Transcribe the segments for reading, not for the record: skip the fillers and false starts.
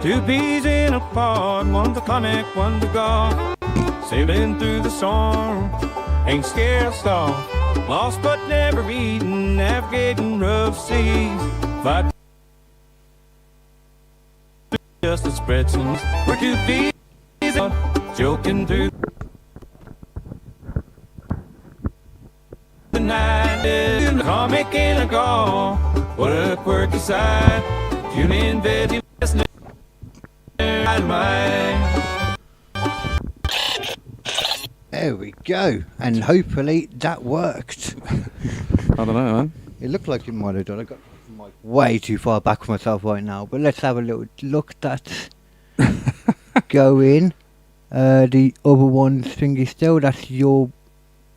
Two peas in a pod, one's a conic, one's a goth. Sailing through the storm, ain't scared of storm. Lost but never beaten, navigating rough seas. Fight just a spreadsheet. We're two peas joking through the night. Comic in a goth, what a quirky sight. Tune in, Betty, listening. There we go, and hopefully that worked. I don't know, man. It looked like it might have done. I got way too far back for myself right now, but let's have a little look at that. Go in. The other one's thingy still. That's your.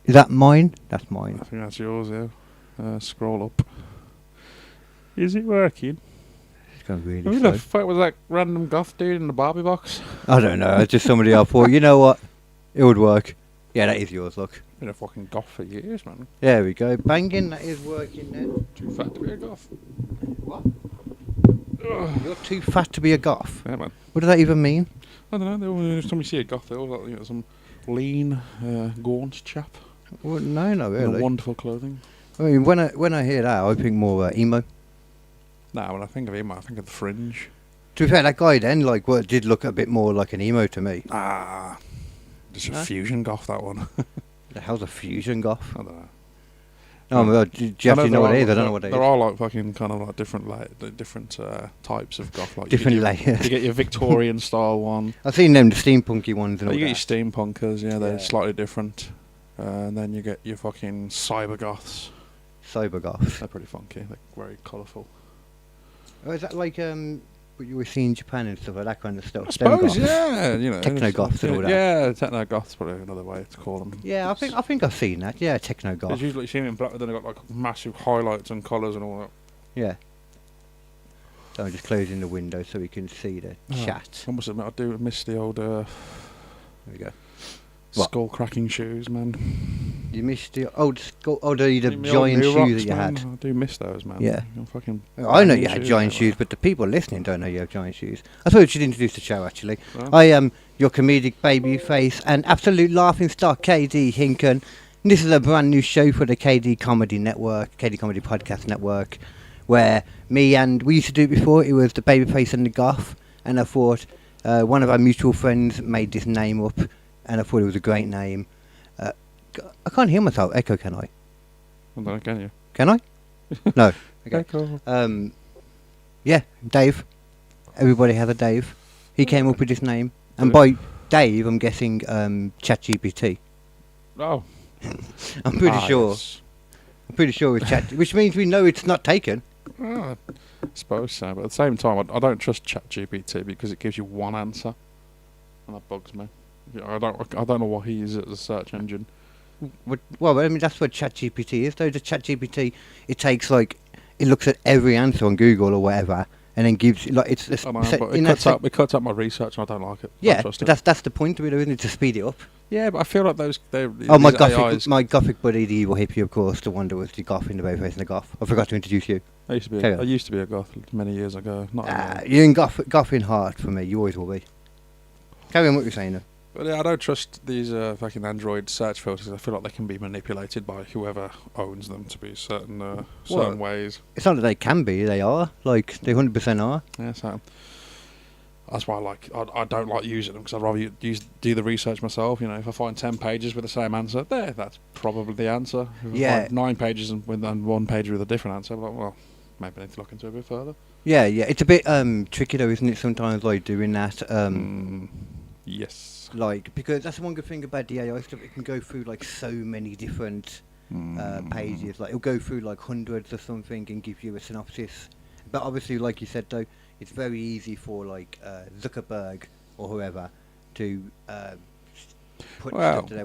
Is that mine? That's mine. I think that's yours, yeah. Scroll up. Is it working? It's going really Who slow. the fuck was that random goth dude in the Barbie box? I don't know. It's just somebody I thought, you know what? It would work. Yeah, that is yours, look. Been a fucking goth for years, man. There we go. Banging, that is working then. Too fat to be a goth. What? You're too fat to be a goth? Yeah, man. What does that even mean? I don't know. Every time you see a goth, they always like, you know, some lean, gaunt chap. Well, no, not really. In wonderful clothing. I mean, when I hear that, I think more emo. Nah, when I think of emo, I think of the Fringe. To be fair, that guy then, like, well, did look a bit more like an emo to me. Ah, just a fusion goth, that one. The hell's a fusion goth? I don't know. No, well, do you actually know what it is? I don't know what it is. There are like fucking kind of like different types of goth. Like Different you layers. You get your Victorian style one. I've seen them, the steampunky ones and all You that. get your steampunkers, yeah, they're Yeah. slightly different. And then you get your fucking cyber goths. Cyber goths. They're pretty funky. They're very colourful. Oh, is that like what you were seeing in Japan and stuff like that kind of stuff? I Them suppose, goths? yeah, you know, Techno goths and all that. Yeah, techno goths, probably another way to call them. Yeah, I think I've seen that. Yeah, techno goth. There's usually seen it in black, but then they've got like massive highlights and colours and all that. Yeah. So I'm just closing the window so we can see the chat. I must admit, I do miss the old There we go. What? skull cracking shoes, man. You missed the old skull. Oh, the The old giant New shoes Rocks, that you man. had. I do miss those, man. Yeah. I'm fucking I know you banging had giant mate, shoes, but the people listening don't know you have giant shoes. I thought you should introduce the show, actually. Well. I am your comedic baby face and absolute laughing stock, Kd Hinken. And this is a brand new show for the KD Comedy Network, KD Comedy Podcast Network, where we used to do it before. It was the babyface and the goth, and I thought one of our mutual friends made this name up, and I thought it was a great name. I can't hear myself echo, can I? I don't know, can you? Can I? No. Okay. Echo. Yeah, Dave. Everybody has a Dave. He came up with this name, and Did by Dave, I'm guessing ChatGPT. Oh. I'm pretty sure. Yes. I'm pretty sure it's Chat, which means we know it's not taken. Oh, I suppose so, but at the same time, I don't trust ChatGPT because it gives you one answer, and that bugs me. I don't know what he uses as a search engine. Well, I mean that's what ChatGPT is, though. The ChatGPT, it looks at every answer on Google or whatever, and then gives like it's. I know, but it cuts out my research, and I don't like it. Yeah, trust but it. that's the point of it, isn't it? To speed it up. Yeah, but I feel like they're My AIs. gothic buddy, the evil hippie, of course, the one that was the goth in the babyface and the goth. I forgot to introduce you. I used to be a goth many years ago. Not anymore. You're in goth in heart for me. You always will be. Carry on what you're saying, though. But yeah, I don't trust these fucking Android search filters. I feel like they can be manipulated by whoever owns them to be certain ways. It's not that they can be; they are. Like they 100% are. Yeah, so that's why I don't like using them because I'd rather do the research myself. You know, if I find 10 pages with the same answer, that's probably the answer. If I find 9 pages and 1 page with a different answer, I'm like, well, maybe I need to look into it a bit further. Yeah. It's a bit tricky though, isn't it? Sometimes like doing that. Yes. Like because that's the one good thing about the AI stuff. It can go through like so many different pages. Like it'll go through like hundreds or something and give you a synopsis. But obviously, like you said though, it's very easy for like Zuckerberg or whoever to put stuff to their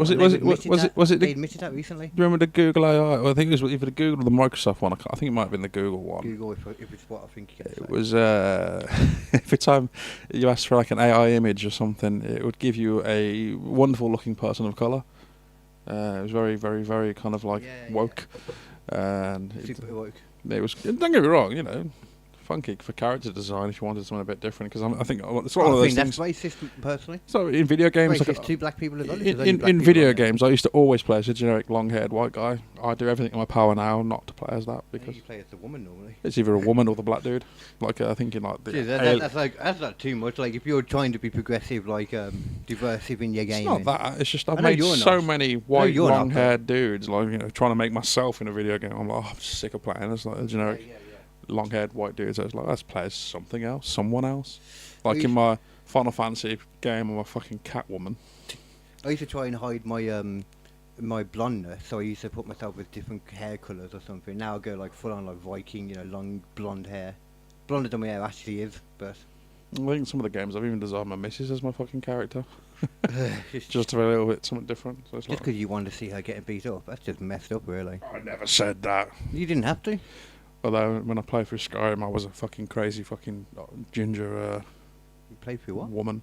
They admitted that recently. Do you remember the Google AI? Well, I think it was either the Google or the Microsoft one. I think it might have been the Google one. Google, if it's what I think you get. It was every time you asked for like an AI image or something, it would give you a wonderful looking person of colour. It was very, very, very kind of like woke, and Super woke. it was. Don't get me wrong, you know, funky for character design if you wanted something a bit different. Because I think it's I one of those think things. that's racist, personally. So in video games, Racist two black people as well. in video games, I used to always play as a generic long-haired white guy. I do everything in my power now not to play as that because you play as the woman normally. it's either a woman or the black dude. Like I think in like the Jeez, that's not too much. Like if you're trying to be progressive, like diversive in your game. It's not that. It's just I've made so many white long-haired dudes. Like trying to make myself in a video game. I'm like, I'm sick of playing as like a generic long-haired white dude. So it's like let's play as something else, someone else. Like in my Final Fantasy game, I'm a fucking Catwoman. I used to try and hide my my blondness, so I used to put myself with different hair colours or something. Now I go like full on like Viking, long blonde hair. Blonder than my hair actually is, but I think some of the games I've even designed my missus as my fucking character. Just to be a little bit something different. So it's just because you wanted to see her getting beat up, that's just messed up, really. I never said that. You didn't have to. Although when I played through Skyrim, I was a fucking crazy fucking ginger. You played through what? Woman.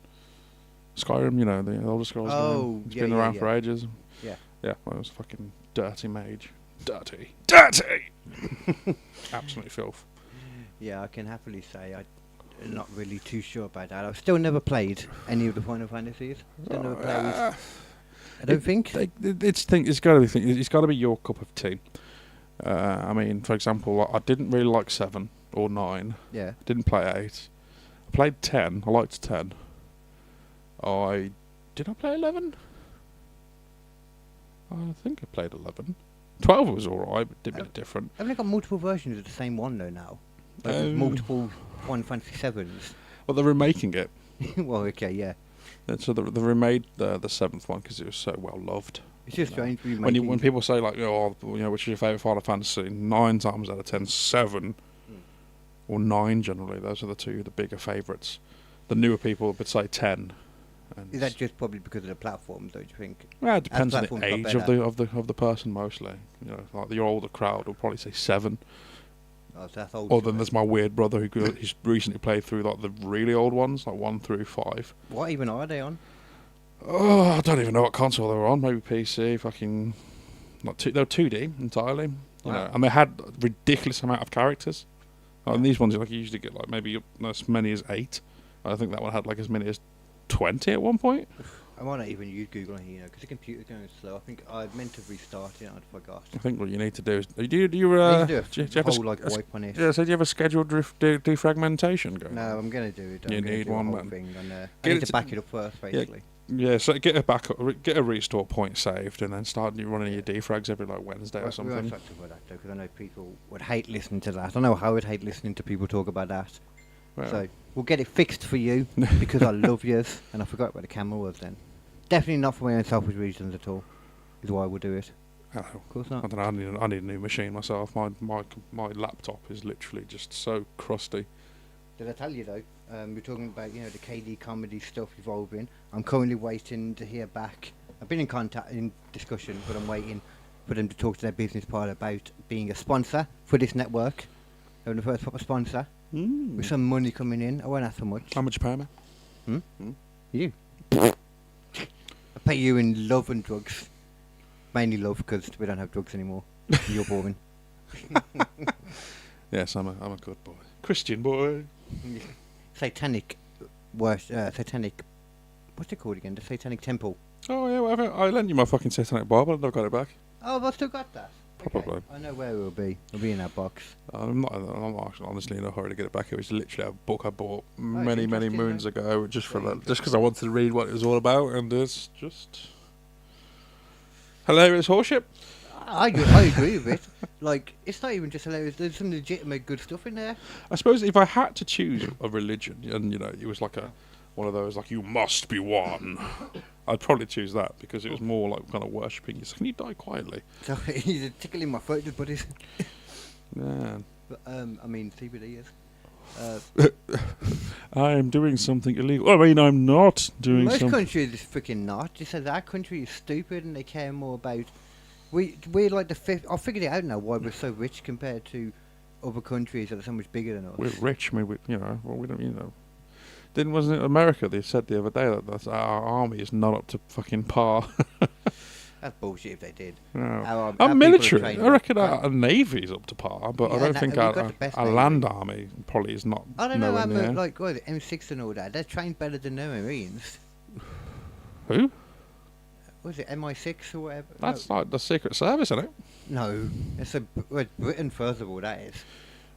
Skyrim, the Elder Scrolls game. It's been around for ages. Yeah. Yeah, I was a fucking dirty mage. Dirty! Absolutely filth. Yeah, I can happily say I'm not really too sure about that. I've still never played any of the Final Fantasies. Still never played. I don't think. It's got to be your cup of tea. I mean, for example, I didn't really like 7 or 9. Yeah. Didn't play 8. I played 10. I liked 10. Did I play 11? I think I played 11. 12 was alright, but did a bit different. Haven't they got multiple versions of the same one though now? Like there's multiple Final Fantasy 7s. Well, they're remaking it. Well, okay, yeah. So they remade the 7th one because it was so well loved. It's just strange when people say like, which is your favourite Final Fantasy? 9 times out of 10, 7 or 9 generally. Those are the bigger favourites. The newer people would say 10. And is that just probably because of the platforms, don't you think? Yeah, it depends on the age of the person mostly. Like the older crowd will probably say 7. Oh, so that's old. Or then there's my weird brother he's recently played through like the really old ones, like 1 through 5. What even are they on? Oh, I don't even know what console they were on. Maybe PC. Fucking, they were 2D entirely. And they had a ridiculous amount of characters. And these ones, you usually get like maybe as many as 8. I think that one had like as many as 20 at one point. I might not even use Google here, because the computer's going slow. I think I meant to restart it and I forgot. I think what you need to do is do you do you have a wipe on it? Yeah, so do you have a scheduled defragmentation going? No, I'm going to do it. You need one, man. I need to back it up first, basically. Yeah, so get a restore point saved, and then start running your defrags every Wednesday or something. We won't talk about that though, because I know people would hate listening to that. I know I would hate listening to people talk about that. Well. So we'll get it fixed for you because I love yous, and I forgot where the camera was then. Definitely not for my own selfish reasons at all. Is why we'll do it. Of course not. I don't know. I need a new machine myself. My laptop is literally just so crusty. Did I tell you though? We're talking about the KD comedy stuff evolving. I'm currently waiting to hear back. I've been in discussion, but I'm waiting for them to talk to their business part about being a sponsor for this network. They're the first proper sponsor with some money coming in. I won't ask for much. How much you pay me? You. I pay you in love and drugs. Mainly love, because we don't have drugs anymore. You're boring. Yes, I'm a good boy. Christian boy. Satanic. Satanic. What's it called again? The Satanic Temple. Oh, yeah, whatever. I lent you my fucking Satanic Bible and I've got it back. Oh, I've still got that. Probably. Okay. I know where it will be. It'll be in that box. I'm not actually honestly in a hurry to get it back. It was literally a book I bought many moons ago, just because I wanted to read what it was all about, and it's just hilarious horseshit. I agree with it. Like, it's not even just hilarious. There's some legitimate good stuff in there. I suppose if I had to choose a religion, and it was like one of those you must be one, I'd probably choose that, because it was more like kind of worshipping you. So can you die quietly? Sorry, he's tickling my throat, buddies. Yeah. But, I mean, CBD is. I am doing something illegal. I mean, I'm not doing something. Most countries is freaking not. Just says our country is stupid and they care more about. We're like the fifth. I figured it out now why we're so rich compared to other countries that are so much bigger than us. We're rich. I mean, we don't. Wasn't it America? They said the other day that our army is not up to fucking par. That's bullshit if they did. No. Our Our people are military, trained I reckon up. our navy's up to par, but Yeah, I don't and think we've got the best our navy. land army probably is not. I don't know, nowhere near. like what, M6 and all that. They're trained better than the Marines. Who? Was it MI6 or whatever? That's like the Secret Service, isn't it? No, it's Britain first of all. That is.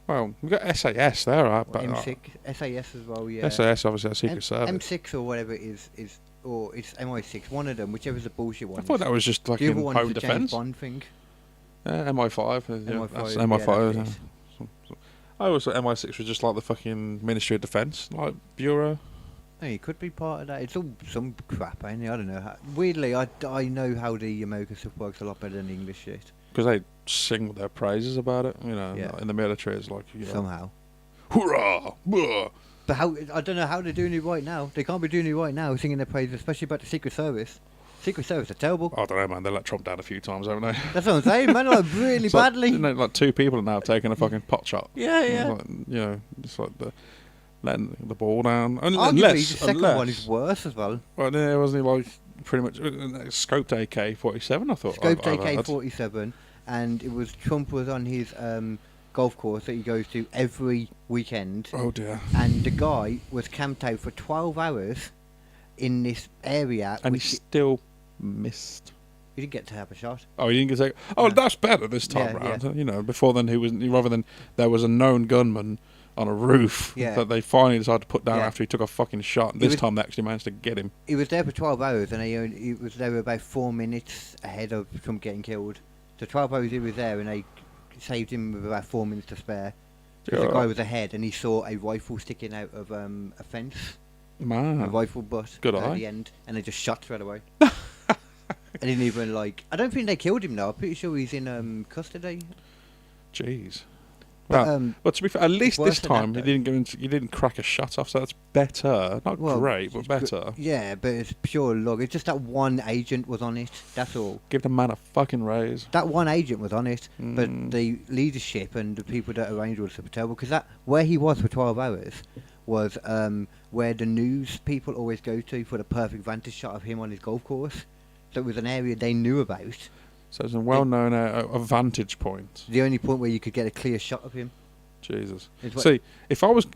Well, we've got SAS there, right? But M6, SAS as well. Yeah. SAS obviously a Secret Service. M6 or whatever it is or it's MI6. One of them, whichever's the bullshit one. I thought that was just like the other in one home is the James defence. Bond thing. MI5. MI5. That's yeah, MI5. that's yeah. it. I always thought MI6 was just like the fucking Ministry of Defence, like Bureau. No, it could be part of that. It's all some crap, ain't it? I don't know. Weirdly, I know how the American stuff works a lot better than the English shit. Because they sing their praises about it, Yeah. in the military it's like, Somehow. Hurrah! Blah. But how? I don't know how they're doing it right now. They can't be doing it right now, singing their praises, especially about the Secret Service. Secret Service are terrible. I don't know, man. They let Trump down a few times, haven't they? That's what I'm saying, man. Like really badly. Like 2 people are now taking a fucking pot shot. Yeah, yeah. Like, it's like letting the ball down. Arguably, the second one is worse as well. Well, yeah, wasn't he like pretty much scoped AK-47? I thought. Scoped AK-47, and it was Trump was on his golf course that he goes to every weekend. Oh dear. And the guy was camped out for 12 hours in this area. And he still missed. He didn't get to have a shot. Oh, he didn't get to say, oh, No. that's better this time Yeah, round. Before then, rather than there was a known gunman on a roof that they finally decided to put down after he took a fucking shot. And this time they actually managed to get him. He was there for 12 hours, and he was there about 4 minutes ahead of Trump getting killed. So 12 hours he was there, and they saved him with about 4 minutes to spare. Because the guy was ahead, and he saw a rifle sticking out of a fence. Man. A rifle butt Good at eye. the end, and they just shot straight away. I didn't even I don't think they killed him though. I'm pretty sure he's in custody. Jeez. But, Well, to be fair, at least worse this than time that, he didn't crack a shot off, so that's better. Not great, but it's better. Yeah, but it's pure luck. It's just that one agent was on it. That's all. Give the man a fucking raise. That one agent was on it, but the leadership and the people that arranged all the stuff were terrible. Because where he was for 12 hours was where the news people always go to for the perfect vantage shot of him on his golf course. So it was an area they knew about. So it's a well-known a vantage point. The only point where you could get a clear shot of him. Jesus. It's what- See, if I was...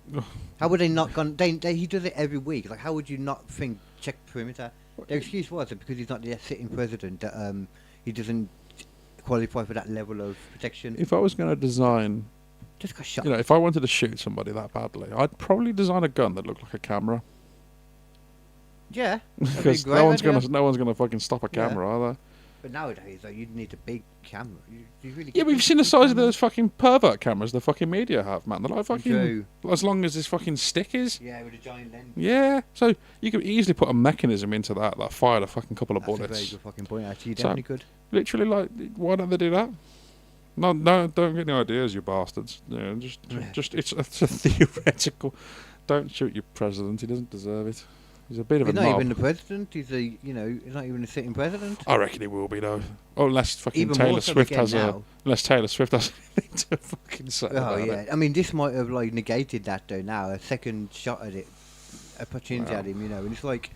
How would they not gone? He does it every week. Like, how would you not think check perimeter? Their excuse was that because he's not the sitting president, that he doesn't qualify for that level of protection. If I was going to design... Just got shot. if I wanted to shoot somebody that badly, I'd probably design a gun that looked like a camera. Yeah. Because no one's gonna fucking stop a camera, are they? But nowadays, though, you'd need a big camera. You really Yeah, but you've seen the size of those fucking pervert cameras the fucking media have, man. They're like fucking... True. As long as this fucking stick is. Yeah, with a giant lens. Yeah, so you could easily put a mechanism into that fired a fucking couple of That's bullets. a very good fucking point, actually. You So- definitely could. Literally, like, why don't they do that? No, don't get any ideas, you bastards. Just it's a theoretical. Don't shoot your president. He doesn't deserve it. He's a bit of He's a not knob. even the president. He's he's not even a sitting president. I reckon he will be though. Oh, unless fucking Even Taylor more so Swift again has now. unless Taylor Swift has anything to fucking say Oh about yeah, it. I mean this might have negated that though. Now a second shot at it, a opportunity at him, and it's like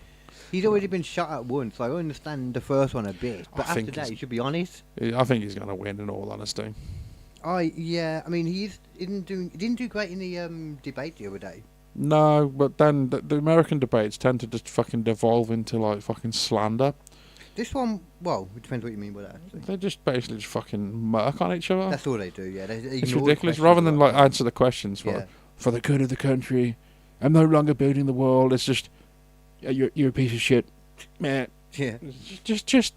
he's already been shot at once. I understand the first one a bit, but I after think that he should be honest. I think he's going to win. In all honesty, I mean he didn't do great in the debate the other day. no. But then the American debates tend to just fucking devolve into like fucking slander. This one, well, it depends what you mean by that. Actually. They just basically just fucking murk on each other. That's all they do. Yeah, they It's ignore the ridiculous. questions Rather than right. answer the questions for the good of the country, I'm no longer building the wall. It's just you're a piece of shit, man. Yeah. Just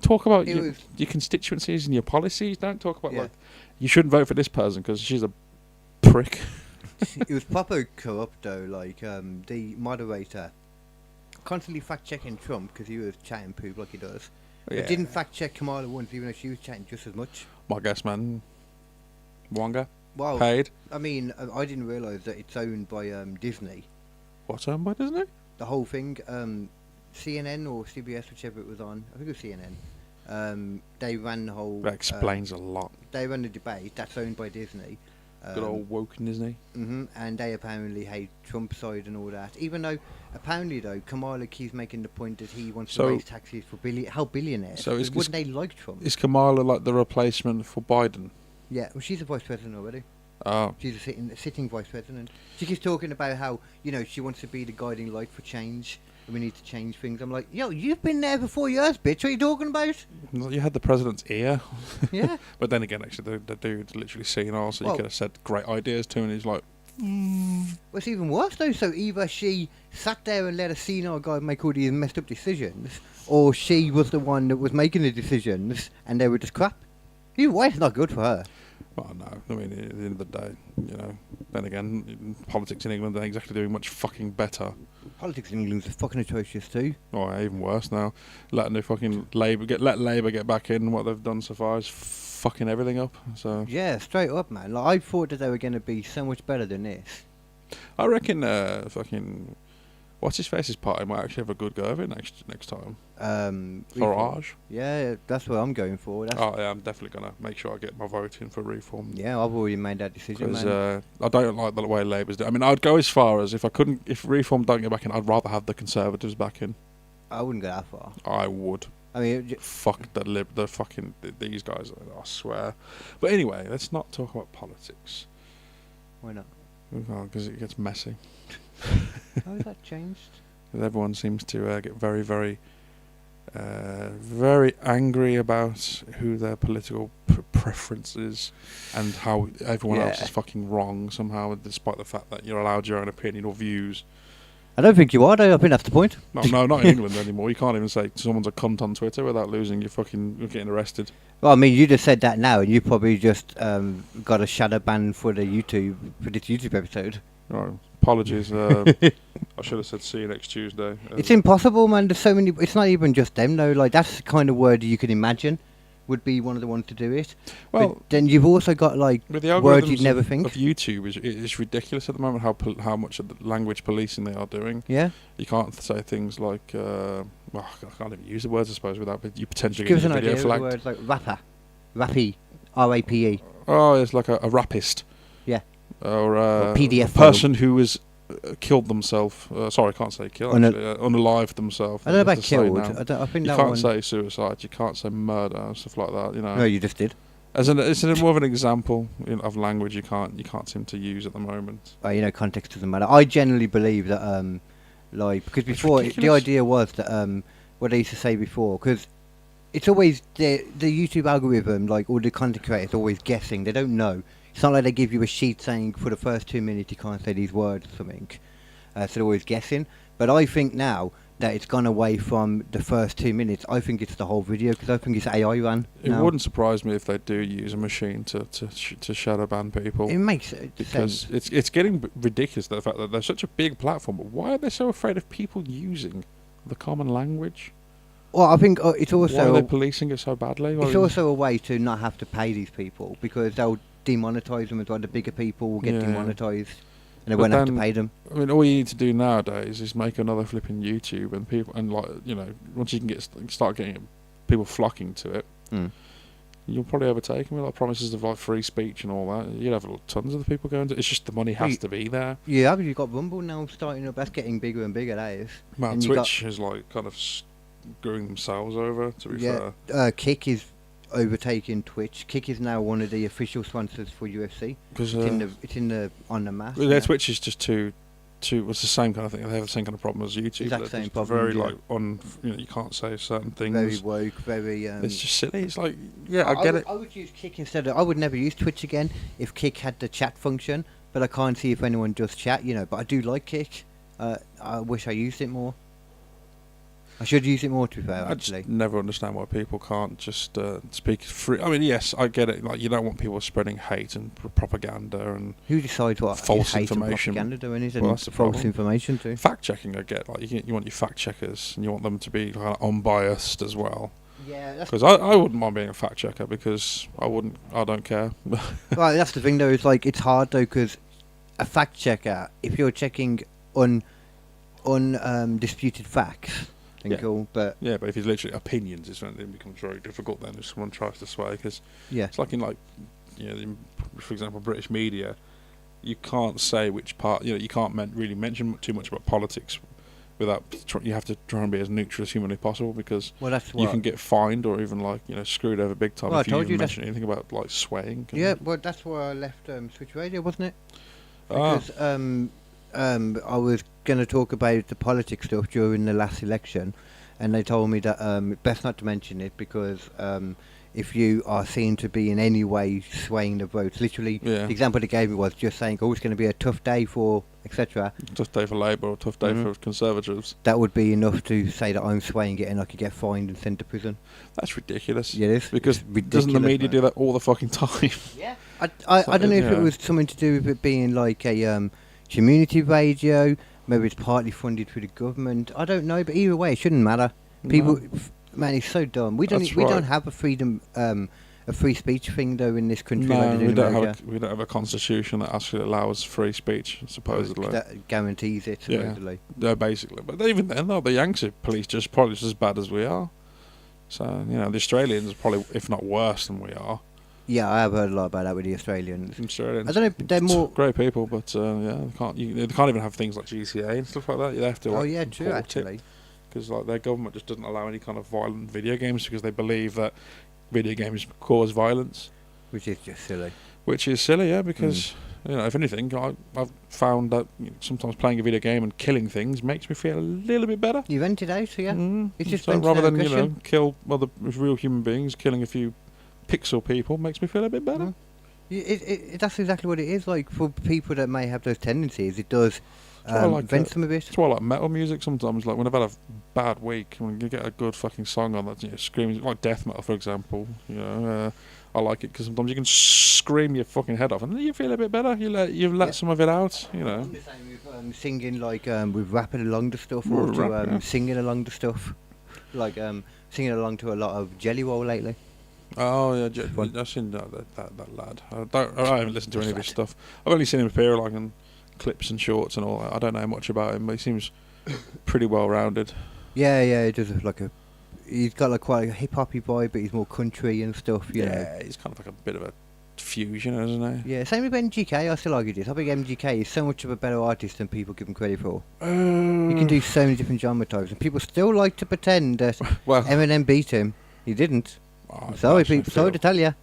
talk about It your was- constituencies and your policies. Don't talk about Yeah. like you shouldn't vote for this person because she's a prick. It was proper corrupt though. The moderator constantly fact checking Trump because he was chatting poop like he does. Yeah. But didn't fact check Kamala once, even though she was chatting just as much. My guess, man. Wonga Well, paid. I mean, I didn't realise that it's owned by Disney. What's owned by Disney? The whole thing, CNN or CBS, whichever it was on. I think it was CNN. They ran the whole. That explains a lot. They ran the debate. That's owned by Disney. Good old woken, isn't he? And they apparently hate Trump's side and all that. Even though, apparently though, Kamala keeps making the point that he wants to raise taxes for help billionaires. So wouldn't they like Trump? Is Kamala like the replacement for Biden? Yeah, well, she's a vice president already. Oh. She's a sitting vice president. She keeps talking about how, she wants to be the guiding light for change. And we need to change things. I'm like, yo, you've been there for 4 years, bitch. What are you talking about? You had the president's ear. Yeah. But then again, actually, the dude's literally senile, so you could have said great ideas to him, and he's like... What's even worse, though, so either she sat there and let a senile guy make all these messed up decisions, or she was the one that was making the decisions, and they were just crap. Either way, it's not good for her. Well, no. I mean, at the end of the day, then again, politics in England ain't exactly doing much fucking better. Politics in England is fucking atrocious too. Oh, even worse now. Letting the fucking let Labour get back in. What they've done so far is fucking everything up. So yeah, straight up, man. Like, I thought that they were going to be so much better than this. I reckon fucking what's his face's party might actually have a good go of it next time. Farage. Yeah, that's what I'm going for. Yeah, I'm definitely gonna make sure I get my vote in for reform. Yeah, I've already made that decision, man. Because I don't like the way Labour's do. I mean, I'd go as far as if reform don't get back in, I'd rather have the Conservatives back in. I wouldn't go that far. I would. I mean, fuck these guys. I swear. But anyway, let's not talk about politics. Why not? Because it gets messy. How has that changed? Everyone seems to get very, very, very angry about who their political preference is, and how everyone else is fucking wrong somehow, despite the fact that you're allowed your own opinion or views. I don't think you are, though. I think that's the point. No, not in England anymore. You can't even say someone's a cunt on Twitter without losing your fucking... You're getting arrested. Well, I mean, you just said that now, and you probably just got a shadow ban for this YouTube episode. Oh, apologies. I should have said see you next Tuesday. It's impossible, man. There's so many... It's not even just them, though. Like, that's the kind of word you can imagine would be one of the ones to do it. Well, but then you've also got like words you'd never think of YouTube. It's ridiculous at the moment how much of the language policing they are doing. Yeah, you can't say things like well, I can't even use the words I suppose without, but you potentially give us an video idea flagged. Of words like rappy, R-A-P-E. Oh, it's like a rapist. Yeah, or a PDF person who is killed themselves. Sorry, I can't say kill. Unalived themselves. I don't know about killed. I think you that can't one say suicide. You can't say murder and stuff like that. You know. No, you just did. It's more of an example of language you can't seem to use at the moment. Context doesn't matter. I generally believe that because before the idea was that what they used to say before, because it's always the YouTube algorithm, like all the content creators, are always guessing. They don't know. It's not like they give you a sheet saying for the first 2 minutes you can't say these words or something. So they're always guessing. But I think now that it's gone away from the first 2 minutes, I think it's the whole video, because I think it's AI run. It wouldn't surprise me if they do use a machine to shadow ban people. It makes because it's getting ridiculous, the fact that they're such a big platform. But why are they so afraid of people using the common language? Well, I think it's also... Why are they policing it so badly? It's also a way to not have to pay these people, because they'll demonetize them as well. The bigger people will get demonetized, and they won't have to pay them. I mean, all you need to do nowadays is make another flipping YouTube, and people, and once you can start getting people flocking to it, you'll probably overtake them with promises of like free speech and all that. You'd have tons of the people going to. It's just the money has to be there. Yeah, but you've got Rumble now starting up. That's getting bigger and bigger. That is. Man, Twitch is like kind of screwing themselves over. To be fair, Kick is overtaking Twitch. Kick is now one of the official sponsors for UFC. Because it's on the map. Well, their Twitch is just too. It's the same kind of thing. They have the same kind of problem as YouTube. Exact same problem. Very you can't say certain things. Very woke. Very. It's just silly. It's like I get it. I would use Kick instead of. I would never use Twitch again if Kick had the chat function. But I can't see if anyone does chat. But I do like Kick. I wish I used it more. I should use it more, to be fair, actually. I just never understand why people can't just speak free. I mean, yes, I get it. Like, you don't want people spreading hate and propaganda and who decides what false hate information. And propaganda doing is false information too. Fact checking, I get. Like, you want your fact checkers and you want them to be kind of unbiased as well. Yeah, because I wouldn't mind being a fact checker because I don't care. Right, that's the thing though. It's like it's hard though because a fact checker, if you're checking disputed facts. Cool, but if it's literally opinions, it becomes very difficult then if someone tries to sway, because it's like in like for example, British media, you can't say which part. You can't really mention too much about politics without. You have to try and be as neutral as humanly possible because you can get fined or even screwed over big time if you even mention anything about like swaying. Yeah, well, that's why I left Switch Radio, wasn't it? Because I was going to talk about the politics stuff during the last election, and they told me that best not to mention it because if you are seen to be in any way swaying the votes, literally, the example they gave me was just saying, it's going to be a tough day for etc. Tough day for Labour or tough day for Conservatives. That would be enough to say that I'm swaying it and I could get fined and sent to prison. That's ridiculous. Yeah, it is. Because doesn't the media do that all the fucking time? Yeah. I don't know if it was something to do with it being like a community radio. Maybe it's partly funded through the government. I don't know, but either way, it shouldn't matter. People, man, it's so dumb. We don't have a freedom, a free speech thing though in this country. No, like we don't have a constitution that actually allows free speech. Supposedly, that guarantees it. Supposedly, yeah, basically. But even then, though, the Yanks police probably just as bad as we are. So the Australians are probably, if not worse than we are. Yeah, I have heard a lot about that with the Australians. I don't know, they're more great people, but they can't even have things like GTA and stuff like that. You have to true actually, because their government just doesn't allow any kind of violent video games because they believe that video games cause violence, which is just silly. Which is silly, yeah, because if anything, I've found that sometimes playing a video game and killing things makes me feel a little bit better. You vent it out, yeah. It's just so rather than kill other real human beings, killing a few pixel people makes me feel a bit better. That's exactly what it is. Like for people that may have those tendencies, it does vent some of it. That's why I like metal music sometimes. Like when I've had a bad week, when you get a good fucking song on that screams, like death metal, for example. I like it because sometimes you can scream your fucking head off and then you feel a bit better. You've let some of it out. I'm the same with singing, like with rapping along the stuff, or singing along the stuff, like singing along to a lot of Jelly Roll lately. Oh yeah, I've seen that lad. I haven't listened to any of his stuff. I've only seen him appear like in clips and shorts and all that. I don't know much about him, but he seems pretty well rounded. Yeah, he does he's got like quite a hip hoppy vibe, but he's more country and stuff. You know. He's kind of like a bit of a fusion, isn't he? Yeah, same with MGK. I still argue this. I think MGK is so much of a better artist than people give him credit for. He can do so many different genre types, and people still like to pretend that Eminem beat him. He didn't. Sorry, people. Sorry to tell you.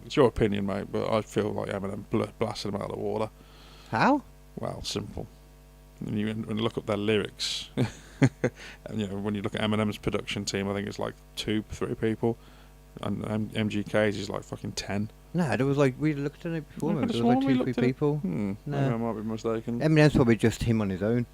It's your opinion, mate, but I feel like Eminem blasted him out of the water. How? Well, simple. When you look up their lyrics, and when you look at Eminem's production team, I think it's like 2-3 people, and MGK's is like fucking 10. No, there was we looked at it before. There was like 2-3 people. No, I might be mistaken. Eminem's probably just him on his own.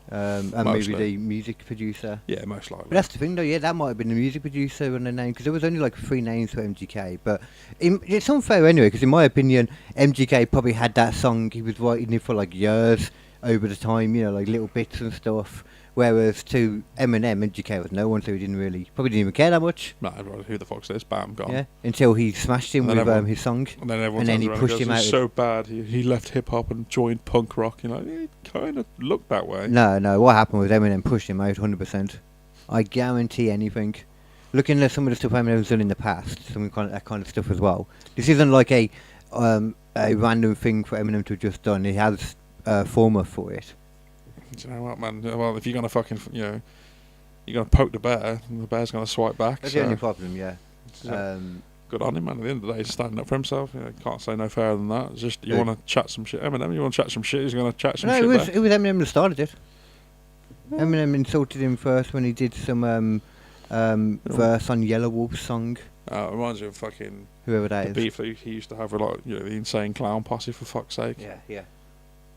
And Mostly. maybe the music producer. Yeah, most likely. But that's the thing, though. Yeah, that might have been the music producer on the name, because there was only like 3 names for MGK. But it's unfair anyway, because in my opinion, MGK probably had that song. He was writing it for like years over the time, like little bits and stuff. Whereas to Eminem, MGK was no one, so he probably didn't even care that much. No, who the fuck's this? Bam, gone. Yeah, until he smashed him with his song. And then he pushed him out. So bad, he left hip hop and joined punk rock. It kind of looked that way. No, what happened was Eminem pushed him out 100%. I guarantee anything. Looking at some of the stuff Eminem's done in the past, that kind of stuff as well. This isn't like a random thing for Eminem to have just done. He has former for it. Do you know what, man? Well, if you're gonna fucking, you're gonna poke the bear, and the bear's gonna swipe back. That's the only problem, yeah. Good on him, man. At the end of the day, he's standing up for himself. Can't say no fairer than that. It's just you want to chat some shit. Eminem, you want to chat some shit. He's gonna chat some shit. No, it was Eminem that started it. Eminem insulted him first when he did some verse on Yellow Wolf's song. It reminds me of fucking whoever that is. The beef he used to have with the Insane Clown Posse, for fuck's sake. Yeah.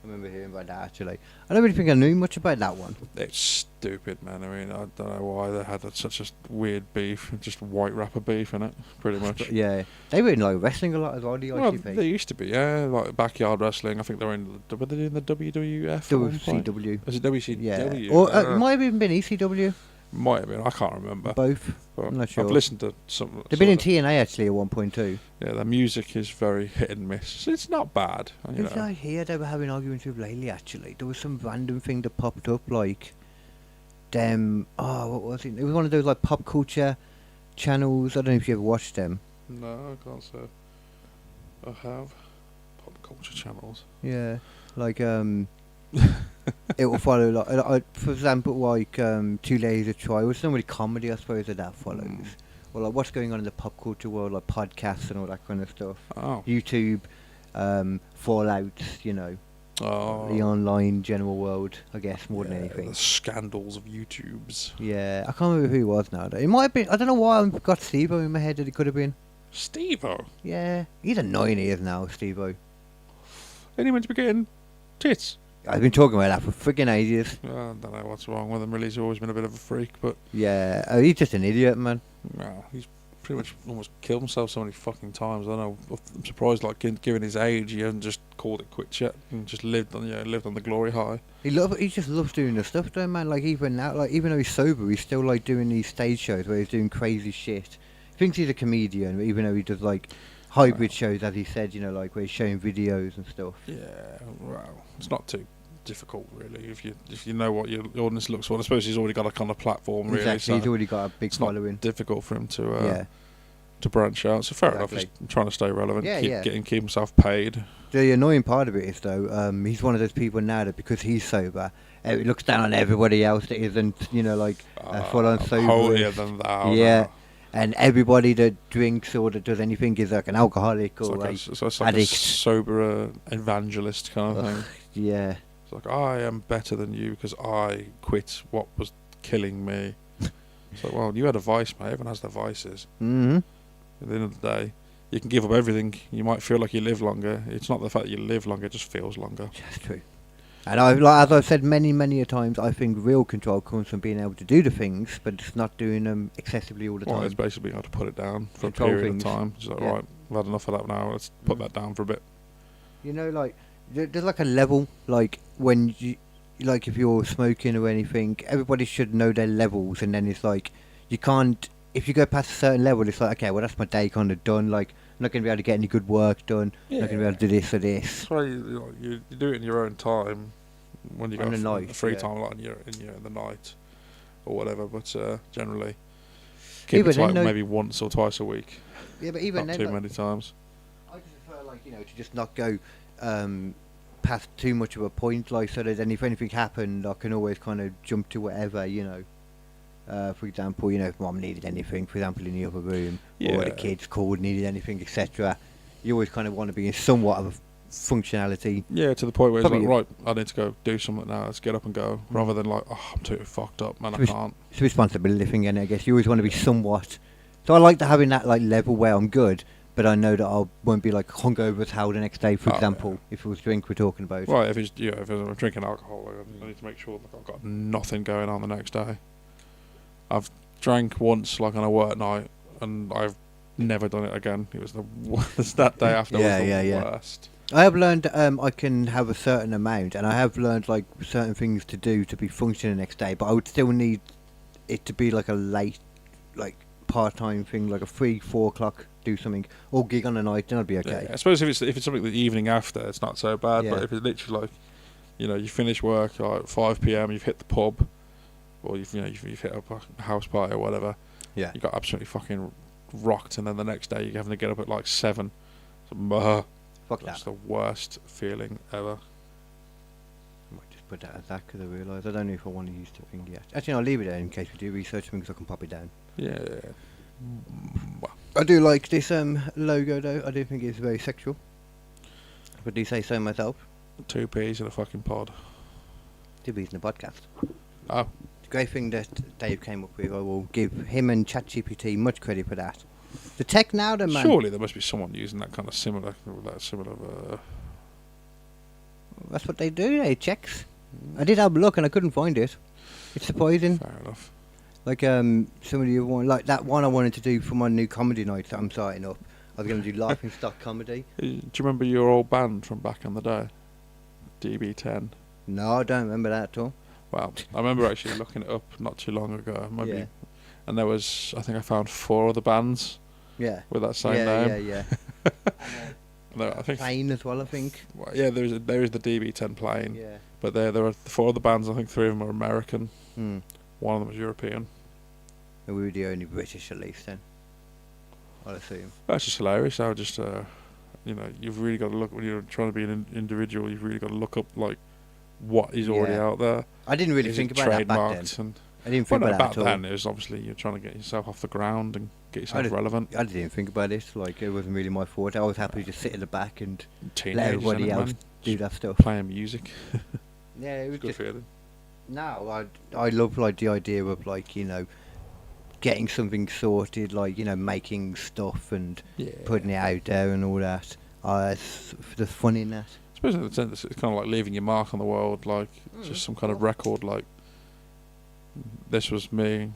I remember hearing about that actually. I don't really think I knew much about that one. It's stupid, man. I mean, I don't know why they had such a weird beef, just white rapper beef in it, pretty much. Yeah, they were in wrestling a lot as well. Well, they used to be, like backyard wrestling. I think they were in the WWF. WCW. Was it WCW? Yeah, or it might have even been ECW. Might have been. I can't remember. Both. I'm not sure. I've listened to some. They've been in TNA actually at one point too. Yeah, their music is very hit and miss. It's not bad. Did I hear they were having arguments with lately? Actually, there was some random thing that popped up like them. Oh, what was it? It was one of those like pop culture channels. I don't know if you ever watched them. No, I can't say. I have pop culture channels. Yeah, like it will follow for example, like 2 Days of Troy, which is not really comedy, I suppose, that follows. Or like what's going on in the pop culture world, like podcasts and all that kind of stuff. Oh. YouTube, fallouts, the online general world, I guess, more than anything. The scandals of YouTubes. Yeah, I can't remember who he was now. Though. It might have been. I don't know why I've got Steve-O in my head that it could have been. Steve-O? Yeah, he's annoying years now, Steve-O. Ain't he meant to be getting tits? I've been talking about that for friggin' ages. I don't know what's wrong with him, really. He's always been a bit of a freak, but... Yeah, he's just an idiot, man. No, he's pretty much almost killed himself so many fucking times. I don't know. I'm surprised, like, given his age, he hasn't just called it quits yet and just lived on the glory high. He just loves doing the stuff, though, man. Like, even now, like, even though he's sober, he's still, like, doing these stage shows where he's doing crazy shit. He thinks he's a comedian, even though he does, like, hybrid shows, as he said, like, where he's showing videos and stuff. Yeah, well, it's not too difficult, really, if you know what your audience looks for. I suppose he's already got a kind of platform, really. Exactly, So he's already got a big following. Not difficult for him to branch out. So fair enough. He's trying to stay relevant. Keep himself paid. The annoying part of it is though, he's one of those people now that because he's sober, he looks down on everybody else that isn't, full on sober. Holier than thou. Yeah. And everybody that drinks or that does anything is like an alcoholic or it's like addict. A sober evangelist kind of thing. Yeah. It's like, I am better than you because I quit what was killing me. It's like, well, you had a vice, mate. Everyone has their vices. Mm-hmm. At the end of the day, you can give up everything. You might feel like you live longer. It's not the fact that you live longer; it just feels longer. That's true. And as I've said many a times, I think real control comes from being able to do the things, but it's not doing them excessively all the time. Well, it's basically being able to put it down for Control a period things. of time. It's like, right, I've had enough of that now. Let's put that down for a bit. Like there's like a level, like when you, like if you're smoking or anything, everybody should know their levels, and then it's like you can't. If you go past a certain level, it's like, okay, well, that's my day kind of done. Like, I'm not going to be able to get any good work done. I'm not going to be able to do this or this. That's why you do it in your own time when you got free time, like in the night or whatever. But generally, keep it like maybe once or twice a week. Yeah, but even not then, too many times. I just prefer, to just not go past too much of a point, like, so that then if anything happened, I can always kind of jump to whatever, for example, if mom needed anything, for example, in the other room, or the kids called, needed anything, etc. You always kind of want to be in somewhat of a functionality. Yeah, to the point where it's like, right, I need to go do something now, let's get up and go, rather than like, oh, I'm too fucked up, man, I can't. It's a responsibility thing, and I guess you always want to be somewhat. So I like to having that like level where I'm good, but I know that I won't be like hungover as hell the next day, for example, if it was drink we're talking about. Right, if I'm drinking alcohol, I need to make sure that I've got nothing going on the next day. I've drank once, like on a work night, and I've never done it again. It was that day after was the worst. I have learned I can have a certain amount, and I have learned like certain things to do to be functioning the next day, but I would still need it to be like a late, like part-time thing, like a 3-4 o'clock, do something, or gig on a night, then I'd be okay. Yeah, I suppose if it's something the evening after, it's not so bad, but if it's literally like, you finish work like 5 p.m, you've hit the pub, or you've hit up a house party or whatever. Yeah. You got absolutely fucking rocked, and then the next day you're having to get up at like 7. So, that's the worst feeling ever. I might just put that as that because I realise I don't know if I want to use the thing yet. Actually, I'll leave it there in case we do research things. I can pop it down. Yeah. I do like this logo though. I do think it's very sexual. But do say so myself. 2 peas in a fucking pod. 2 peas in a podcast. Oh. The great thing that Dave came up with, I will give him and ChatGPT much credit for that. The tech now, then, man. Surely there must be someone using that kind of similar. That's what they do. They checks. I did have a look and I couldn't find it. It's surprising. Fair enough. Like some of the other one, like that one I wanted to do for my new comedy night that I'm starting up. I was going to do laughing stock comedy. Do you remember your old band from back in the day? DB10. No, I don't remember that at all. Well, I remember actually looking it up not too long ago. Maybe, and there was, I think I found 4 other bands. Yeah. With that same name. Yeah. No, I think Plane as well, I think. Well, yeah, there is the DB10 plane. Yeah. But there were 4 other bands. I think 3 of them were American. Hmm. One of them was European. And we were the only British, at least, then. I'll assume. That's just hilarious. How just you've really got to look when you're trying to be an individual. You've really got to look up like what is already out there. I didn't really think about that back then. And I didn't think about that at all. Then it was obviously you're trying to get yourself off the ground and get yourself relevant. I didn't even think about it. Like it wasn't really my fault. I was happy to just sit at the back and let everybody else do that stuff. Playing music. Yeah, it was good just feeling. No, I love like the idea of like getting something sorted, like making stuff and putting it out there and all that. It's the fun in that. I suppose in the sense it's kind of like leaving your mark on the world, like just some kind of record, like this was me.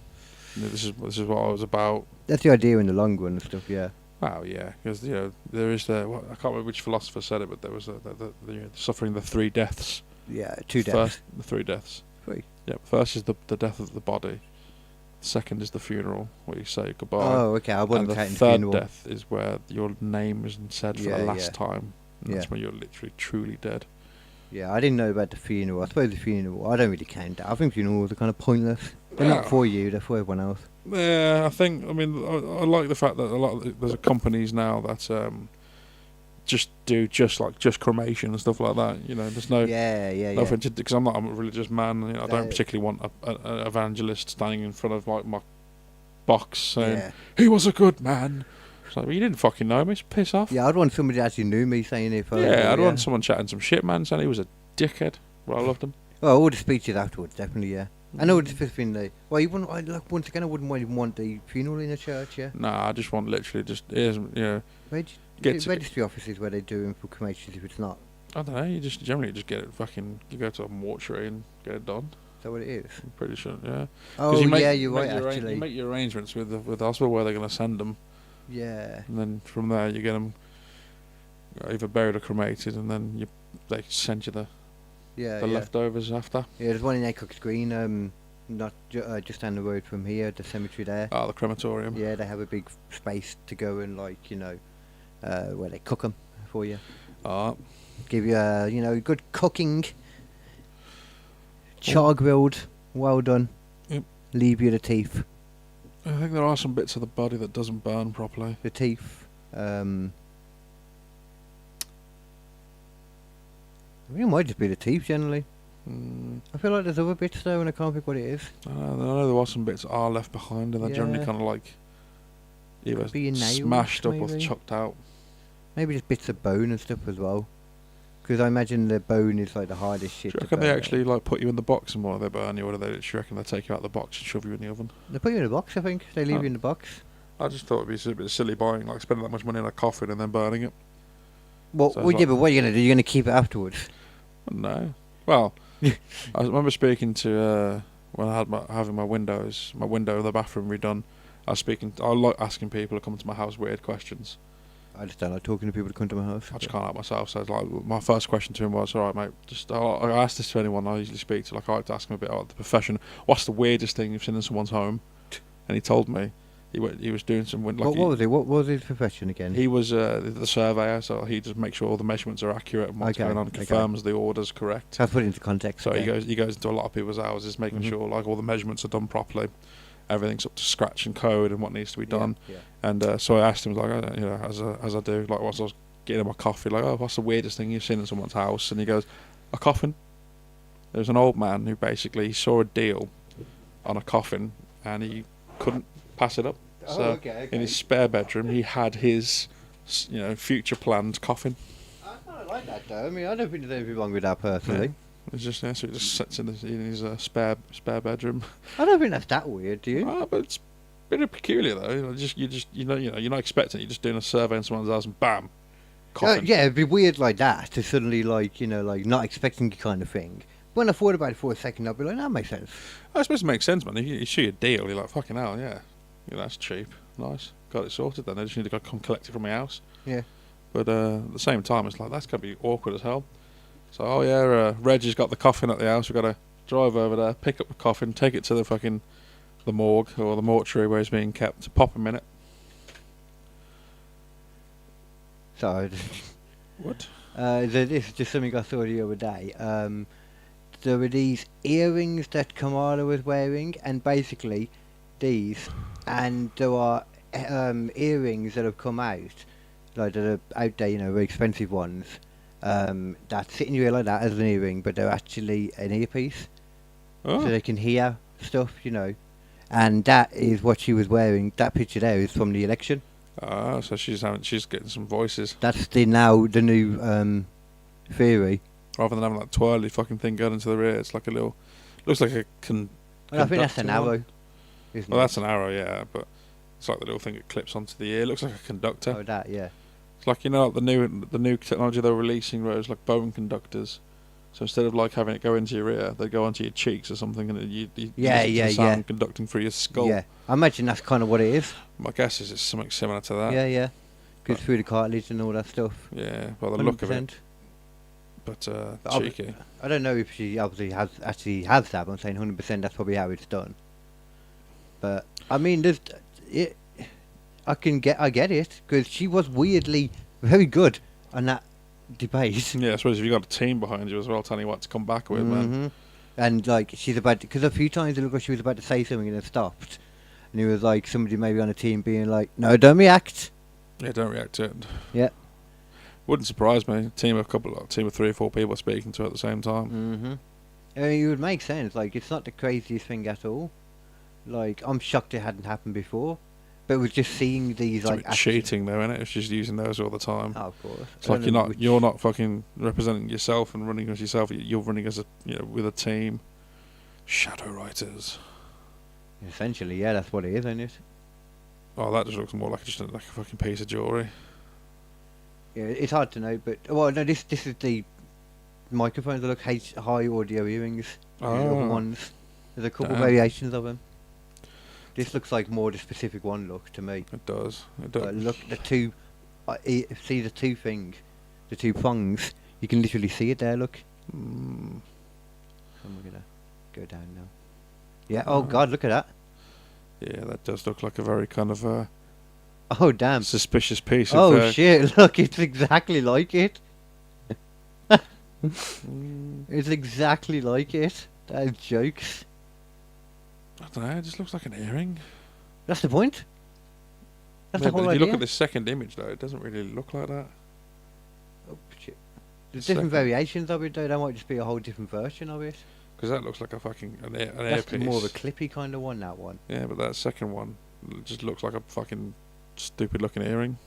This is what I was about. That's the idea in the long run and stuff. Yeah. Wow, yeah, because there is I can't remember which philosopher said it, but there was the suffering the three deaths. Yeah, two deaths. The three deaths. Three. Yeah, first is the death of the body. Second is the funeral, where you say goodbye. Oh, okay. I wasn't counting the third funeral. death is where your name isn't said for the last time. And that's when you're literally truly dead. Yeah, I didn't know about the funeral. I suppose the funeral, I don't really count that. I think funerals are kind of pointless. They're not for you, they're for everyone else. Yeah, I like the fact that there's companies now that just cremation and stuff like that. There's no nothing to, because I'm not a religious man. I don't particularly want an evangelist standing in front of like my box saying he was a good man. It's like, well, you didn't fucking know me. Just piss off. Yeah, I'd want somebody that actually knew me saying it. I'd want someone chatting some shit, man, saying he was a dickhead. Well, I loved him. Well, all the speeches afterwards, definitely, yeah. I know it's just been well, you wouldn't. Once again, I wouldn't even want the funeral in a church, yeah. Nah, I just want literally registry offices where they do them for cremations if it's not. I don't know. You just generally just get it fucking. You go to a mortuary and get it done. Is that what it is? I'm pretty sure, yeah. Oh, you're right. Actually, you make your arrangements with the hospital where they're going to send them. Yeah. And then from there you get them either buried or cremated, and then they send you the leftovers after. Yeah, there's one in Acock's Green, not just down the road from here, the cemetery there. Oh, the crematorium. Yeah, they have a big space to go and where they cook them for you. Give you good cooking. Char grilled, well done. Yep. Leave you the teeth. I think there are some bits of the body that doesn't burn properly. The teeth. I think it might just be the teeth generally. I feel like there's other bits though, and I can't think what it is. I know there are some bits that are left behind, and they're generally kind of like either smashed up or chucked out. Maybe just bits of bone and stuff as well. Because I imagine the bone is like the hardest shit. Do you reckon they actually like put you in the box and what they burn you, or do they reckon they take you out of the box and shove you in the oven? They put you in the box, I think. They leave you in the box. I just thought it'd be a bit silly buying, like spending that much money on a coffin and then burning it. Well, but what are you going to do? You're going to keep it afterwards? No. Well, I remember speaking to when I had having my window of the bathroom redone. I like asking people to come to my house weird questions. I just don't like talking to people to come to my house. I just can't help myself. So it's like my first question to him was, "All right, mate. I asked this to anyone I usually speak to. Like I like to ask him a bit about the profession. What's the weirdest thing you've seen in someone's home?" And he told me he was doing some what was it? What was his profession again? He was the surveyor, so he just makes sure all the measurements are accurate and what's going on, confirms the order's correct. So I put it into context. So he goes into a lot of people's houses, making sure like all the measurements are done properly. Everything's up to scratch and code and what needs to be done. Yeah. And so I asked him, like, as I do, like, once I was getting him my coffee, like, what's the weirdest thing you've seen in someone's house? And he goes, a coffin. There was an old man who basically saw a deal on a coffin and he couldn't pass it up. So in his spare bedroom, he had his, future planned coffin. I kind of like that though. I mean, I don't think there's anything wrong with that personally. Yeah. It's just so he just sits in his spare bedroom. I don't think that's that weird, do you? But it's a bit peculiar though. You're not expecting it. You're just doing a survey in someone's house and bam, coffin. Yeah, it'd be weird like that to suddenly like not expecting kind of thing. When I thought about it for a second, I'd be like, that makes sense. I suppose it makes sense, man. If you see a deal, you're like, fucking hell, yeah. That's cheap. Nice. Got it sorted then. I just need to go come collect it from my house. Yeah. But at the same time, it's like, that's going to be awkward as hell. So, Reggie's got the coffin at the house. We've got to drive over there, pick up the coffin, take it to the morgue or the mortuary where it's being kept, pop him in it. So, what? This is just something I saw the other day. There were these earrings that Kamala was wearing, and basically these, and there are earrings that have come out, like that are out there, very expensive ones, that sit in your ear like that as an earring, but they're actually an earpiece, so they can hear stuff, And that is what she was wearing. That picture there is from the election. So she's getting some voices. That's the new theory. Rather than having that twirly fucking thing going into the rear, it's like a little, looks like a Well, I think that's an arrow. Isn't well, it? that's an arrow, yeah, but it's like the little thing that clips onto the ear. It looks like a conductor. Oh, that, yeah. It's like, like the new technology they're releasing, where it's like bone conductors. So instead of like having it go into your ear, they go onto your cheeks or something, and you listen to the sound conducting through your skull. Yeah, I imagine that's kind of what it is. My guess is it's something similar to that. Yeah. Goes through the cartilage and all that stuff. Yeah, by the look of it. But cheeky. I don't know if she obviously has that. But I'm saying 100%. That's probably how it's done. But I mean, I get it, because she was weirdly very good on that debate. Yeah, I suppose if you got a team behind you as well, telling you what to come back with, man. And like she's about, because a few times it looked like she was about to say something and it stopped, and it was like somebody maybe on a team being like, "No, don't react." Yeah, don't react to it. Yeah. Wouldn't surprise me. Team of 3 or 4 people speaking to her at the same time. I mean, it would make sense. Like, it's not the craziest thing at all. Like, I'm shocked it hadn't happened before. But it was just seeing these it's like cheating though, isn't it? If she's using those all the time. Oh, of course. It's like you're not fucking representing yourself and running as yourself. You're running as with a team. Shadow writers. Essentially, yeah, that's what it is, isn't it? Oh, that just looks more like just like a fucking piece of jewellery. Yeah, it's hard to know, but no, this is the microphones that look high audio earrings. The other ones. There's a couple variations of them. This looks like more the specific one look to me. It does. Look, the two. See the two things, the two prongs. You can literally see it there. Look. I'm gonna go down now. Yeah. Oh God, look at that. Yeah, that does look like a very kind of oh damn, suspicious piece. Oh shit! Look, it's exactly like it. It's exactly like it. That is jokes. I don't know. It just looks like an earring. That's the point. That's the whole idea. If you look at this second image, though, it doesn't really look like that. Oh shit! There's different variations of it, though. That might just be a whole different version of it. Because that looks like a fucking an That's earpiece. more of a clippy kind of one. That one. Yeah, but that second one just looks like a fucking stupid-looking earring.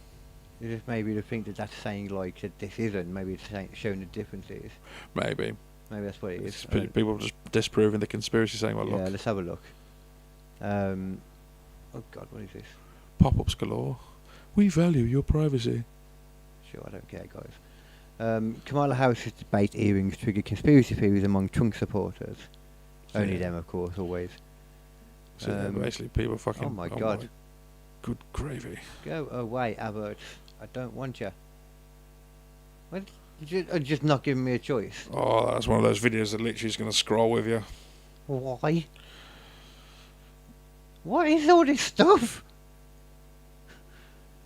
It's just maybe to think that that's saying like that this isn't. Maybe it's showing the differences. Maybe that's what it is. People just disproving the conspiracy, saying, "Well, look." Yeah, let's have a look. Oh God, what is this? Pop-ups galore. We value your privacy. Sure, I don't care, guys. Kamala Harris's debate earrings trigger conspiracy theories among Trump supporters. Only them, of course, always. So basically, people fucking. Oh my God. Good gravy. Go away, Abbott. I don't want you. What? You're just not giving me a choice. Oh, that's one of those videos that literally is going to scroll with you. Why? What is all this stuff?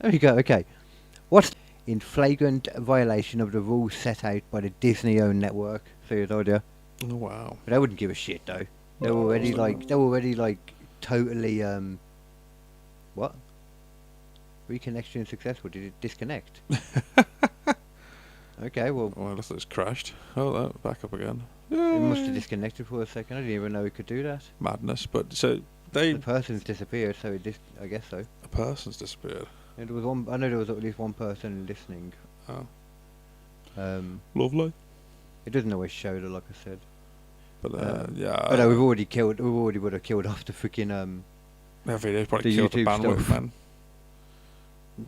There we go, okay. What's in flagrant violation of the rules set out by the Disney-owned network? Serious idea. Oh, wow. But they wouldn't give a shit, though. They were already totally, what? Reconnection successful. Did it disconnect? Okay, well... Well, unless it's crashed. Oh, that back up again. It must have disconnected for a second. I didn't even know it could do that. Madness. But so the person's disappeared, so I guess so. A person's disappeared. There was one. I know there was at least one person listening. Oh. Lovely. It doesn't always show, like I said. But yeah. But no, we already would have killed off the freaking That video probably killed the YouTube bandwidth, stuff. man.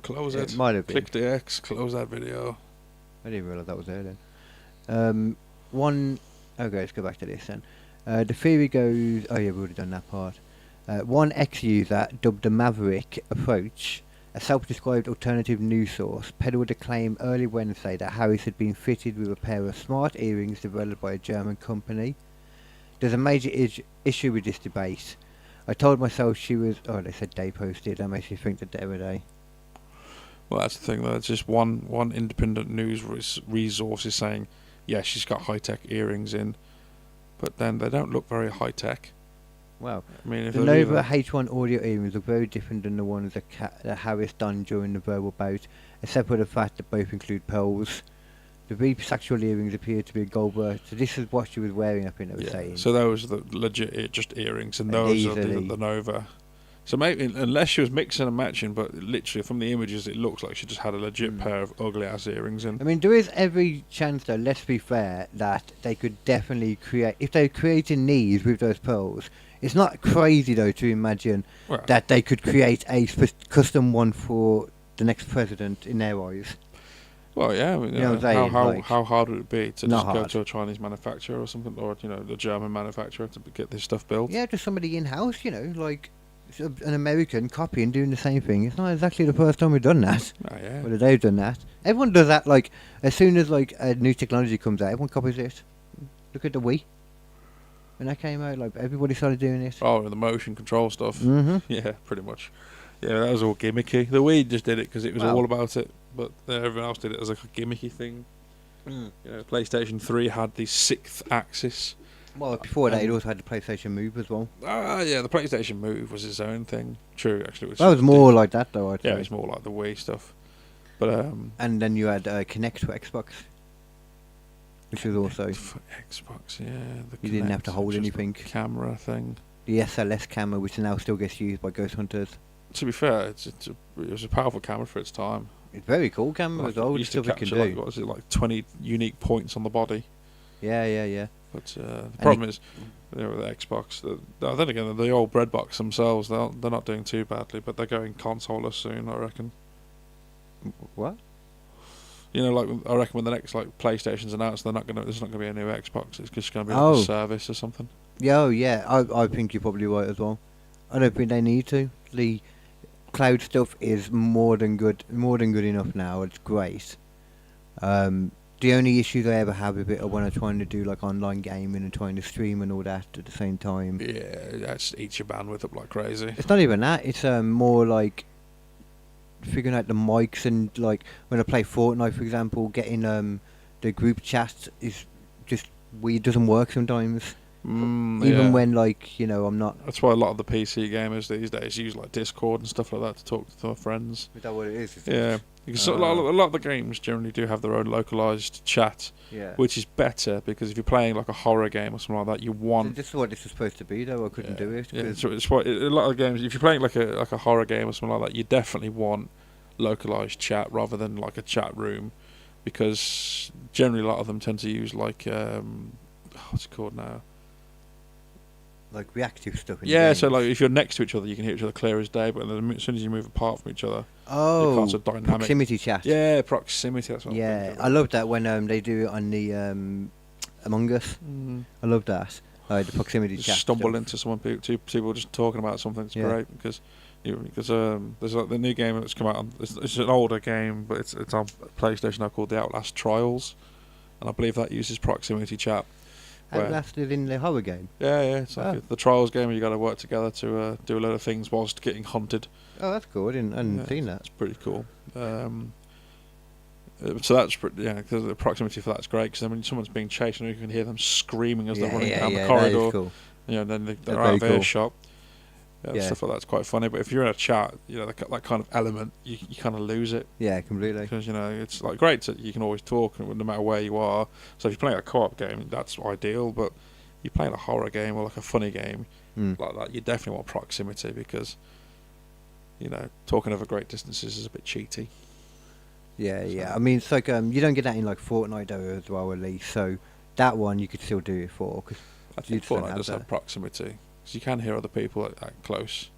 Close it. Might have been. Click the X. Close that video. I didn't realise that was there then. Okay, let's go back to this then. The theory goes... Oh yeah, we've already done that part. One ex-user, dubbed the Maverick Approach, a self-described alternative news source, peddled a claim early Wednesday that Harris had been fitted with a pair of smart earrings developed by a German company. There's a major issue with this debate. I told myself she was... Oh, they said they posted. That makes me think that they were they. Well, that's the thing, though. It's just one independent news resource is saying, yeah, she's got high-tech earrings in, but then they don't look very high-tech. Wow. I mean, if The they've Nova even- H1 audio earrings are very different than the ones that Harris done during the verbal bout, except for the fact that both include pearls. The Reap's actual earrings appear to be a gold burst, so this is what she was wearing, I think they were saying. So those are the legit just earrings, and And those these are are the Nova. So maybe, unless she was mixing and matching, but literally from the images, it looks like she just had a legit pair of ugly ass earrings in. I mean, there is every chance, though, let's be fair, that they could definitely create, if they're creating these with those pearls, it's not crazy, though, to imagine Well, that they could create a custom one for the next president in their eyes. well, yeah. I mean, You know what I'm saying, how hard would it be to Not just go hard. to a Chinese manufacturer or something, or the German manufacturer to get this stuff built? Yeah, just somebody in-house, like an American copying, doing the same thing. It's not exactly the first time we've done that. Oh, yeah. Whether they've done that. Everyone does that, like, as soon as, like, a new technology comes out, everyone copies it. Look at the Wii. When that came out, like, everybody started doing it. Oh, the motion control stuff. Mm-hmm. Yeah, pretty much. Yeah, that was all gimmicky. The Wii just did it because it was Well. all about it, but everyone else did it as like a gimmicky thing. PlayStation 3 had the 6th axis. Well, before that, it also had the PlayStation Move as well. Yeah, the PlayStation Move was its own thing. True, actually. That was more like that, though, I'd Yeah, it say. was more like the Wii stuff. But And then you had Kinect for Xbox, which was also for Xbox, yeah. You didn't have to Kinect, hold which was the anything. Camera thing. the SLS camera, which now still gets used by ghost hunters. To be fair, it was a powerful camera for its time. It's very cool camera Like, as well. it The used to stuff it can capture, like, do. what was it, like 20 unique points on the body. Yeah. But the problem is, with the Xbox, then again, the old breadbox themselves, they're not doing too badly, but they're going consoleless soon, I reckon. What? Like I reckon when the next PlayStation's announced, there's not gonna be a new Xbox. It's just gonna be like Oh. a service or something. Yeah. I think you're probably right as well. I don't think they need to. The cloud stuff is more than good enough now. It's great. The only issues I ever have with it are when I'm trying to do like online gaming and trying to stream and all that at the same time. Yeah, that just eats your bandwidth up like crazy. It's not even that. It's more like figuring out the mics and like when I play Fortnite, for example, getting the group chat is just weird. Doesn't work sometimes. Even when I'm not. That's why a lot of the PC gamers these days use like Discord and stuff like that to talk to their friends. Is that what it is? Yeah, because a lot of the games generally do have their own localized chat, Yeah. which is better because if you're playing like a horror game or something like that, you want. This is what this is supposed to be, though. I couldn't do it. Yeah, 'cause so it's what a lot of games. If you're playing like a horror game or something like that, you definitely want localized chat rather than like a chat room, because generally a lot of them tend to use like what's it called now? like reactive stuff. In Yeah, games. so like if you're next to each other, you can hear each other clear as day. But then as soon as you move apart from each other, Oh, can't sort of dynamic. proximity chat. Yeah, proximity. That's what I'm Yeah, thinking of. I love that when they do it on the Among Us. I love that. The proximity Just chat. stumble stuff. into someone, two people just talking about something. It's Yeah. great because there's like the new game that's come out. It's an older game, but it's on PlayStation now called The Outlast Trials, and I believe that uses proximity chat. Outlast is in the horror game. Yeah, it's like the Trials game where you got to work together to do a lot of things whilst getting hunted. Oh, that's cool. I hadn't seen that. It's pretty cool. So that's because the proximity for that's great. Because then when someone's being chased, you can hear them screaming as they're running down the That corridor. is cool. Then they're They're out of very cool. earshot. Yeah. Stuff like that's quite funny. But if you're in a chat, that kind of element, you kind of lose it. Yeah, completely. Because it's like great that you can always talk no matter where you are. So if you're playing a co-op game, that's ideal. But you're playing a horror game or like a funny game like that, you definitely want proximity because talking over great distances is a bit cheaty. Yeah. I mean, it's like you don't get that in like Fortnite though as well, at least. So that one you could still do it for. Cause I you think just don't Fortnite have does that. have proximity because you can hear other people at close.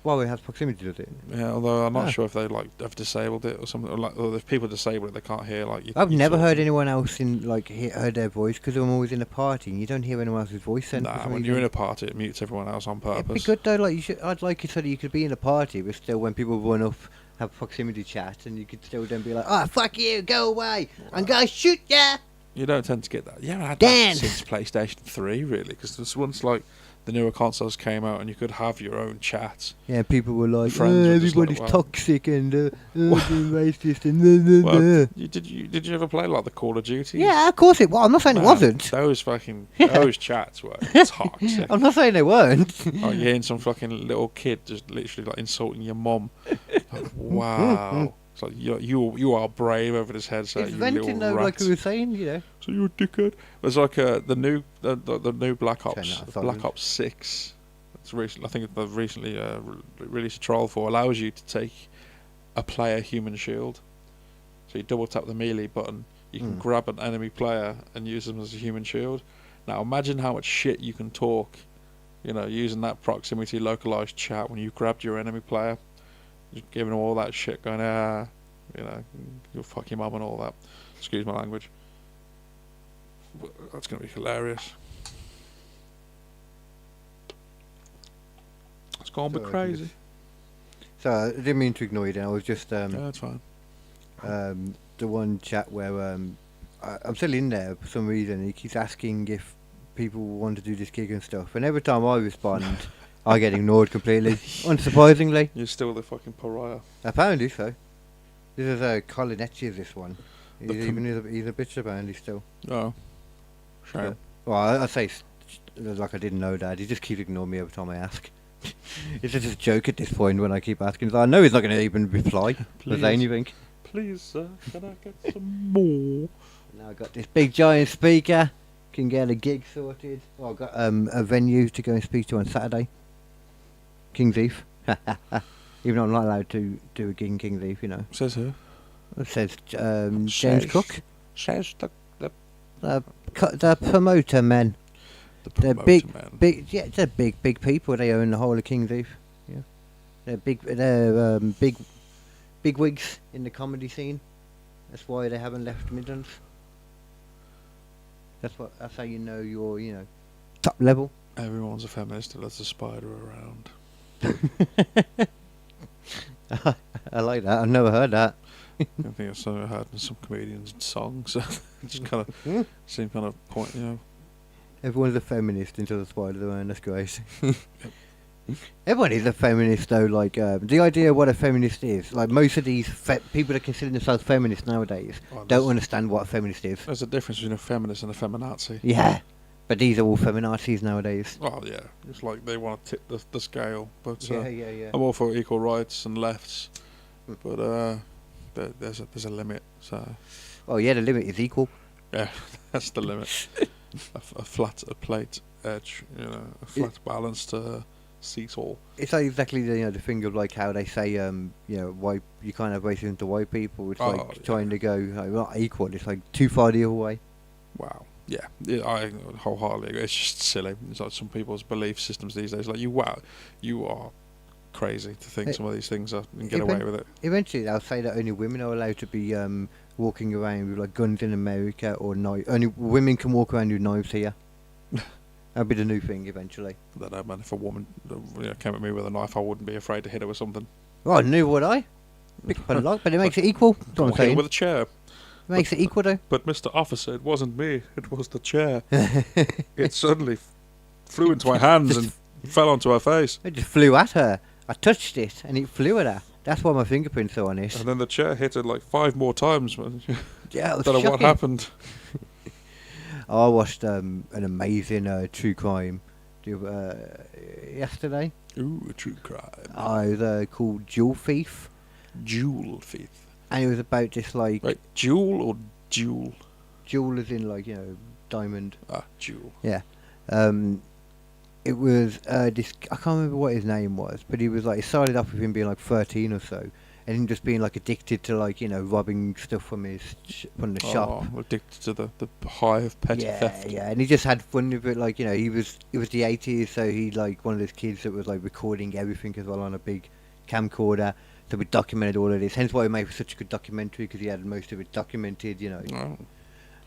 Well, it has proximity, does it? Yeah, although I'm not Ah. sure if they have disabled it or something. Or if people disable it, they can't hear I've never heard anyone else heard their voice because I'm always in a party and you don't hear anyone else's voice. Then Nah, when you're in a party, it mutes everyone else on purpose. It'd be good though. I'd like it so that you could be in a party, but still, when people run up, have proximity chat, and you could still then be like, "Oh, fuck you, go away, I'm gonna shoot ya." You don't tend to get that. You haven't had Dance. that since PlayStation 3, really, because once the newer consoles came out and you could have your own chat. Yeah, people were like, Friends were just everybody's like, wow. toxic and being racist and Well, did you ever play like the Call of Duty? Yeah, of course it was. I'm not saying it wasn't. Those chats were toxic. I'm not saying they weren't. Oh, you're hearing some fucking little kid just literally like insulting your mum. Like, wow. It's like you are brave over this headset. It's you venting little though, rat. like we were saying, you know. So you're a dickhead. There's like the new Black Ops, that Black Ops 6. It's recently, I think they've recently released a trial for, allows you to take a player human shield. So you double tap the melee button, you can grab an enemy player and use them as a human shield. Now imagine how much shit you can talk, you know, using that proximity localized chat when you grabbed your enemy player, just giving them all that shit, going you know, you'll fuck your mum and all that. Excuse my language. That's gonna be hilarious. It's gone a bit crazy. So I didn't mean to ignore you then. I was just Yeah, that's fine. the one chat where I'm still in there for some reason. He keeps asking if people want to do this gig and stuff, and every time I respond, I get ignored completely. Unsurprisingly, You're still the fucking pariah. apparently so. This is Colin Etches, this one. He's The he's a bitch apparently still. Oh, shame. So, well, I say like I didn't know that. He just keeps ignoring me every time I ask. It's just a joke at this point when I keep asking. So I know he's not going to even reply or say anything. Please, sir, can I get some more? Now I've got this big giant speaker. Can get a gig sorted. Well, I've got a venue to go and speak to on Saturday. King's Eve. Even though I'm not allowed to do a gig in King's Eve, you know. Says who? It says James Says- Cook. Says the The promoter men. They're promoter man. Big, yeah, they're big people. They own the whole of King's Eve. Yeah, they're big wigs in the comedy scene. That's why they haven't left Midlands. That's how you know you're, you know, top level. Everyone's a feminist that lets a spider around. I like that. I've never heard that. I think it's something I heard in some comedians' songs. It just kind of seemed kind of point, you know. Everyone's a feminist until the spider's around. That's great. Everyone is a feminist, though. Like the idea of what a feminist is, like most of these people that consider themselves feminists nowadays don't understand what a feminist is. There's a difference between a feminist and a feminazi. Yeah, but these are all feminazis nowadays. Well, yeah, it's like they want to tip the scale, but Yeah. I'm all for equal rights and lefts, but there's a limit. So Oh yeah, the limit is equal. yeah, that's the limit. a flat plate edge, you know, a flat balanced seesaw. It's like exactly the thing of like how they say you know, white, you can't have racism to white people. It's like trying to go not equal. It's like too far the other way. Wow. Yeah, I wholeheartedly agree. It's just silly. It's like some people's belief systems these days. Like you are crazy to think some of these things are and get away with it. Eventually, they'll say that only women are allowed to be walking around with like guns in America, or only women can walk around with knives here. That'll be the new thing eventually. I don't know, man. If a woman came at me with a knife, I wouldn't be afraid to hit her with something. Well, knew would I? Pick up a lot, but it makes it equal. That's what I'm Hit her saying. with a chair. It makes it equal though. But Mr. Officer, it wasn't me. It was the chair. It suddenly flew into my hands and fell onto her face. It just flew at her. I touched it and it flew at her. That's why my fingerprints are on it. And then the chair hit her like 5 more times. Yeah, it was Don't know what shocking. happened. I watched an amazing true crime yesterday. Ooh, a true crime. It was called Jewel Thief, Jewel thief. and it was about this like Right, jewel or jewel? jewel as in like, you know, diamond. Ah, jewel. Yeah. It was this. I can't remember what his name was, but he was like. It started off with him being like 13 or so, and him just being like addicted to like, you know, robbing stuff from his from the shop. Addicted to the high of petty theft. Yeah, and he just had fun with it. Like, you know, it was the 80s, so he like one of those kids that was like recording everything as well on a big camcorder. So we documented all of this. Hence why he made for such a good documentary, because he had most of it documented. You know,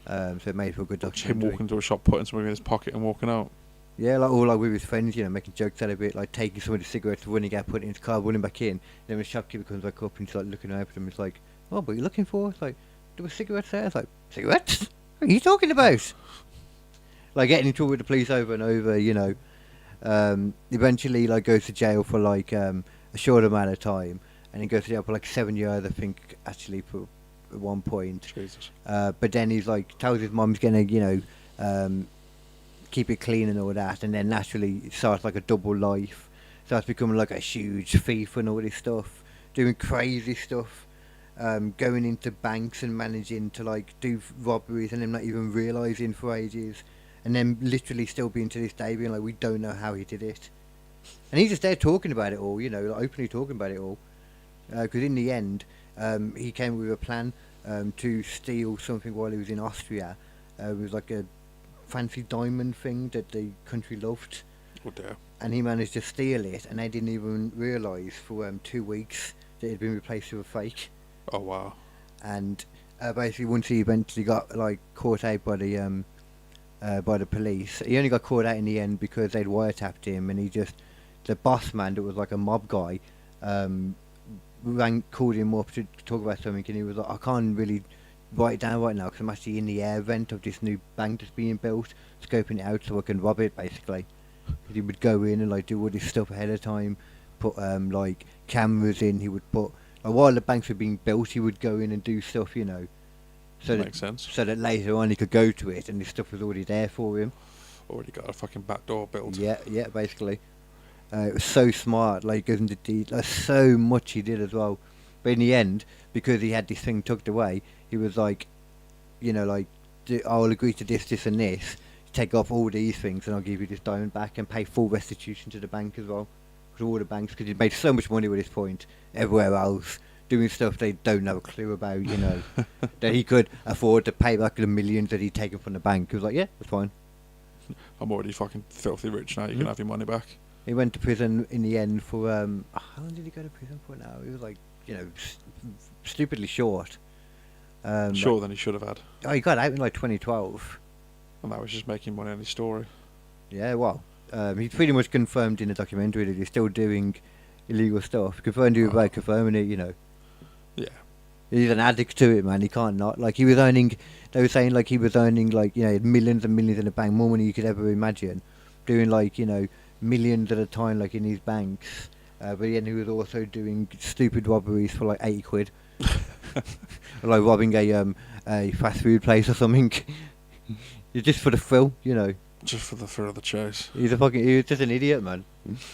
so it made for a good Him documentary. walking to a shop, putting something in his pocket and walking out. Yeah, like all like with his friends, you know, making jokes out of it, like taking some of the cigarettes, running out, putting it in his car, running back in. Then when the shopkeeper comes back up and he's like looking over them, it's like, "Oh, what are you looking for?" It's like, "There were cigarettes there." It's like, "Cigarettes? What are you talking about?" Like getting in trouble with the police over and over, you know. Eventually, like, goes to jail for like a short amount of time, and he goes to jail for like 7 years, I think, actually, for at one point. Jesus. But then he's like tells his mum he's gonna, keep it clean and all that, and then naturally it starts like a double life. Starts becoming like a huge thief and all this stuff, doing crazy stuff, going into banks and managing to like do robberies and then not even realising for ages, and then literally still being to this day being like, we don't know how he did it. And he's just there talking about it all, like openly talking about it all, because in the end he came up with a plan to steal something while he was in Austria. It was like a fancy diamond thing that the country loved. Oh dear. And he managed to steal it, and they didn't even realise for 2 weeks that it had been replaced with a fake. Oh wow. And basically, once he eventually got like caught out by the police, he only got caught out in the end because they'd wiretapped him, and the boss man that was like a mob guy, called him up to talk about something, and he was like, I can't really write it down right now because I'm actually in the air vent of this new bank that's being built, scoping it out so I can rob it, basically. He would go in and like do all this stuff ahead of time, put like cameras in. He would put while the banks were being built, he would go in and do stuff, so Makes sense. So that later on he could go to it and this stuff was already there for him. Already got a fucking back door built. Yeah, basically. It was so smart. Like, goes into detail. So much he did as well. But in the end, because he had this thing tucked away, he was like, I'll agree to this, this, and this. Take off all these things and I'll give you this diamond back and pay full restitution to the bank as well. To all the banks, because he'd made so much money at this point everywhere else, doing stuff they don't have a clue about, that he could afford to pay back the millions that he'd taken from the bank. He was like, yeah, that's fine. I'm already fucking filthy rich now. You can have your money back. He went to prison in the end for, how long did he go to prison for now? He was like, stupidly short. Shorter than he should have had. Oh, he got out in like 2012. And that was just making money on his story. Yeah, well, he pretty much confirmed in the documentary that he's still doing illegal stuff. Confirmed it by confirming it, Yeah. He's an addict to it, man. He can't not. Like, he was earning, they were saying, like, he was earning, like, millions and millions in the bank, more money you could ever imagine. Doing, like, millions at a time, like, in these banks. But then he was also doing stupid robberies for, like, 80 quid. Like, robbing a fast food place or something. Just for the thrill, Just for the thrill of the chase. He was just an idiot, man.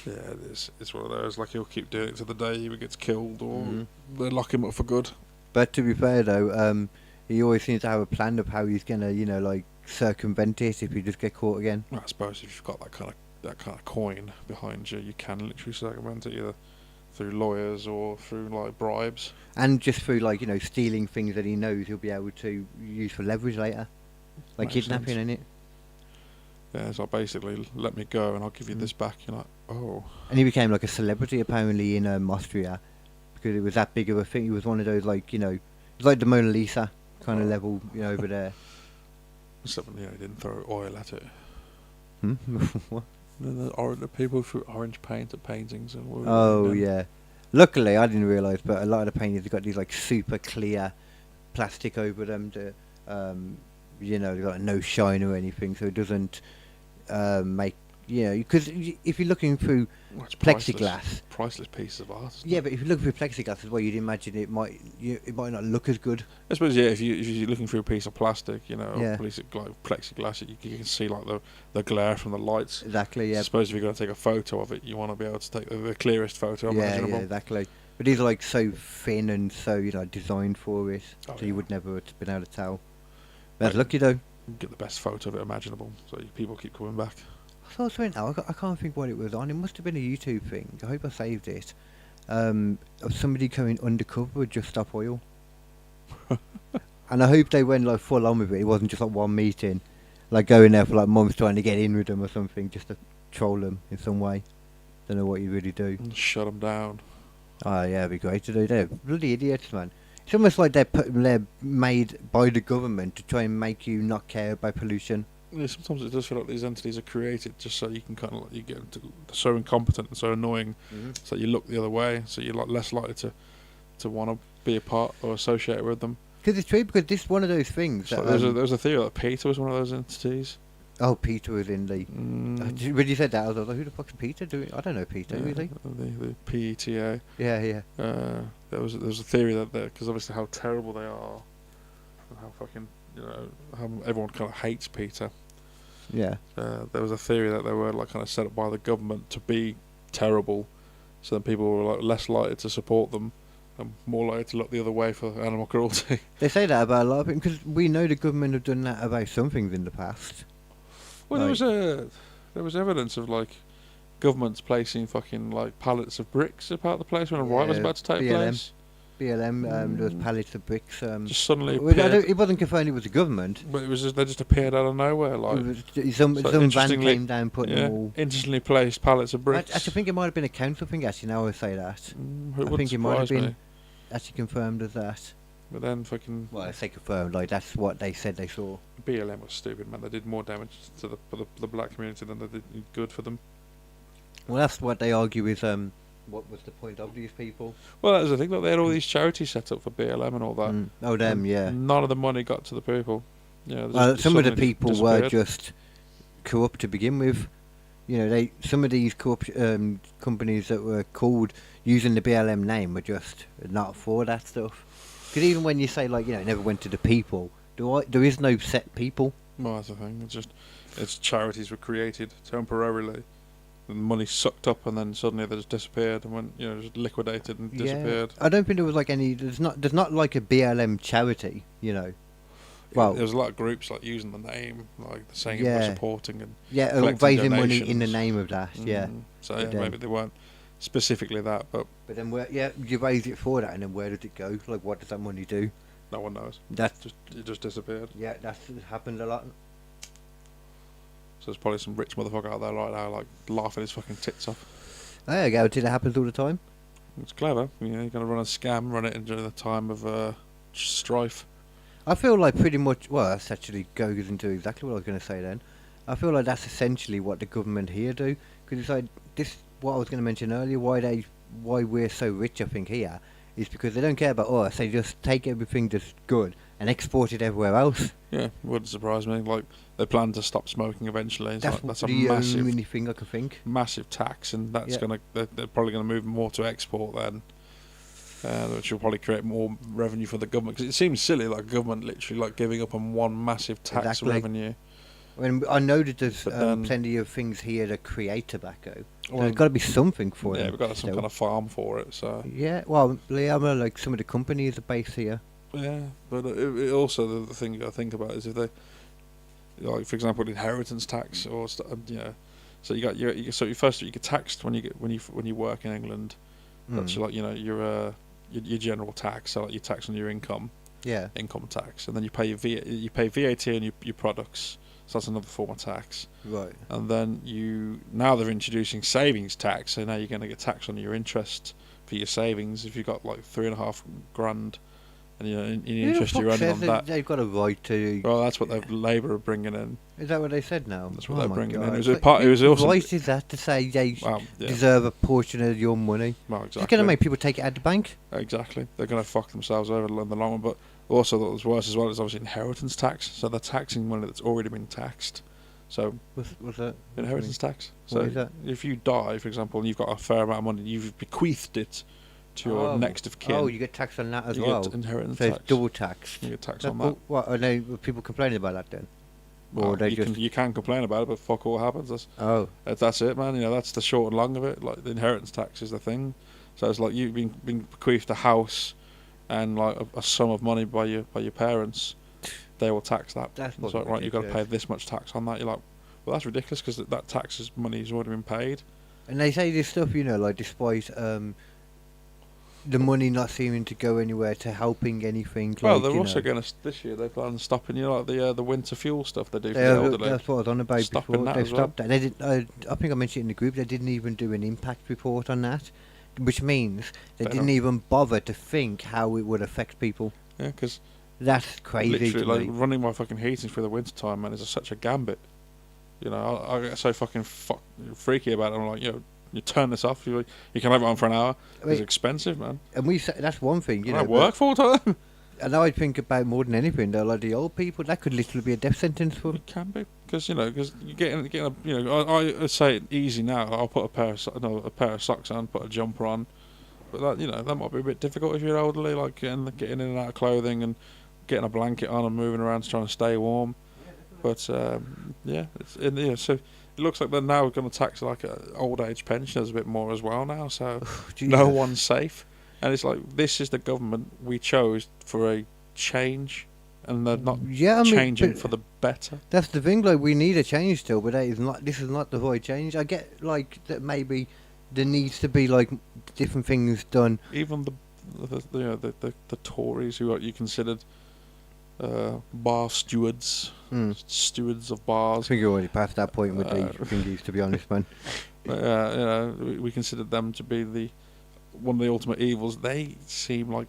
Yeah, it is. It's one of those, like, he'll keep doing it to the day he gets killed or they lock him up for good. But to be fair, though, he always seems to have a plan of how he's gonna, like, circumvent it if he just get caught again. I suppose if you've got that kind of coin behind you, you can literally circumvent it either through lawyers or through, like, bribes. And just through, like, stealing things that he knows he'll be able to use for leverage later. Like kidnapping, innit? Yeah, so basically, let me go and I'll give you this back. You're like, oh. And he became like a celebrity apparently in Austria because it was that big of a thing. He was one of those, like, it's like the Mona Lisa kind of level, over there. Except, he didn't throw oil at it. What? The people threw orange paint at paintings. And oh, yeah. Luckily, I didn't realise, but a lot of the paintings have got these, like, super clear plastic over them to, they've got no shine or anything, so it doesn't make, because if you're looking through plexiglass, priceless piece of art. Yeah, but if you look through plexiglass as well, you'd imagine it might not look as good. I suppose, yeah. If you're looking through a piece of plastic, Yeah. or a piece of like plexiglass, you can see like the glare from the lights. Exactly. Yeah. I suppose if you're going to take a photo of it, you want to be able to take the clearest photo imaginable. Yeah, exactly. But these are like so thin and so designed for it, so you would never have been able to tell. That's lucky though. Get the best photo of it imaginable, so people keep coming back. I saw something now. I can't think what it was on. It must have been a YouTube thing. I hope I saved it. Of somebody going undercover with Just Stop Oil. And I hope they went like full on with it. It wasn't just like one meeting, like going there for like months trying to get in with them or something, just to troll them in some way. Don't know what you really do. And shut them down. Oh yeah, it'd be great to do. They're bloody idiots, man. It's almost like they're made by the government to try and make you not care about pollution. Yeah, sometimes it does feel like these entities are created just so you can kind of you get so incompetent and so annoying, so you look the other way, so you're like less likely to want to be a part or associate with them. Because it's true. Because this is one of those things. That like there's a theory that Peter was one of those entities. Oh, Peter was in the. When you said that, I was like, who the fuck's Peter doing? I don't know Peter, really. The PETA. Yeah. There was a theory that because obviously how terrible they are, and how fucking how everyone kind of hates Peter. Yeah. There was a theory that they were like kind of set up by the government to be terrible, so that people were like less likely to support them and more likely to look the other way for animal cruelty. They say that about a lot of things because we know the government have done that about some things in the past. Well, there was evidence of like governments placing fucking like pallets of bricks about the place when a riot was about to take place. BLM, there was pallets of bricks. Just suddenly it wasn't confirmed it was the government. But it was they just appeared out of nowhere. Like some van came down putting them all. Instantly placed pallets of bricks. I think it might have been a council thing. Actually, now I say that. I think it might have been actually confirmed as that. But then fucking. Well, I say confirmed. Like that's what they said they saw. BLM was stupid, man. They did more damage to the black community than they did good for them. Well, that's what they argue is what was the point of these people? Well, that's the thing. That they had all these charities set up for BLM and all that. Oh, them, yeah. None of the money got to the people. Some of the people were just corrupt to begin with. Some of these companies that were called using the BLM name were just not for that stuff. Because even when you say it never went to the people, there is no set people. Well, that's the thing. It's charities were created temporarily. The money sucked up and then suddenly they just disappeared and went, just liquidated and disappeared. I don't think there was there's not like a BLM charity, Well, there's a lot of groups using the name, like saying we're supporting and raising money in the name of that, So maybe they weren't specifically that, but then you raise it for that, and then where does it go? Like, what does that money do? No one knows. It just disappeared. Yeah, that's happened a lot. So there's probably some rich motherfucker out there right now, laughing his fucking tits off. There you go. It happens all the time. It's clever. You're going to run a scam, run it during the time of strife. I feel like pretty much. Well, that's actually goes into exactly what I was going to say then. I feel like that's essentially what the government here do. Because it's like this. What I was going to mention earlier. Why we're so rich, I think here, is because they don't care about us. They just take everything that's good and export it everywhere else. Yeah, wouldn't surprise me. They plan to stop smoking eventually. That's a the massive only thing I can think. Massive tax, and that's they're probably gonna move more to export then, which will probably create more revenue for the government. Because it seems silly, government literally giving up on one massive tax revenue. I know that there's plenty of things here that create tobacco. So there's got to be something for it. Yeah, we've got some kind of farm for it. So yeah, well, some of the companies are based here. Yeah, but it also the thing you got to think about is if they, for example, inheritance tax or so you got you get taxed when you work in England. That's your general tax, so your tax on your income. Yeah. Income tax, and then you pay VAT on your products. So that's another form of tax. Right. And then now they're introducing savings tax, so now you're going to get taxed on your interest for your savings if you've got $3.5 grand. And in interest you're earning on that. They've got a right to. Well, that's what Labour are bringing in. Is that what they said now? That's what they're bringing in. It was also. Right is that to say they deserve a portion of your money? Well, exactly. It's going to make people take it out of the bank. Exactly. They're going to fuck themselves over in the long run. But also, what's worse as well is obviously inheritance tax. So they're taxing money that's already been taxed. So what's that? Inheritance tax. So what is that? If you die, for example, and you've got a fair amount of money, you've bequeathed it to your next of kin. Oh, you get taxed on that as well. You get inheritance tax. It's double taxed. You get taxed on that. What are people complaining about that then? Well, you can complain about it, but fuck all happens. That's it, man. That's the short and long of it. The inheritance tax is the thing. So it's like you've been bequeathed a house and a sum of money by your parents. They will tax that. That's right. You've got to pay this much tax on that. You're like, well, that's ridiculous because that tax's money has already been paid. And they say this stuff, despite the money not seeming to go anywhere to helping anything. Well, they're also going to this year. They plan on stopping the winter fuel stuff they do for the elderly. That's what I was on about stopping before. They've stopped that. They did. I think I mentioned it in the group. They didn't even do an impact report on that, which means they didn't even bother to think how it would affect people. Yeah, because that's crazy. Literally, running my fucking heating through the winter time, man, is such a gambit. I get so fucking freaky about it. I'm like, you turn this off. You can have it on for an hour. It's expensive, man. And that's one thing. I work full time. And I think about more than anything, though, the old people, that could literally be a death sentence for them. It can be. Because you're getting I say it easy now. I'll put a pair of socks on, put a jumper on, but that might be a bit difficult if you're elderly, like getting in and out of clothing and getting a blanket on and moving around trying to stay warm. But so it looks like they're now going to tax like old age pensioners a bit more as well now. So no one's safe, and it's like this is the government we chose for a change. And they're not changing for the better. That's the thing. Like, we need a change still, but this is not the right change. I get like that maybe there needs to be like different things done. Even the Tories who you considered bar stewards, stewards of bars. I think you're already past that point with the thingies, to be honest, man. We considered them to be one of the ultimate evils. They seem like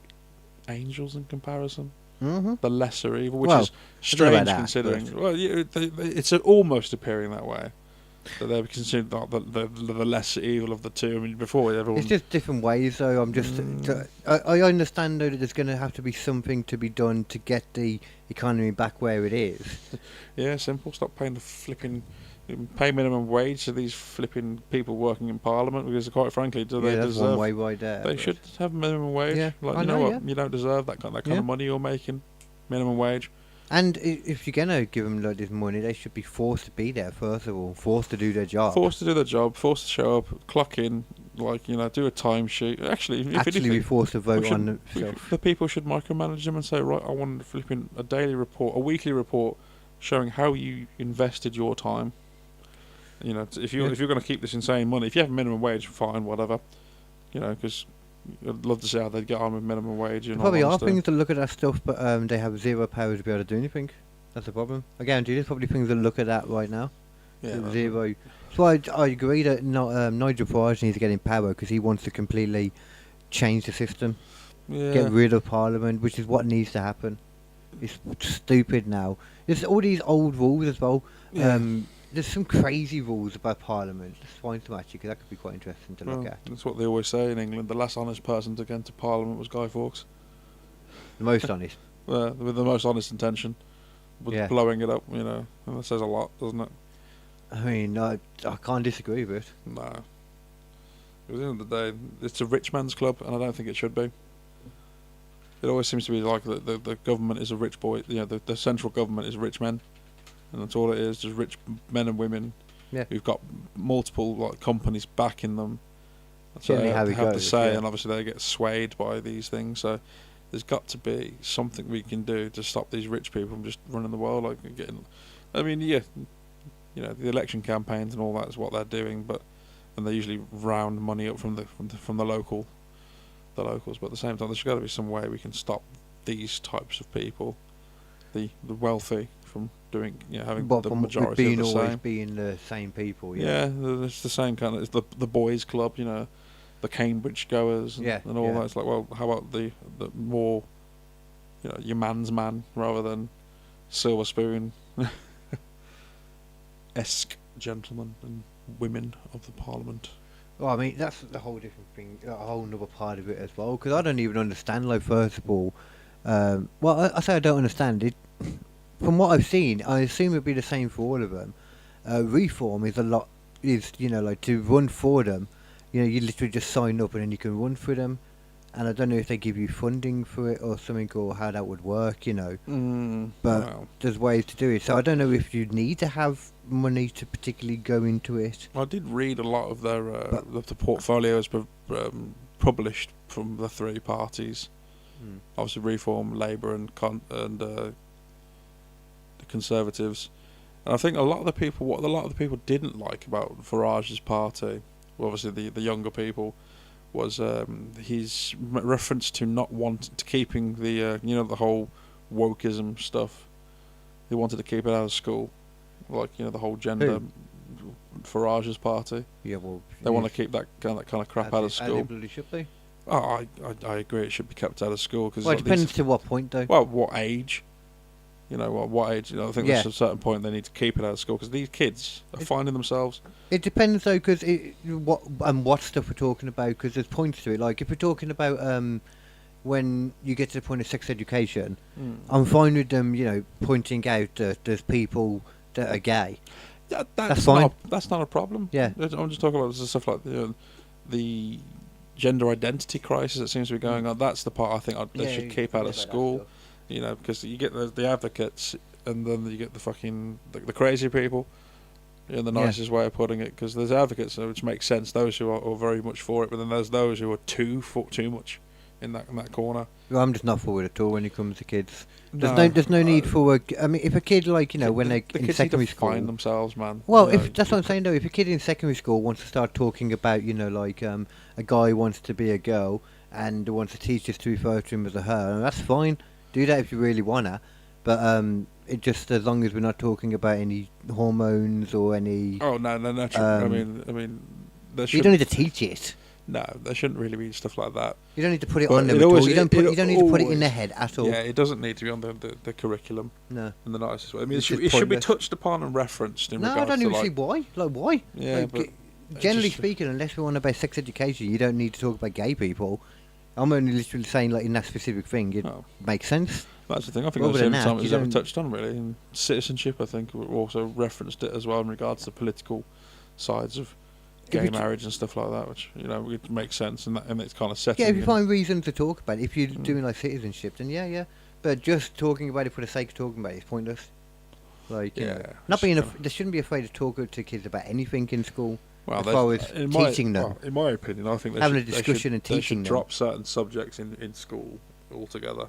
angels in comparison. Mm-hmm. The lesser evil, which is strange considering. Well, it's almost appearing that way. That they're considered the lesser evil of the two. I mean, before everyone. It's just different ways, though. I'm just. I understand though that there's going to have to be something to be done to get the economy back where it is. Yeah, simple. Stop paying the flipping. Pay minimum wage to these flipping people working in Parliament, because quite frankly, do they that's deserve? One way right there. They should have minimum wage. Yeah, like you know what? You don't deserve that kind of money you're making. Minimum wage. And if you're gonna give them this money, they should be forced to be there first of all, forced to do their job. Forced to do their job, forced to show up, clock in, do a timesheet. Actually, be forced to vote on themselves. The people should micromanage them and say, right, I want flipping a daily report, a weekly report, showing how you invested your time. If you're going to keep this insane money, if you have minimum wage, fine, whatever. Because I'd love to see how they'd get on with minimum wage. There probably are things to look at that stuff, but they have zero power to be able to do anything. That's the problem. I guarantee there's probably things to look at that right now. Yeah, zero. So I agree that Nigel Farage needs to get in power because he wants to completely change the system, get rid of Parliament, which is what needs to happen. It's stupid now. There's all these old rules as well. Yeah. There's some crazy rules about Parliament. Let's find some actually, because that could be quite interesting to look at. That's what they always say in England. The last honest person to get into Parliament was Guy Fawkes. The most honest. With the most honest intention. With blowing it up, and that says a lot, doesn't it? I mean, I can't disagree with it. No. At the end of the day, it's a rich man's club, and I don't think it should be. It always seems to be like the government is a rich boy. The central government is rich men. And that's all it is, just rich men and women who've got multiple companies backing them. That's how they have to say, and obviously they get swayed by these things. So there's got to be something we can do to stop these rich people from just running the world. The election campaigns and all that is what they're doing, and they usually round money up from the locals. But at the same time, there's got to be some way we can stop these types of people, the wealthy, from doing having the majority of the same. Being the same people. Yeah, it's the same kind of. It's the boys' club, the Cambridge goers and all that. It's like, well, how about the more, your man's man rather than silver spoon esque gentlemen and women of the Parliament. Well, I mean, that's the whole different thing, a whole other part of it as well. Because I don't even understand. Like, first of all, I say I don't understand it. From what I've seen, I assume it'd be the same for all of them. Reform is to run for them. You literally just sign up and then you can run for them. And I don't know if they give you funding for it or something, or how that would work, But there's ways to do it. So I don't know if you need to have money to particularly go into it. I did read a lot of their the portfolios published from the three parties. Obviously, Reform, Labour, and the Conservatives. And I think what a lot of the people didn't like about Farage's party, well, obviously the younger people, was his reference to keeping the the whole wokeism stuff. He wanted to keep it out of school, the whole gender. Farage's party. Yeah, well, they want to keep that kind of crap out of school. As it should be. Oh, I agree. It should be kept out of school because. Well, it depends to what point, though. Well, what age? What age? I think there's a certain point they need to keep it out of school because these kids are finding themselves. It depends though, because what stuff we're talking about. Because there's points to it. Like if we're talking about when you get to the point of sex education, I'm fine with them, pointing out that there's people that are gay. That's fine. That's not a problem. Yeah. I'm just talking about stuff like the gender identity crisis that seems to be going on. That's the part I think they should keep out of school. You know, because you get the advocates, and then you get the fucking the crazy people. In the nicest way of putting it, because there's advocates which makes sense, those who are very much for it, but then there's those who are too much in that corner. Well, I'm just not for it at all when it comes to kids. There's no need for I mean, if a kid, like, you know, when they're in secondary school, find themselves, man. Well, if that's what I'm saying though, if a kid in secondary school wants to start talking about, you know, like a guy wants to be a girl and wants the teachers to refer to him as a her, that's fine. Do that if you really wanna, but it just, as long as we're not talking about any hormones or any. Oh no, I mean, you don't need to teach it. No, there shouldn't really be stuff like that. You don't need to put it on them at all. You don't need to put it in their head at all. Yeah, it doesn't need to be on the curriculum. No. In the nicest way. I mean, it should be touched upon and referenced in regards to. No, I don't even see why. Like, why? Yeah, but generally speaking, unless we want about sex education, you don't need to talk about gay people. I'm only literally saying, like, in that specific thing, it makes sense. That's the thing. I think that's the only time it was ever touched on, really. And citizenship, I think, also referenced it as well in regards to political sides of gay marriage and stuff like that, which, you know, it makes sense in it's kind of setting. Yeah, if you find reason to talk about it, if you're doing like citizenship, then yeah. But just talking about it for the sake of talking about it is pointless. Like, you know, they shouldn't be afraid to talk to kids about anything in school. Well, as far as teaching them. In my opinion, I think having a discussion and teaching them. They should drop certain subjects in school altogether.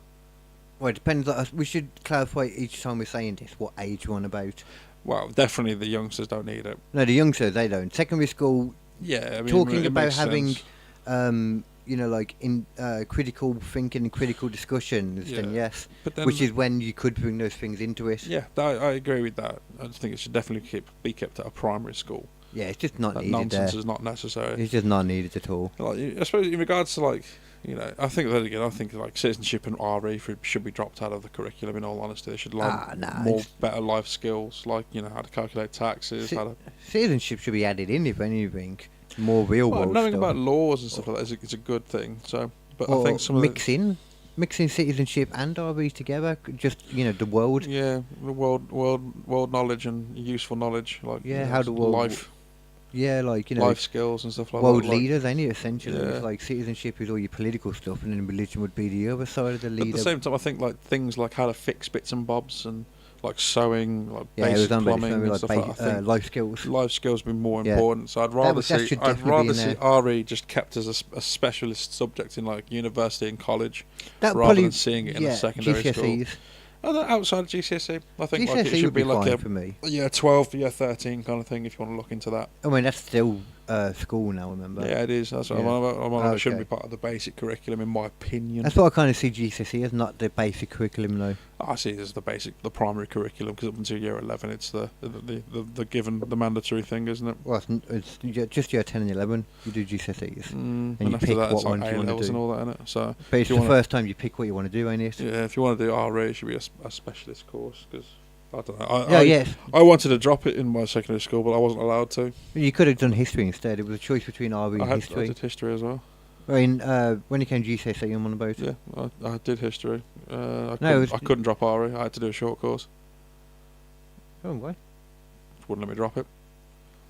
Well, it depends. We should clarify each time we're saying this what age we're on about. Well, definitely the youngsters don't need it. No, the youngsters, they don't. Secondary school, yeah, I mean, talking about having, you know, like in critical thinking and critical discussions, then yes. But then, which is when you could bring those things into it. Yeah, I agree with that. I just think it should definitely be kept at a primary school. Yeah, it's just not needed. Nonsense is not necessary. It's just not needed at all. Like, I suppose in regards to, like, you know, I think like citizenship and RE should be dropped out of the curriculum. In all honesty, they should learn better life skills, like, you know, how to calculate taxes. Citizenship should be added in, if anything. More real world knowing stuff. about laws and stuff like that is a good thing. So, but or I think some mixing citizenship and RE together, just, you know, the world. Yeah, the world knowledge and useful knowledge, like, yeah, how the world life. Yeah, like, you know, life skills and stuff like that. World leaders, ain't it, essentially? Yeah. It's like citizenship is all your political stuff, and then religion would be the other side of the leader. At the same time, I think, like, things like how to fix bits and bobs and, like, sewing, like, basic plumbing and stuff like that. I think life skills. Life skills would be more important. So I'd rather see RE just kept as a specialist subject in, like, university and college, rather than seeing it in a secondary GCSEs. school. Outside of GCSE, I think GCSE like it should be like a for me. Year 12, year 13 kind of thing, if you want to look into that. I mean, that's still school now, remember? Yeah, it is. That's what I'm on. It shouldn't be part of the basic curriculum, in my opinion. That's what I kind of see GCSE as, not the basic curriculum, though. I see it as the primary curriculum, because up until year 11, it's the given, the mandatory thing, isn't it? Well, it's just year 10 and 11 you do GCSEs, and you after pick that, what ones like you want to do. And all that, innit? So, but it's the first time you pick what you want to do, ain't it? Yeah, if you want to do RE, it should be a specialist course, because I don't know. I wanted to drop it in my secondary school, but I wasn't allowed to. You could have done history instead. It was a choice between RE and history. I did history as well. I mean, when you came GCSE, I'm on the boat. Yeah, I did history. I couldn't drop RE. I had to do a short course. Oh, why? Wouldn't let me drop it.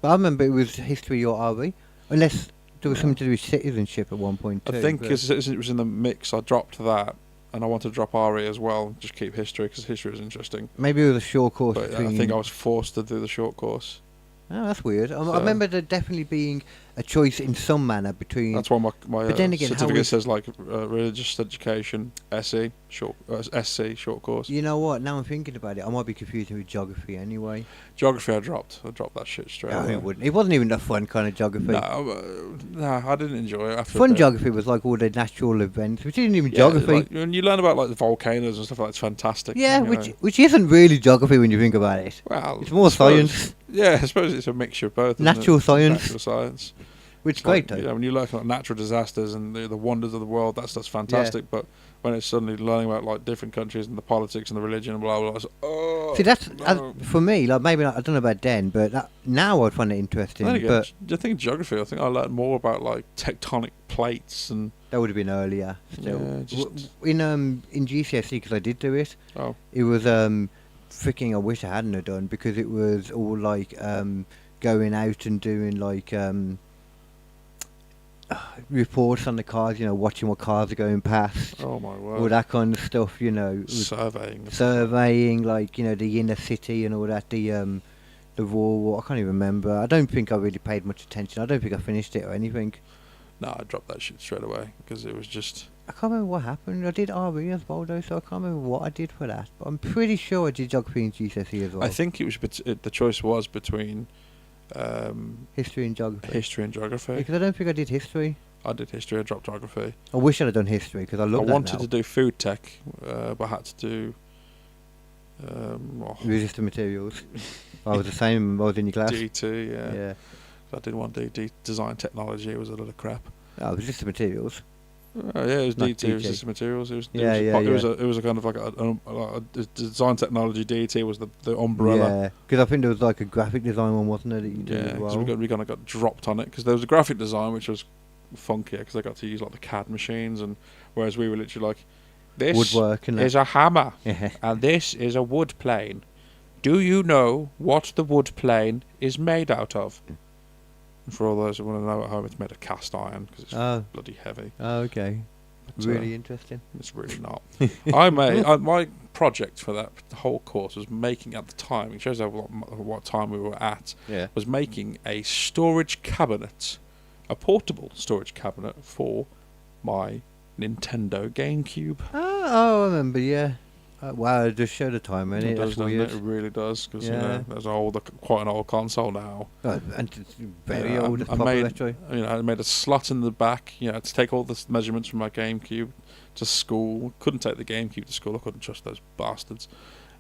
But I remember it was history or RE, unless there was something to do with citizenship at one point too. I think because it was in the mix, I dropped that. And I wanted to drop RE as well, just keep history, because history was interesting. Maybe it was a short course. But I think I was forced to do the short course. Oh, that's weird. I remember there definitely being a choice in some manner between... That's why my certificate says, like, religious education, SC, short course. You know what? Now I'm thinking about it, I might be confusing with geography anyway. Geography I dropped that shit straight away. It wasn't even a fun kind of geography. No, I didn't enjoy it. Fun geography was like all the natural events, which isn't even geography. Like, when you learn about, like, the volcanoes and stuff like that, it's fantastic. Yeah, which isn't really geography when you think about it. Well, it's more science. Yeah, I suppose it's a mixture of both. Natural science. Natural science. Which is great, though. You know, when you learn about natural disasters and the wonders of the world, that's fantastic. Yeah. But when it's suddenly learning about, like, different countries and the politics and the religion and blah blah blah, it's, see, that's for me. Like, maybe I don't know about then, but now I'd find it interesting. Then again, I think geography. I think I learned more about, like, tectonic plates and. That would have been earlier. Still, yeah, in GCSE, because I did do it. Oh. It was freaking I wish I hadn't have done, because it was all like going out and doing like reports on the cars, watching what cars are going past. Oh my word. All that kind of stuff, surveying, like the inner city and all that. The raw. I can't even remember. I don't think I really paid much attention. I don't think I finished it or anything. No, I dropped that shit straight away because it was just. I can't remember what happened. I did RE as well though, so I can't remember what I did for that. But I'm pretty sure I did geography and GCSE as well. I think it was the choice was between history and geography. History and geography. Because I don't think I did history. I did history. I dropped geography. I wish I'd have done history because I love that. I wanted to do food tech, but I had to do. Resistant materials. I was the same. I was in your class. D2, yeah. Yeah. I didn't want to do design technology. It was a lot of crap. Oh, resistant materials. Yeah, it was Not D2, resistant materials. It was a kind of like a design technology. DT was the umbrella. Yeah, because I think there was like a graphic design one, wasn't there, that you did as well? Yeah, we kind of got dropped on it because there was a graphic design which was funkier because they got to use like the CAD machines, and whereas we were literally like, this woodwork is a hammer and this is a wood plane. Do you know what the wood plane is made out of? And for all those who want to know at home, it's made of cast iron because it's bloody heavy. Oh, okay. But, really interesting. It's really not. My project for that whole course was making, at the time, it shows what time we were at, was making a storage cabinet, a portable storage cabinet for my Nintendo GameCube. Oh, I remember, yeah. Wow, it just showed the time, man. It That's does, weird. it really does, because there's quite an old console now. Oh, and it's very old. It's proper retro. I made a slot in the back, to take all the measurements from my GameCube to school. Couldn't take the GameCube to school. I couldn't trust those bastards.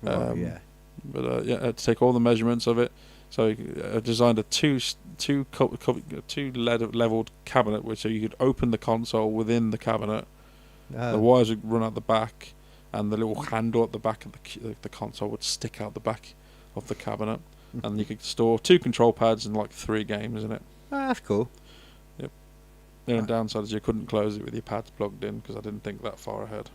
But I had to take all the measurements of it. So I designed a two leveled cabinet, so you could open the console within the cabinet. The wires would run out the back, and the little handle at the back of the console would stick out the back of the cabinet, and you could store 2 control pads and like 3 games in it. Oh, that's cool. Yep. The only downside is you couldn't close it with your pads plugged in because I didn't think that far ahead.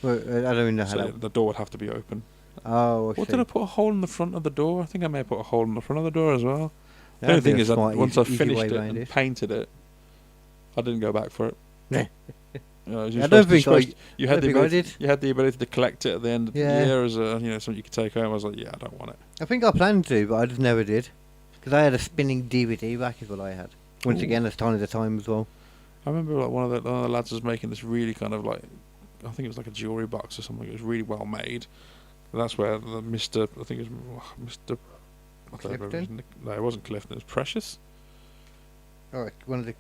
Well, I don't even know how the door would have to be open. Oh, Did I put a hole in the front of the door? I think I may have put a hole in the front of the door as well. The only thing is that once I finished it and painted it, I didn't go back for it. I don't think you had the ability to collect it at the end of the year as something you could take home. I was like, I don't want it. I think I planned to, but I just never did. Because I had a spinning DVD rack is what I had. Once again, that's tiny at the time as well. I remember like one of the lads was making this really kind of like, I think it was like a jewellery box or something. It was really well made. And that's where the Mr. I think it was Mr. Clifton? No, it wasn't Clifton. It was Precious. Oh, one of the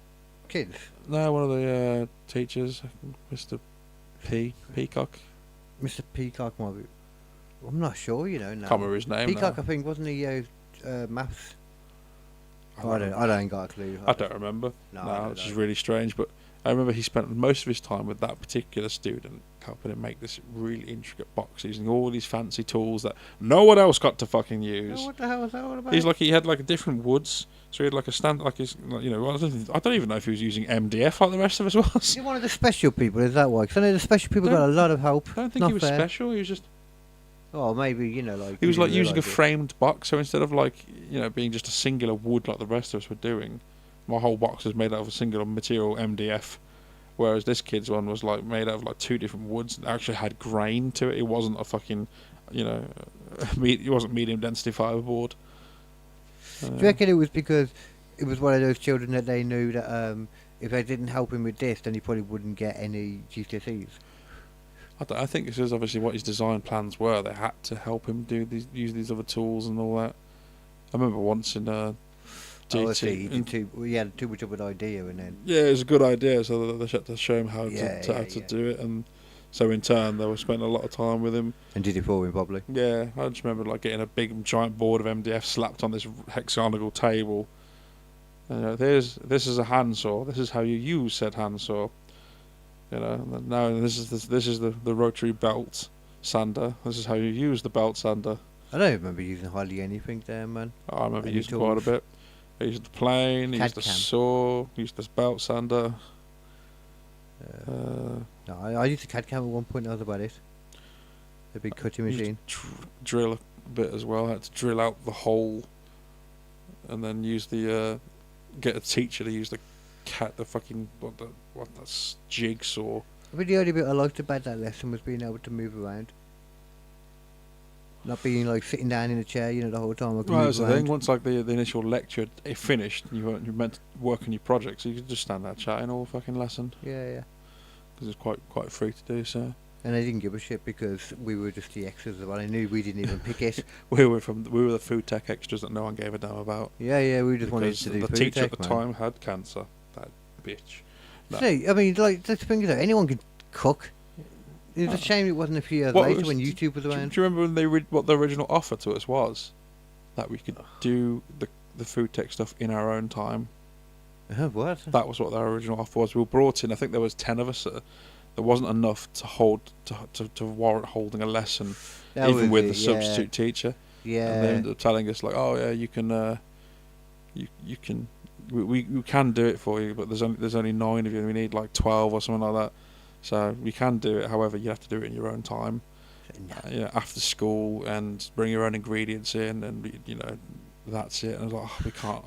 kids? No, one of the teachers, Mr. Peacock. Mr. Peacock might be. I'm not sure, now. Can't remember his name. Peacock, now. I think, wasn't he maths? I don't got a clue. I don't remember. No, which is really strange. But I remember he spent most of his time with that particular student, helping him make this really intricate box using all these fancy tools that no one else got to fucking use. Oh, what the hell was that all about? He had like different woods, so he had like a stand, like his, I don't even know if he was using MDF like the rest of us was. Is he one of the special people? Is that why? Because I know the special people got a lot of help. I don't think he was special. He was just. Oh, maybe like. He was like using a framed box, so instead of like being just a singular wood like the rest of us were doing, my whole box was made out of a singular material MDF. Whereas this kid's one was like made out of like 2 different woods. It actually had grain to it. It wasn't a fucking, it wasn't medium density fiberboard. Do you reckon it was because it was one of those children that they knew that if they didn't help him with this, then he probably wouldn't get any GCSEs? I think this is obviously what his design plans were. They had to help him use these other tools and all that. I remember once in GT, he had too much of an idea, and then it was a good idea, so they had to show him how to do it, and so in turn they were spending a lot of time with him. And did it for him, probably? Yeah, I just remember like getting a big giant board of MDF slapped on this hexagonal table. This is a handsaw. This is how you use said handsaw. Now this is the rotary belt sander. This is how you use the belt sander. I don't remember using hardly anything there, man. I remember using quite a bit. I used the plane, I used the saw, I used this belt sander. No, I used the CAD cam at one point, that was about it. The big cutting machine. Drill a bit as well. I had to drill out the hole, and then use the get a teacher to use the fucking that's jigsaw. But the only bit I liked about that lesson was being able to move around. Not being like sitting down in a chair, the whole time. I could Well, move that's the around. thing. Once like the initial lecture it finished, you meant to work on your project, so you could just stand there chatting all fucking lesson. Yeah. Because it's quite free to do so. And I didn't give a shit because we were just the extras. Well, I knew we didn't even pick it. we were the food tech extras that no one gave a damn about. Yeah, we just wanted Because to do the food teacher tech, at the man. time had cancer. That bitch. No. See, I mean, like, let's think of it. Anyone could cook. It was a shame it wasn't a few years What later was- when YouTube was Do around. you remember when they read what the original offer to us was? That we could do the food tech stuff in our own time. What? That was what their original offer was. We were brought in. I think there was 10 of us. There wasn't enough to hold to warrant holding a lesson, That even was with it, the substitute teacher. Yeah. And they ended up telling us like, oh yeah, you can, you can, we can do it for you, but there's only 9 of you, and we need like 12 or something like that. So we can do it. However, you have to do it in your own time. After school, and bring your own ingredients in, and that's it. And I was like, oh, we can't.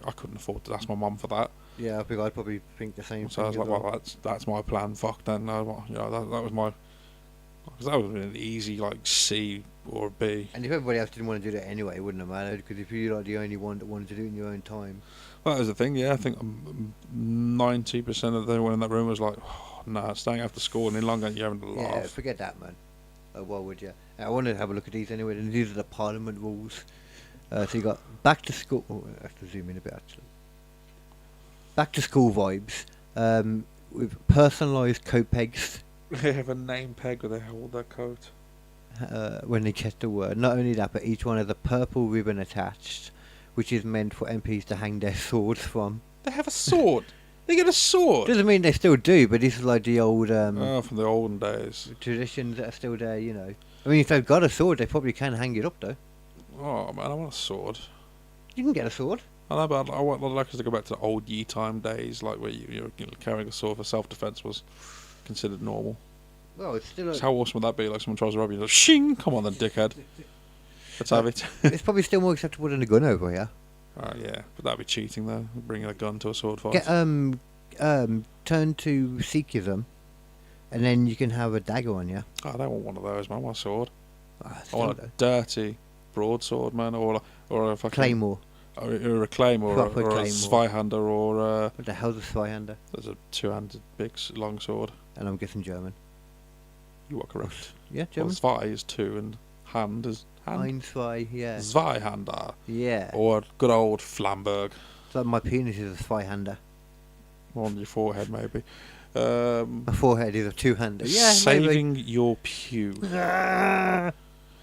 I couldn't afford to ask my mum for that. Yeah, I think I'd probably think the same So thing. I was like, as well, that's my plan. Fuck then. That was my. Because that was an easy like C or a B. And if everybody else didn't want to do that anyway, it wouldn't have mattered, because if you're like the only one that wanted to do it in your own time. Well, that was the thing. Yeah, I think 90% of everyone in that room was like, oh, nah, staying after school any longer, you're having a laugh. Yeah, forget that, man. Why would you? I wanted to have a look at these anyway, and these are the Parliament rules. So you got back to school. Oh, I have to zoom in a bit actually. Back to school vibes with personalised coat pegs They have a name peg where they hold their coat. when they get to work. Not only that, but each one has a purple ribbon attached, which is meant for MPs to hang their swords from. They have a sword. They get a sword. Doesn't mean they still do, but this is like the old From the olden days. traditions that are still there, I mean, if they've got a sword, they probably can hang it up, though. Oh man, I want a sword. You can get a sword. I know, but I want like us to go back to the old ye time days, like where you're carrying a sword for self-defense was considered normal. Well, it's still. So how awesome would that be? Like someone tries to rob you, like, shing! Come on then, dickhead. Let's have it. It's probably still more acceptable than a gun over here. Yeah, but that'd be cheating though. Bringing a gun to a sword fight. Get turn to Sikhism, and then you can have a dagger on you. Oh, I don't want one of those, man. I want a sword. I Still want a dirty broadsword, man, or a fucking Claymore. or a claymore, Proper or a claymore. Zweihander, or What the hell's a Zweihander? there's a two-handed big long sword. And I'm guessing German. You are correct. Yeah, Well, German. Zwei is 2 and hand is hand. Ein, zwei, yeah. Zweihander. Yeah. Or good old Flamberg. It's like my penis is a Zweihander. On your forehead, maybe. My forehead is a two-hander. Yeah, Saving your pew. maybe.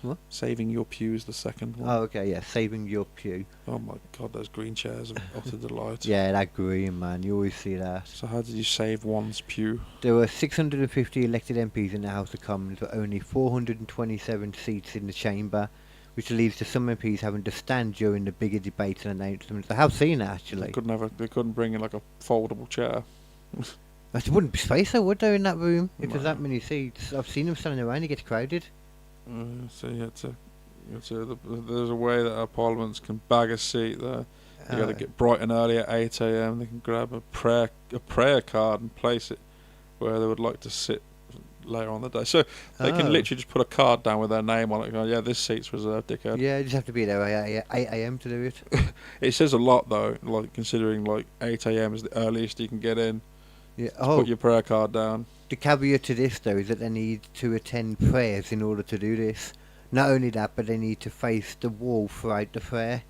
What? Saving your pew is the second one. Oh, okay, yeah. Saving your pew. Oh my god, those green chairs are utter delight. Yeah, that green, man. You always see that. So how did you save one's pew? There were 650 elected MPs in the House of Commons, but only 427 seats in the chamber, which leads to some MPs having to stand during the bigger debates and announcements. I have seen that, actually. They couldn't bring in like a foldable chair. There wouldn't be space, though, would there, in that room? If there's No. that many seats. I've seen them standing around, it gets crowded. So there's a way that our parliaments can bag a seat there. You got to get bright and early at 8 a.m. They can grab a prayer card and place it where they would like to sit later on the day. So they can literally just put a card down with their name on it. Going, yeah, this seat's reserved, dickhead. Yeah, you just have to be there at 8 a.m. to do it. It says a lot though, like considering like 8 a.m. is the earliest you can get in. Yeah. Put your prayer card down. The caveat to this, though, is that they need to attend prayers in order to do this. Not only that, but they need to face the wall throughout the prayer.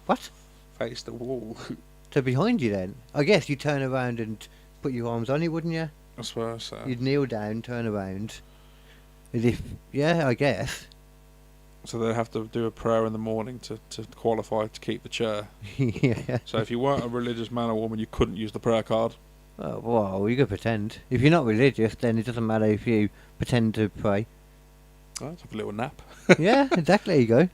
What? Face the wall. So behind you, then? I guess you turn around and put your arms on it, wouldn't you? I suppose so. You'd kneel down, turn around. As if, yeah, I guess. So they have to do a prayer in the morning to qualify to keep the chair. Yeah. So if you weren't a religious man or woman, you couldn't use the prayer card. Oh, well, you could pretend. If you're not religious, then it doesn't matter if you pretend to pray. Oh, let's have a little nap. Yeah, exactly, there you go.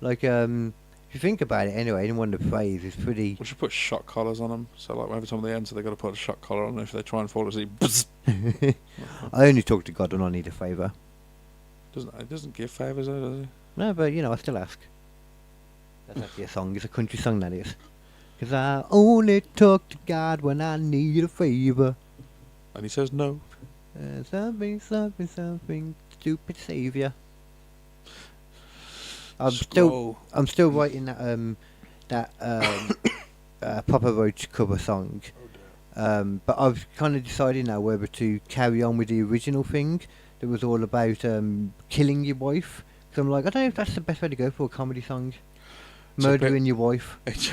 Like, if you think about it anyway, anyone that prays is pretty... We should put shock collars on them. So like every time they enter, they've got to put a shock collar on. If they try and fall asleep, I only talk to God when I need a favour. Doesn't give favours, though, does he? No, but you know, I still ask. That's actually a song. It's a country song, that is. 'Cause I only talk to God when I need a favour. And he says no. Something, stupid saviour. I'm Slow. still writing that Papa Roach cover song. But I've kind of decided now whether to carry on with the original thing that was all about killing your wife. So I'm like, I don't know if that's the best way to go for a comedy song. Murdering your wife. It's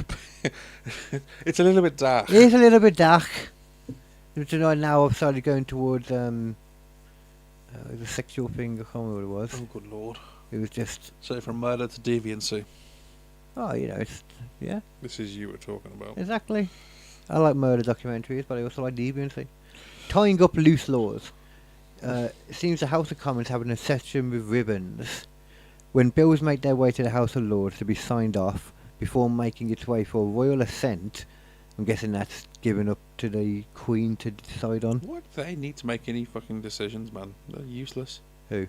a little bit dark. It is a little bit dark. Now I've started going towards the sexual thing. I can't remember what it was. Oh, good lord. It was just... So from murder to deviancy. Oh, you know, it's... Yeah. This is you we're talking about. Exactly. I like murder documentaries, but I also like deviancy. Tying up loose laws. It seems the House of Commons have an obsession with ribbons. When bills make their way to the House of Lords to be signed off before making its way for royal assent, I'm guessing that's given up to the Queen to decide on. What? They need to make any fucking decisions, man. They're useless. Who?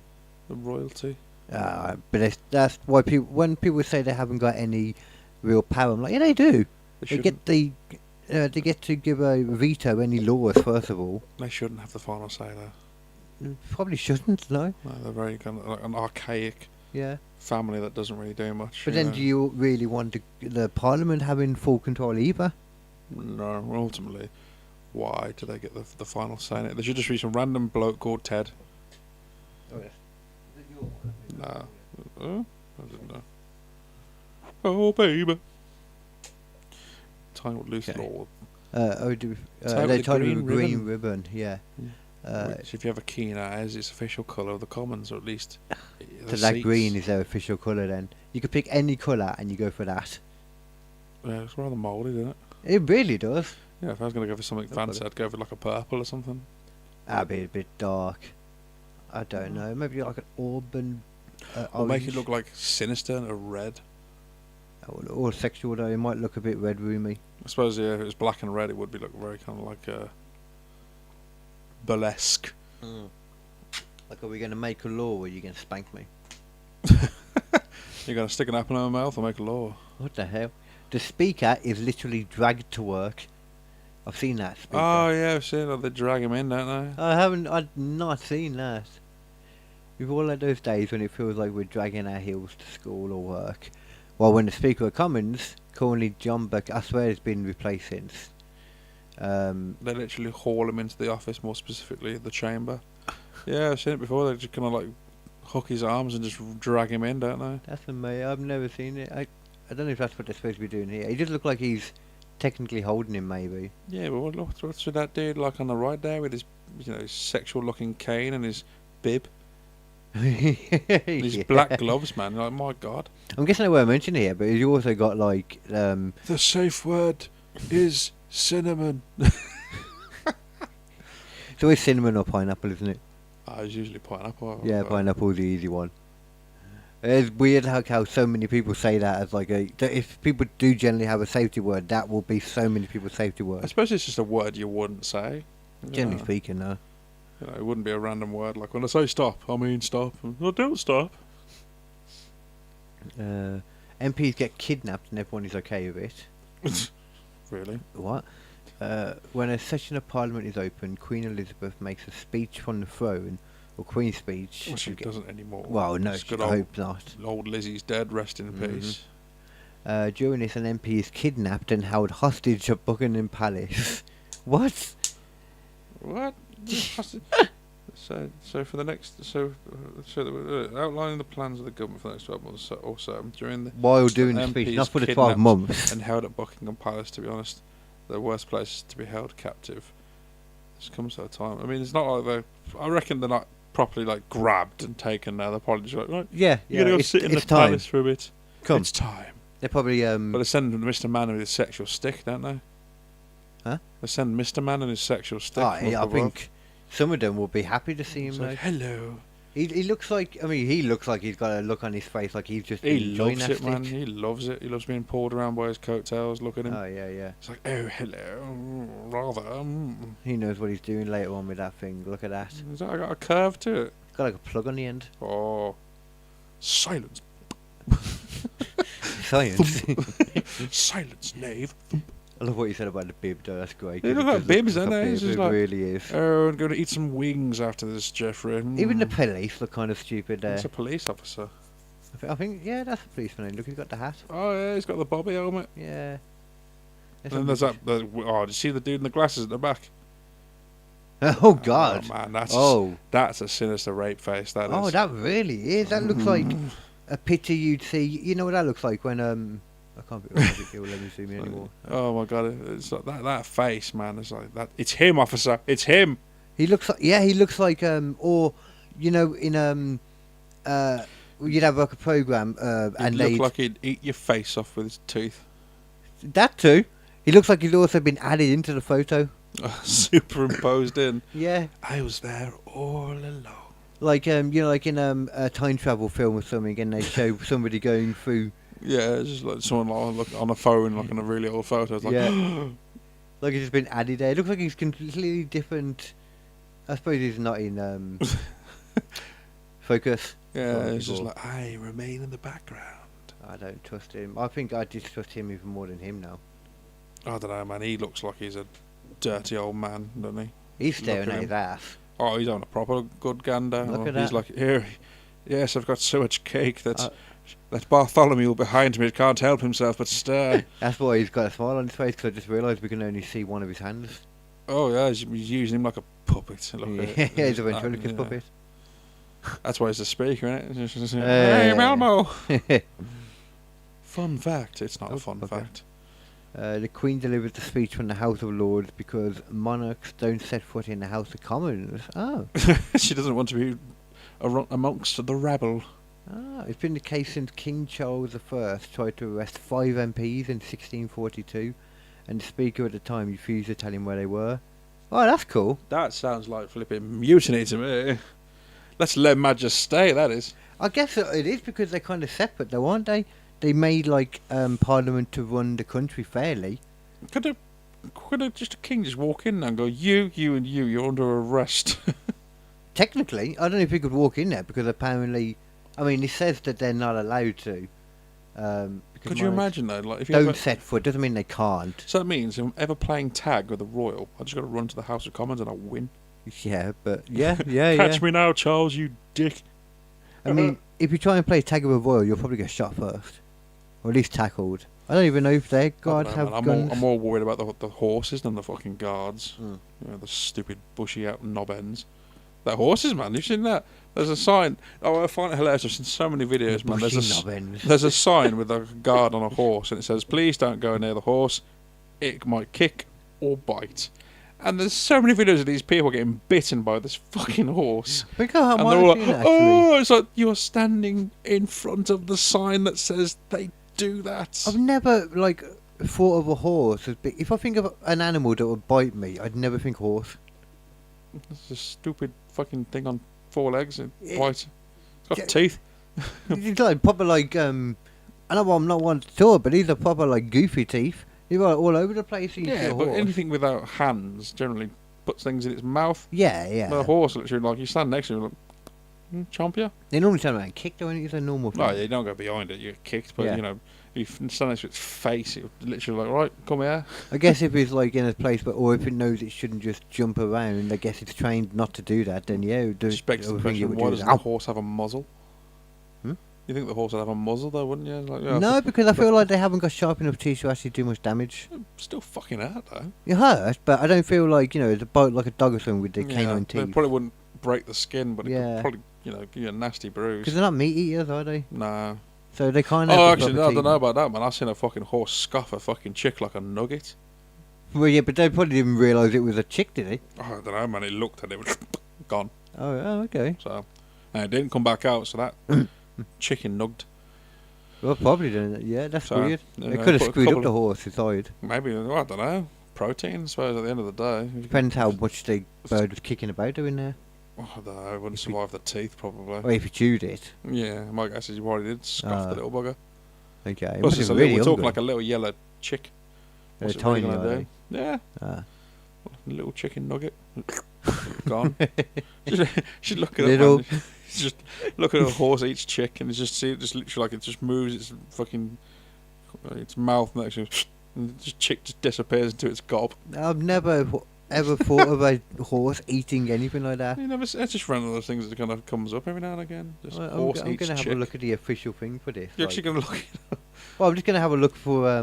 The royalty. But that's why when people say they haven't got any real power, I'm like, yeah, they do. They get to give a veto any laws, first of all. They shouldn't have the final say, though. Probably shouldn't, no. No, they're very kind of like an archaic family that doesn't really do much. But then do you really want the Parliament having full control either? No, ultimately, why do they get the final say in it? They should just be some random bloke called Ted. Oh, yes. Nah. I didn't know. Oh, baby. Tying up loose law. They tied it with a green ribbon, yeah. Which, if you have a keen eyes, it's official colour of the Commons, or at least... So that green is their official colour then. You could pick any colour and you go for that. Yeah, it's rather mouldy, isn't it? It really does. Yeah, if I was going to go for something fancy, I'd go for like a purple or something. That'd be a bit dark. I don't know. Maybe like an auburn... or make it look like sinister and a red. Or sexual though, it might look a bit red roomy. I suppose, yeah, if it was black and red, it would be look very kind of like burlesque. Like, are we going to make a law or are you going to spank me? You're going to stick an apple in my mouth or make a law? What the hell? The speaker is literally dragged to work. I've seen that speaker. Oh, yeah, I've seen it. They drag him in, don't they? I've not seen that. We've all had those days when it feels like we're dragging our heels to school or work. Well, when the Speaker of Commons, currently John Buck, I swear has been replaced since. They literally haul him into the office, more specifically the chamber. Yeah, I've seen it before. They just kind of like hook his arms and just drag him in, don't they? That's amazing. I've never seen it. I don't know if that's what they're supposed to be doing here. He just looks like he's technically holding him, maybe. Yeah, but what's with that dude like on the right there with his, his sexual-looking cane and his bib? These black gloves, man. Like, my God. I'm guessing I won't mention it here, but you also got like the safe word is cinnamon. It's always cinnamon or pineapple, isn't it? It's usually pineapple. Yeah, pineapple's the easy one. It's weird how so many people say that as like if people do generally have a safety word, that will be so many people's safety word. I suppose it's just a word you wouldn't say. Generally speaking, no. It wouldn't be a random word like when I say stop, I mean stop. I don't stop. MPs get kidnapped and everyone is okay with it. Really? What? When a session of Parliament is open, Queen Elizabeth makes a speech from the throne, or Queen's speech. Well, she doesn't anymore. Well, no, I hope not. Old Lizzie's dead, rest in peace. During this, an MP is kidnapped and held hostage at Buckingham Palace. What? What? So for the next, outlining the plans of the government for the next 12 months or so during the while doing the speech, not for the 12 months, and held at Buckingham Palace. To be honest, the worst place to be held captive. This comes at a time. I mean, it's not like I reckon they're not properly like grabbed and taken now. They're probably just like, right, you gotta go sit in the palace for a bit. It's time. They're probably But they send Mr. Man with his sexual stick, don't they? Huh? They send Mr. Man and his sexual stick. Yeah, I think some of them will be happy to see him. Like, hello. He looks like. I mean, he looks like he's got a look on his face like he's just enjoying that stick. He loves it, man. He loves it. He loves being pulled around by his coattails. Look at him. Oh yeah. It's like, oh hello, rather. He knows what he's doing later on with that thing. Look at that. I got a curve to it. Got like a plug on the end. Oh, silence, Science. silence, knave. I love what you said about the bib, though. That's great. They 'cause look it like does bibs, look don't like a they? It's bib, just it like, really is. Oh, I'm going to eat some wings after this, Jeffrey. Even the police look kind of stupid there. It's a police officer. I think, yeah, that's a policeman. Look, he's got the hat. Oh yeah, he's got the bobby helmet. Yeah. And then there's that. Oh, did you see the dude in the glasses at the back? Oh God. Oh man, that's a sinister rape face. That is. Oh, that really is. That looks like a picture you'd see. You know what that looks like when I can't be. It will let me zoom in anymore. Oh my God, it's like that face, man. It's like that. It's him, officer. It's him. He looks like, yeah, he looks like or you know, in you'd have like a program and look like he'd eat your face off with his teeth. That too. He looks like he's also been added into the photo. Superimposed in. Yeah. I was there all along. Like you know, like in a time travel film or something, and they show somebody going through. Yeah, it's just like someone like on a phone, like in a really old photo. It's like, yeah. Like he's just been added there. It looks like he's completely different. I suppose he's not in focus. Yeah, it's just like, I remain in the background. I don't trust him. I think I distrust him even more than him now. I don't know, man. He looks like he's a dirty old man, doesn't he? He's staring at his ass. Oh, he's on a proper good gander. Look at he's that. like, here, yes, I've got so much cake that Bartholomew behind me can't help himself but stare. That's why he's got a smile on his face, because I just realised we can only see one of his hands. Oh, yeah, he's using him like a puppet. Yeah, he's a ventriloquist puppet. That's why he's a speaker, isn't it? Just, hey, Malmo! Fun fact. It's not a fun fact. The Queen delivered the speech from the House of Lords because monarchs don't set foot in the House of Commons. Oh. She doesn't want to be amongst the rabble. It's been the case since King Charles I tried to arrest 5 MPs in 1642, and the Speaker at the time refused to tell him where they were. Oh, that's cool. That sounds like flipping mutiny to me. Let's let Majesty stay, that is. I guess it is because they're kind of separate, though, aren't they? They made like Parliament to run the country fairly. Could just a king just walk in and go, you, and you, you're under arrest? Technically, I don't know if he could walk in there because apparently, I mean, it says that they're not allowed to. Could you imagine though? Like, if you don't set foot doesn't mean they can't. So that means if I'm ever playing tag with the royal, I just got to run to the House of Commons and I win. Yeah, but yeah. Catch me now, Charles, you dick. I mean, if you try and play tag with a royal, you'll probably get shot first, or at least tackled. I don't even know if their guards have guns. I'm more worried about the horses than the fucking guards. Mm. You know, the stupid bushy out knob ends. That horses, man. You've seen that? There's a sign. Oh, I find it hilarious. I've seen so many videos, man. There's a sign with a guard on a horse, and it says, "Please don't go near the horse. It might kick or bite." And there's so many videos of these people getting bitten by this fucking horse. Think of how and much they're all like, "Oh, it's like you're standing in front of the sign that says they do that." I've never thought of a horse as big. If I think of an animal that would bite me, I'd never think horse. It's a stupid fucking thing on 4 legs. It bites. It's got teeth. It's like proper I know I'm not one to talk, but these are proper goofy teeth. You're all over the place. Yeah, but anything without hands generally puts things in its mouth. Yeah. The horse literally, you stand next to it, chomp you. They normally turn around and kick, though, and it's a normal thing. No, you don't go behind it, you get kicked, but if you stand next to its face, it literally right, come here. I guess if it's in a place, or if it knows it shouldn't just jump around, I guess it's trained not to do that, then yeah. It just begs the question, why doesn't the horse have a muzzle? You think the horse would have a muzzle though, wouldn't you? No, because I feel like they haven't got sharp enough teeth to actually do much damage. Still fucking hurt though. It hurts, but I don't feel like, it's about like a dog or something with the canine teeth. They probably wouldn't break the skin, but it could probably, give you a nasty bruise. Because they're not meat eaters, are they? Nah. So they kind of. Oh, actually, no, I don't know about that, man. I've seen a fucking horse scuff a fucking chick like a nugget. Well, yeah, but they probably didn't realise it was a chick, did they? Oh, I don't know, man. It looked and it was gone. Oh, okay. So, and it didn't come back out, so that chicken nugged. Well, probably didn't. Yeah, that's weird. They could have screwed up the horse's hide. Maybe, I don't know. Protein, I suppose, at the end of the day. Depends how much the bird was kicking about doing there. Oh, I don't know. It wouldn't survive the teeth, probably. Or if you chewed it. Yeah, my guess is you probably did scuff the little bugger. Okay. Plus, it's we're talking like a little yellow chick. They're tiny, really are they? Yeah. Ah. Little chicken nugget. Gone. She's looking Little. at just look at a horse eats chick, and it's just see it just literally like it just moves its fucking its mouth next to it, and just chick just disappears into its gob. I've never ever thought of a horse eating anything like that. You never. It's just one of those things that kind of comes up every now and again. Just Well, horse I'm eats going to have chick. a look at the official thing for this. You're actually going to look. Well, I'm just going to have a look for. I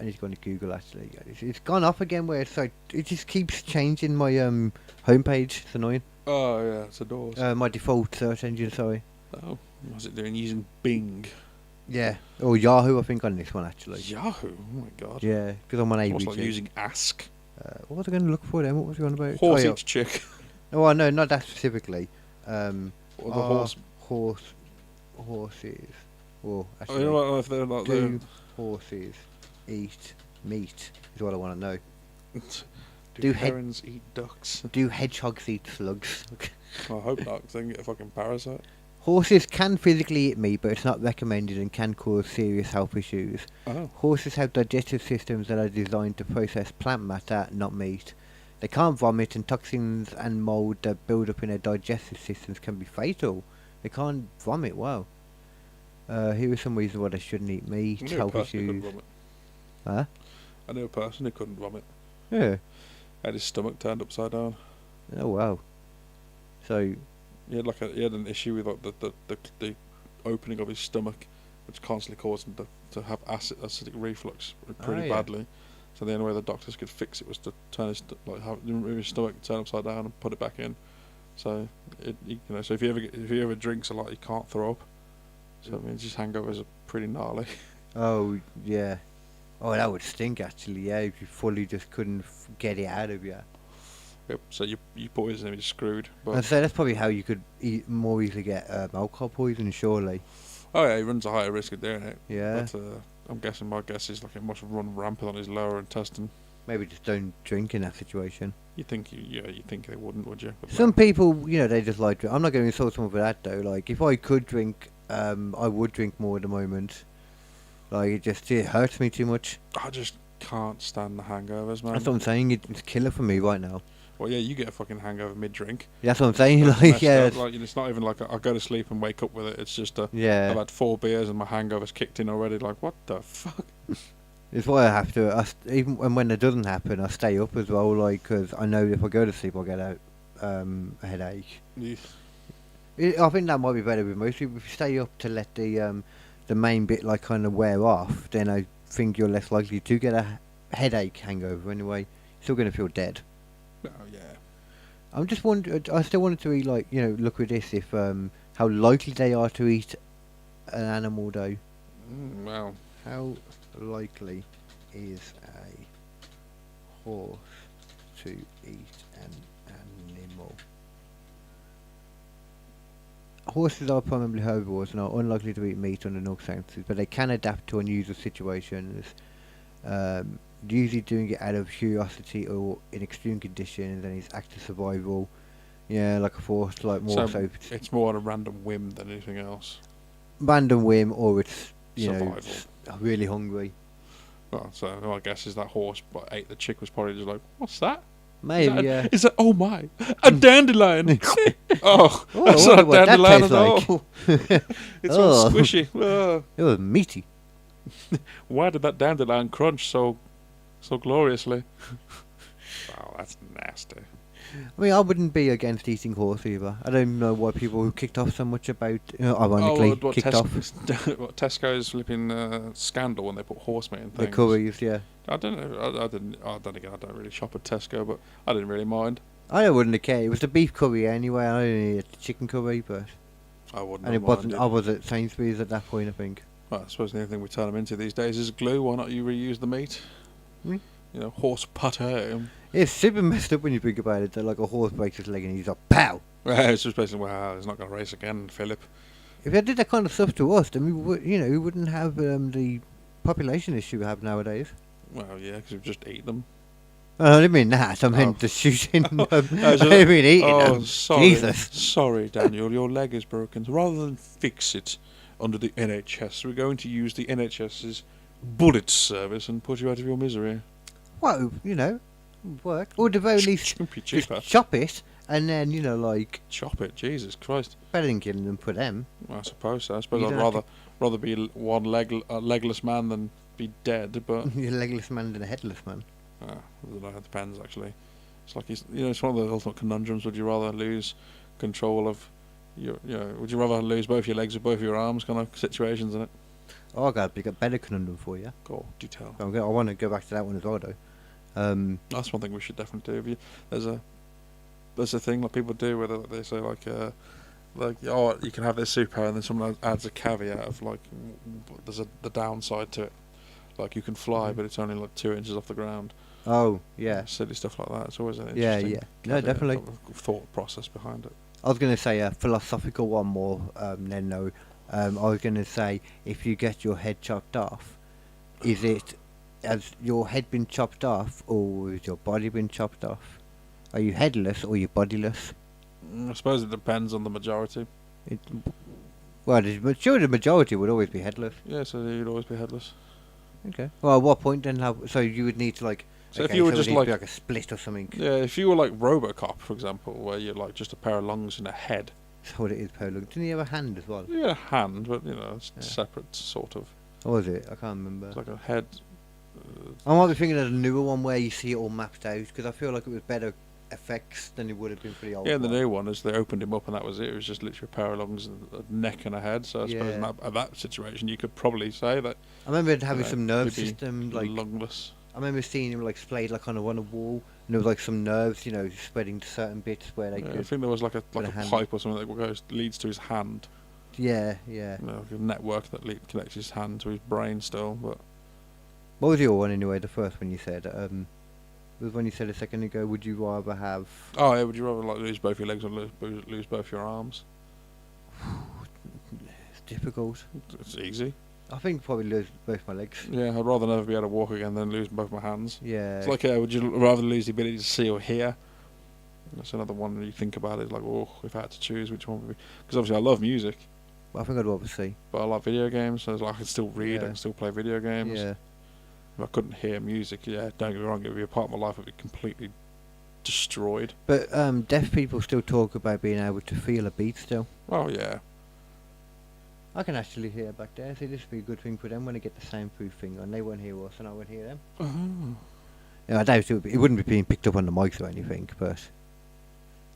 need to go into Google actually. It's gone off again. Where it's like it just keeps changing my homepage. It's annoying. Oh yeah, it's a doors. My default search engine. Sorry. Oh, what's it doing? Using Bing. Yeah. Or Yahoo. I think on this one actually. Yahoo. Oh my god. Yeah, because I'm on ABG. What's like using Ask? What was I going to look for then? What was I on about? Horse oh, eats chick. Oh, no, not that specifically. Or the Horses. Well, Oh, actually, you know what? If they're like do horses eat meat? Is what I want to know. do herons eat ducks? Do hedgehogs eat slugs? I hope not, 'cause they can get a fucking parasite. Horses can physically eat meat, but it's not recommended and can cause serious health issues. Oh. Horses have digestive systems that are designed to process plant matter, not meat. They can't vomit, and toxins and mould that build up in their digestive systems can be fatal. They can't vomit. Wow. Here are some reasons why they shouldn't eat meat. I knew a Health person who issues. couldn't vomit. Huh? I knew a person who couldn't vomit. Yeah. Had his stomach turned upside down. Oh wow. So. He had an issue with like the opening of his stomach, which constantly caused him to have acidic reflux pretty badly. So the only way the doctors could fix it was to turn his remove his stomach, turn upside down, and put it back in. So so if he ever drinks a lot, he can't throw up. So it means his hangovers are pretty gnarly. Oh yeah. Oh, that would stink actually. Yeah, if you fully just couldn't get it out of you. Yep. So you poison him, you're screwed. But And so that's probably how you could more easily get alcohol poisoning, surely. oh yeah, he runs a higher risk of doing it. Yeah. But I'm guessing my guess is like it must run rampant on his lower intestine. Maybe just don't drink in that situation. You think they wouldn't, would you? But Some people, they just like drink. I'm not going to insult someone for that though. Like, if I could drink, I would drink more at the moment. Like, it hurts me too much. I just can't stand the hangovers, man. That's what I'm saying. It's a killer for me right now. Well, yeah, you get a fucking hangover mid-drink. That's what I'm saying. That's Like, messed yeah. up. Like, it's not even like I go to sleep and wake up with it. It's just I've Yeah. had 4 beers and my hangover's kicked in already. Like, what the fuck? It's why I have to. Even when it doesn't happen, I stay up as well. Like, because I know if I go to sleep, I'll get a headache. I think that might be better with most people. If you stay up to let the main bit like kind of wear off, then I think you're less likely to get a headache hangover anyway. You're still going to feel dead. Oh yeah. I'm just wondering. I still wanted to eat look at this if how likely they are to eat an animal though. Well, How likely is a horse to eat an animal? Horses are primarily herbivores and are unlikely to eat meat under no circumstances, but they can adapt to unusual situations, usually doing it out of curiosity or in extreme conditions, and it's active survival. Yeah, like a horse, like more so. It's more on a random whim than anything else. Random whim, or it's Survival. Really hungry. Well, so my guess is that horse ate the chick was probably just like, what's that? Maybe, yeah. Is that, oh my, a dandelion! Oh, Oh, that's I not a wonder what that dandelion at tastes all. It's all squishy. Oh, It was meaty. why did that dandelion crunch so gloriously? Wow, that's nasty. I mean, I wouldn't be against eating horse either. I don't know why people kicked off so much about, ironically, kicked off. What Tesco's flipping scandal when they put horse meat in The things. curries, yeah. I don't know. I don't really shop at Tesco, but I didn't really mind. I wouldn't have cared. It was the beef curry anyway. I didn't eat the chicken curry, but I wouldn't. and have it wasn't. minded. I was at Sainsbury's at that point, I think. Well, I suppose the only thing we turn them into these days is glue. Why not you reuse the meat? Hmm? Horse pate. It's super messed up when you think about it. That like a horse breaks his leg and he's like, pow. It's just basically, well, he's not going to race again, Philip. If they did that kind of stuff to us, then we wouldn't have the population issue we have nowadays. Well, yeah, because we just eat them. I didn't mean that. I meant the shooting. I so- didn't mean eating them. Sorry. Jesus. Sorry, Daniel, your leg is broken. Rather than fix it under the NHS, we're going to use the NHS's bullet service and put you out of your misery. Well, Work. Or the very least, Should be just cheaper. chop it, and then, you know, like, Chop it, Jesus Christ. better than killing them for them. I suppose so. I suppose You I'd don't have rather be one legless man than be dead, but You're a legless man than a headless man. I don't know, it depends actually. It's like it's one of the ultimate conundrums. Would you rather lose control of would you rather lose both your legs or both your arms, kind of situations in it? Oh, I got a better conundrum for you. Go, do tell. I want to go back to that one as well, though. That's one thing we should definitely do. There's a thing that people do where they say like oh, you can have this superpower, and then someone adds a caveat of like there's the downside to it. Like you can fly, but it's only like 2 inches off the ground. Oh, yeah. Silly stuff like that. It's always an Yeah, interesting yeah. No, definitely. thought process behind it. I was going to say a philosophical one more, then no. I was going to say, if you get your head chopped off, has your head been chopped off, or has your body been chopped off? Are you headless, or are you bodiless? I suppose it depends on the majority. Well, the majority would always be headless. Yeah, so you'd always be headless. Okay. Well, at what point then? So you would need to like. So if you were so just it would need to like be like a split or something. Yeah, if you were like RoboCop, for example, where you're like just a pair of lungs and a head. That's what it is, Polo. Didn't he have a hand as well? Yeah, a hand, but it's separate, sort of. What was it? I can't remember. It's like a head. I might be thinking of the newer one where you see it all mapped out, because I feel like it was better effects than it would have been for the old Yeah, one. the new one is they opened him up and that was it. It was just literally a pair of lungs, and a neck and a head. So I suppose in that situation you could probably say that. I remember having some nerve he'd be system like. lungless. I remember seeing him like splayed like on a wall, and there was like some nerves, spreading to certain bits where they I could. think there was like a hand. pipe or something that leads to his hand. Yeah. Like a network that connects his hand to his brain still. But What was your one anyway? The first one you said. Was when you said a second ago. Would you rather have? oh yeah, would you rather like lose both your legs or lose both your arms? It's difficult. It's easy. I think probably lose both my legs. Yeah, I'd rather never be able to walk again than lose both my hands. Yeah. It's like, would you rather lose the ability to see or hear? That's another one that you think about. It's like, oh, if I had to choose, which one would be? Because obviously I love music, I think I'd rather see. but I like video games. So it's like I can still read, I Yeah. can still play video games. Yeah. If I couldn't hear music, don't get me wrong, it would be a part of my life that would be completely destroyed. But deaf people still talk about being able to feel a beat still. Oh yeah. I can actually hear back there, so this would be a good thing for them when they get the soundproof thing on. They won't hear us and I won't hear them. Oh. I doubt it wouldn't be being picked up on the mics or anything, but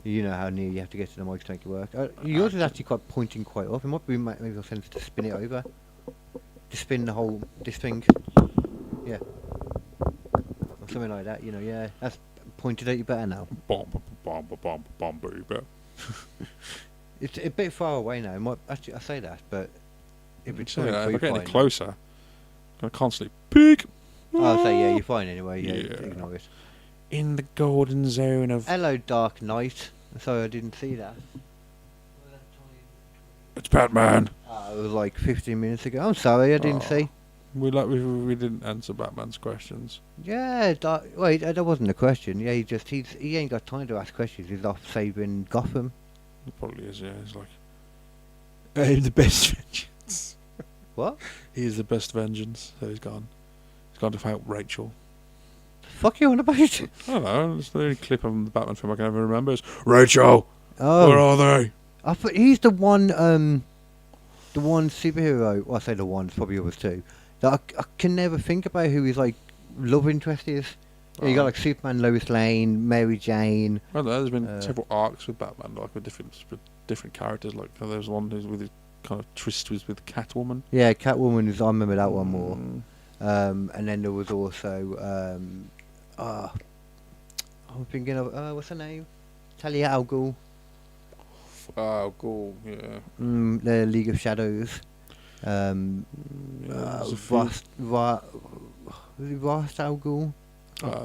you know how near you have to get to the mics to make it work. Yours is actually quite pointing quite up. It might be maybe I'll send it to spin it over. To spin this thing. Yeah. Or something like that, yeah. That's pointed at you better now. Bomb, baby. It's a bit far away now. I say that, but if it's something if I get any fine. closer, I'm gonna constantly peek. I'll say yeah, you're fine anyway. Yeah, Yeah. ignore it. In the golden zone of. Hello, Dark Knight. Sorry, I didn't see that. It's Batman. It was like 15 minutes ago. I'm sorry, I didn't see. We didn't answer Batman's questions. Yeah, wait, that wasn't a question. Yeah, he ain't got time to ask questions. He's off saving Gotham. It probably is. Yeah, it's like. I'm the best vengeance. What? He is the best vengeance. So he's gone. He's gone to help Rachel. The fuck you on about? I don't know. It's the only clip of the Batman film I can ever remember is Rachel. Oh, Where are they? I thought he's the one superhero. Well, I say the one. It's probably others too. That I can never think about who his like love interest is. Yeah, you got like Superman, Lois Lane, Mary Jane. I don't know. There's been several arcs with Batman, like with different characters. Like there's one who's with his kind of twist was with Catwoman. Yeah, Catwoman is. I remember that one more. Mm. And then there was also I'm thinking of what's her name? Talia al Ghul. Oh, cool. Yeah. The League of Shadows. Rost al Ghul.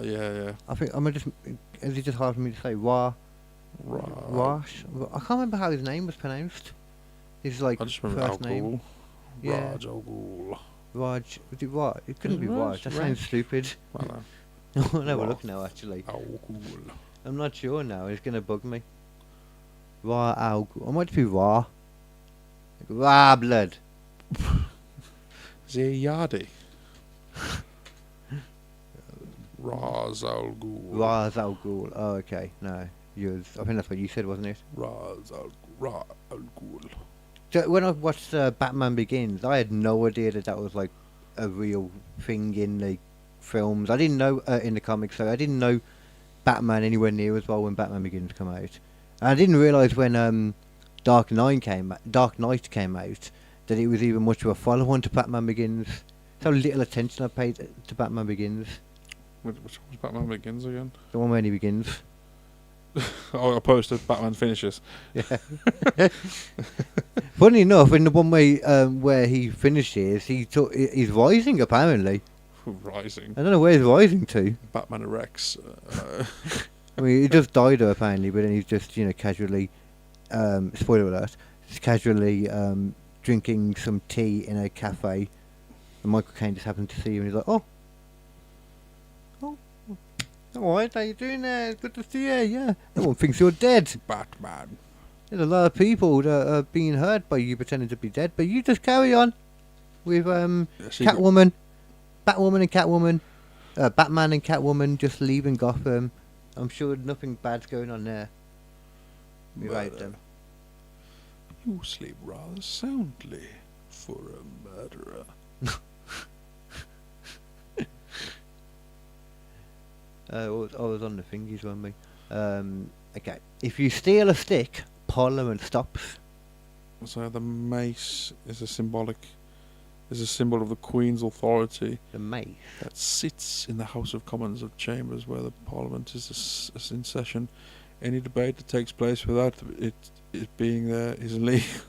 yeah. I think is it just hard for me to say Rosh? I can't remember how his name was pronounced. His like I just remember first name. Al Ghul. Yeah. Raj Al Ghul. Raj. Was it Raj? It couldn't be Raj. That sounds stupid. I know. I'll have a look now actually. Al Ghul. I'm not sure now. It's gonna bug me. Ra al Ghul. I might be Ra. Like, Ra blood. Zayadi. Ra's al Ghul. Ra's al Ghul. Oh, okay. No, I think that's what you said, wasn't it? Ra's al Ghul. So when I watched Batman Begins, I had no idea that was like a real thing in the films. I didn't know in the comics, so I didn't know Batman anywhere near as well when Batman Begins come out. And I didn't realise when Dark Knight came out that it was even much of a follow-on to Batman Begins. So little attention I paid to Batman Begins. Which one's Batman Begins again? The one where he begins. Oh, opposed to Batman finishes. Yeah. Funny enough, in the one where he finishes, he's rising apparently. Rising. I don't know where he's rising to. Batman erects. I mean, he just died though, apparently, but then he's just casually, spoiler alert, just casually drinking some tea in a cafe, and Michael Caine just happened to see him, and he's like, oh, alright, how you doing there? Good to see you, yeah. Everyone thinks you're dead. Batman. There's a lot of people that are being hurt by you pretending to be dead, but you just carry on with Catwoman, Batwoman and Catwoman, Batman and Catwoman just leaving Gotham. I'm sure nothing bad's going on there. Without them. You sleep rather soundly for a murderer. I was on the thingies, weren't we? Okay. If you steal a stick, Parliament stops. So the mace is a symbol of the Queen's authority. The mace that sits in the House of Commons of chambers where the Parliament is in session. Any debate that takes place without it being there is illegal.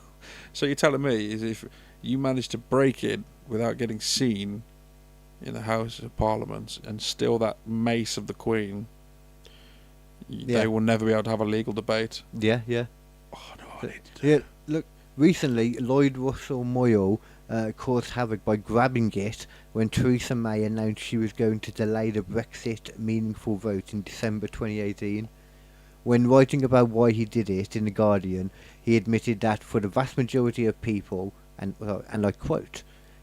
So you're telling me is if you manage to break it without getting seen in the House of Parliament and steal that mace of the Queen, they will never be able to have a legal debate. Yeah. Oh no, I need to. Yeah, look. Recently, Lloyd Russell Moyle caused havoc by grabbing it when Theresa May announced she was going to delay the Brexit meaningful vote in December 2018. When writing about why he did it in The Guardian, he admitted that for the vast majority of people, and I quote,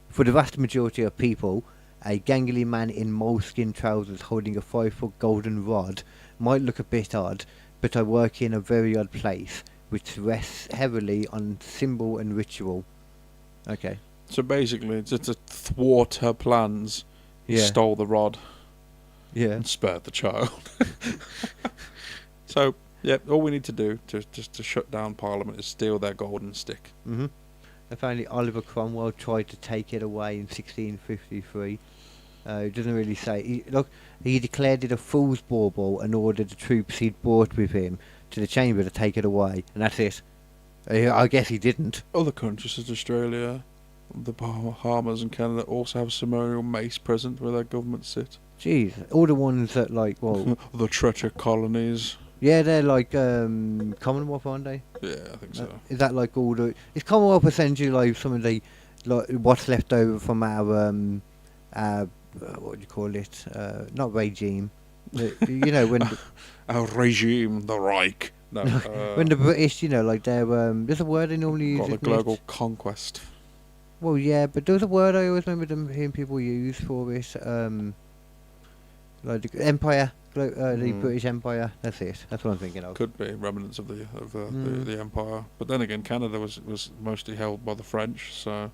for the vast majority of people, a gangly man in moleskin trousers holding a 5-foot golden rod might look a bit odd, but I work in a very odd place, which rests heavily on symbol and ritual. Okay. So basically, just to thwart her plans, he stole the rod. Yeah. And spared the child. So, all we need to do to shut down Parliament is steal their golden stick. Mm-hmm. Apparently Oliver Cromwell tried to take it away in 1653. It doesn't really say. He declared it a fool's bauble and ordered the troops he'd brought with him to the chamber to take it away, and that's it. I guess he didn't. Other countries such as Australia, the Bahamas and Canada also have a ceremonial mace present where their governments sit. Jeez, all the ones that the treasure colonies. Yeah, they're like Commonwealth, aren't they? Yeah, I think so. Is that like all the? Is Commonwealth essentially like some of the what's left over from our what do you call it? Not regime. When our regime, the Reich. No, when the British, like their there's a word they normally use. The global conquest. Well, yeah, but there's a word I always remember hearing people use for it. Like the Empire, the British Empire. That's it. That's what I'm thinking of. Could be remnants of the Empire, but then again, Canada was mostly held by the French, so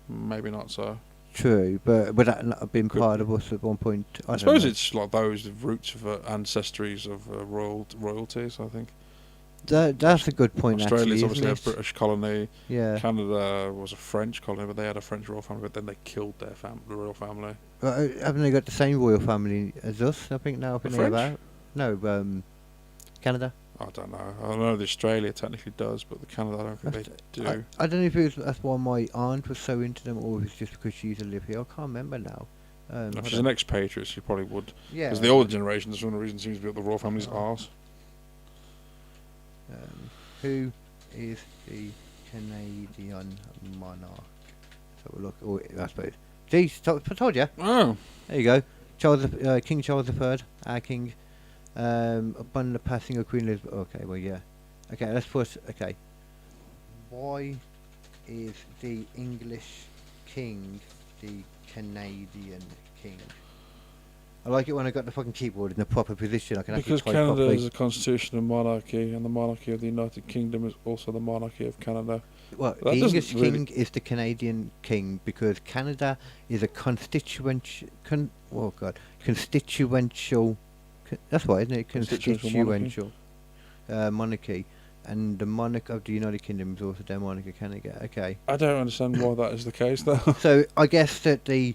maybe not so. True, but would that not have been part of us at one point? I suppose it's like those roots of ancestries of royalties. I think. That's a good point. Australia's actually, obviously a British colony. Yeah. Canada was a French colony, but they had a French royal family. But then they killed the royal family. Haven't they got the same royal family as us? I think now. French? No, Canada. I don't know. I know the Australia technically does, but the Canada I don't think they do. I don't know if that's why my aunt was so into them, or if it's just because she used to live here. I can't remember now. If she's an expatriate, she probably would. Yeah. Because the older generation, for one reason, seems to be up the royal family's arse. Who is the Canadian monarch? So we'll look. I suppose. Geez, I told you. Oh. There you go. King Charles III, our king. Upon the passing of Queen Elizabeth. Okay, well, yeah. Okay, let's put. Okay. Why is the English king the Canadian king? I like it when I got the fucking keyboard in the proper position. I can actually Because type Canada properly. is a constitutional monarchy, and the monarchy of the United Kingdom is also the monarchy of Canada. Well, That the doesn't English really- king is the Canadian king because Canada is a constituential. That's right, isn't it? Constitutional Monarchy, and the monarch of the United Kingdom is also their monarch of Canada. Okay, I don't understand why that is the case, though. so I guess that there's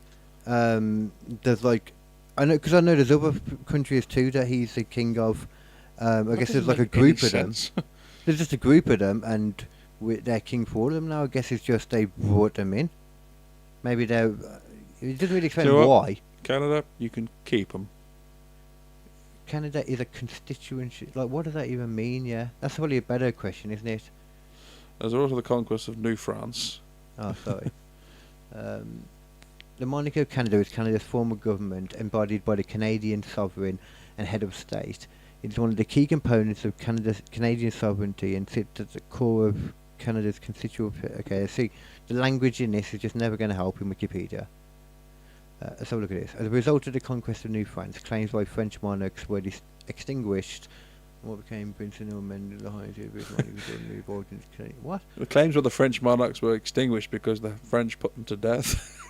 like, I know there's other countries too that he's the king of. I guess there's like a group of them. There's just a group of them, and they're king for all of them now. I guess it's just they brought them in. Maybe they're. It doesn't really explain You know what? why. Canada, you can keep them. Canada is a constituency. Like, what does that even mean? Yeah, that's probably a better question, isn't it? There's also the conquest of New France. Oh, sorry. The monarchy of Canada is Canada's form of government embodied by the Canadian sovereign and head of state. It is one of the key components of Canadian sovereignty and sits at the core of Canada's constituent. Okay, see, the language in this is just never going to help in Wikipedia. Let's have a look at this. As a result of the conquest of New France, claims by French monarchs were extinguished. What became Prince and amended the highest of his money. What? The claims of the French monarchs were extinguished because the French put them to death.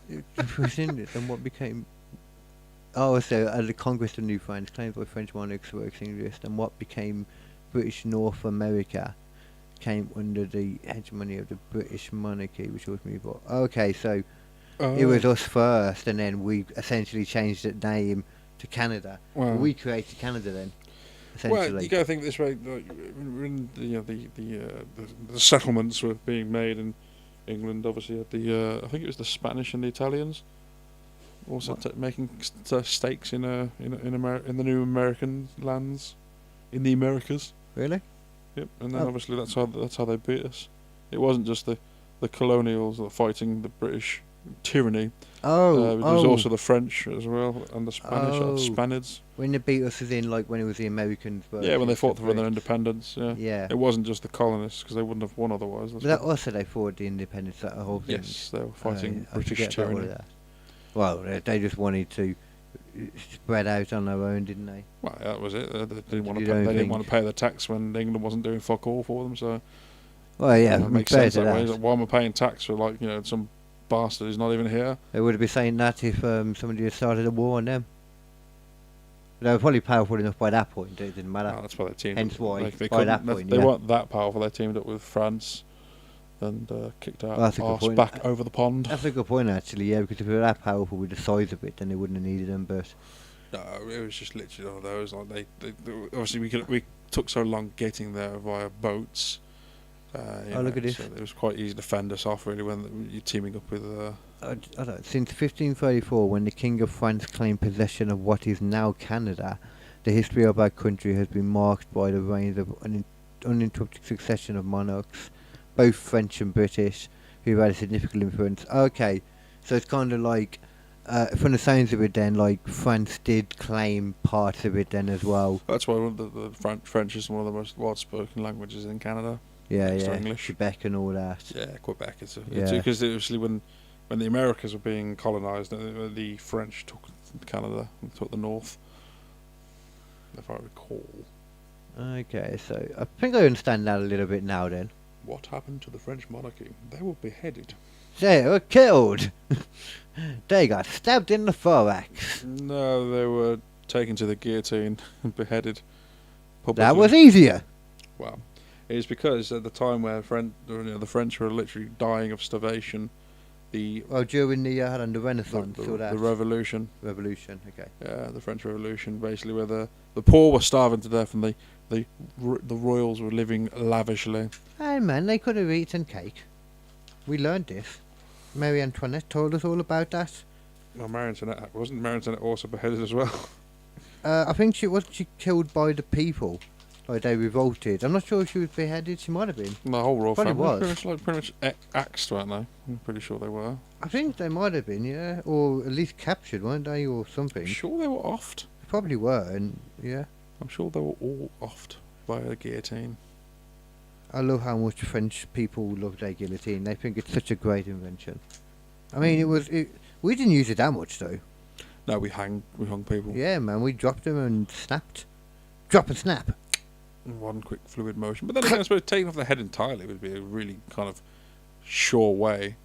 And what became? Oh, so at the conquest of New France, claims by French monarchs were extinguished, and what became British North America came under the hegemony of the British monarchy, which was me. Okay, so it was us first, and then we essentially changed the name to Canada. Well, We created Canada then, essentially. well, you got to think this way. Like, when the settlements were being made in England, obviously at the I think it was the Spanish and the Italians also making stakes in the new American lands, in the Americas. Really? Yep, and then obviously that's how they beat us. It wasn't just the colonials that were fighting the British tyranny. It was also the French as well, and the Spanish, Spaniards. When they beat us, as in like when it was the Americans. Yeah, when they fought for their independence. Yeah. Yeah. It wasn't just the colonists because they wouldn't have won otherwise. But that also they fought the independence, that whole thing. Yes, they were fighting I British forget about all tyranny. of that. Well, they just wanted to spread out on their own, didn't they? Well, that was it. They didn't want You to. don't They didn't think- want to pay the tax when England wasn't doing fuck all for them. So Well, yeah, it makes fair sense to that way. that. Like, why am I paying tax for some bastard who's not even here? They would have been saying that if somebody had started a war on them. They were probably powerful enough by that point, it didn't matter. No, that's why they teamed Hence up. why, They by that couldn't- point, they yeah. weren't that powerful. They teamed up with France and kicked out Well, that's a good arse point. back over the pond. That's a good point, actually, yeah, because if they were that powerful with the size of it, then they wouldn't have needed them, but... No, it was just literally one of those. Like they obviously we took so long getting there via boats. Look at this. So it was quite easy to fend us off really when you're teaming up with. I don't know, since 1534, when the King of France claimed possession of what is now Canada, the history of our country has been marked by the reigns of an uninterrupted succession of monarchs, both French and British, who had a significant influence. Okay, so it's kind of like, from the sounds of it then, like France did claim parts of it then as well. That's why the French is one of the most well-spoken languages in Canada. Yeah, Next to yeah, English. Quebec and all that. Yeah, Quebec. Yeah. Because obviously when the Americas were being colonised, the French took Canada and took the north. If I recall. Okay, so I think I understand that a little bit now then. What happened to the French monarchy? They were beheaded. They were killed! They got stabbed in the thorax. No, they were taken to the guillotine and beheaded publicly. That was easier. Well, it is because at the time where the French were literally dying of starvation, During the Renaissance, or that? the revolution. Revolution, okay. Yeah, the French Revolution, basically, where the poor were starving to death and the royals were living lavishly. Hey man, they could have eaten cake. We learned this. Marie Antoinette told us all about that. Well, wasn't Marie Antoinette also beheaded as well? I think she killed by the people. Like they revolted. I'm not sure if she was beheaded. She might have been. The whole royal Probably family was. pretty much axed, weren't they? I'm pretty sure they were. I think they might have been, yeah, or at least captured, weren't they, or I'm something? sure they were offed. They probably were, and yeah. I'm sure they were all offed by a guillotine. I love how much French people love their guillotine. They think it's such a great invention. I mean, we didn't use it that much though. No, we hung people. Yeah, man, we dropped them and snapped. Drop and snap. In one quick fluid motion. But then again, I suppose taking off the head entirely would be a really kind of sure way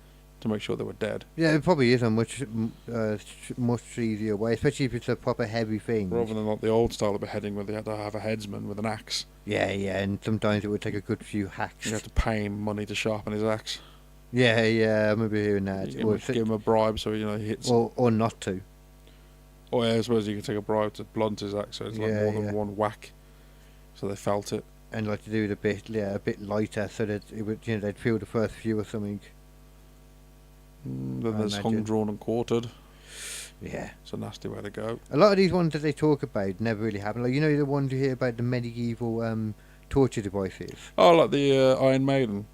to make sure they were dead. Yeah, it probably is a much easier way, especially if it's a proper heavy thing. Rather than like the old style of beheading where they had to have a headsman with an axe. Yeah, and sometimes it would take a good few hacks. You have to pay him money to sharpen his axe. Yeah, I remember hearing that. Give him a bribe so he hits. Or not to. Or yeah, I suppose you could take a bribe to blunt his axe, so it's like more than one whack, so they felt it. And like to do it a bit lighter, so that it would, they'd feel the first few or something. Then there's hung, drawn, and quartered. Yeah, it's a nasty way to go. A lot of these ones that they talk about never really happen. Like the ones you hear about the medieval torture devices. Oh, like the Iron Maiden.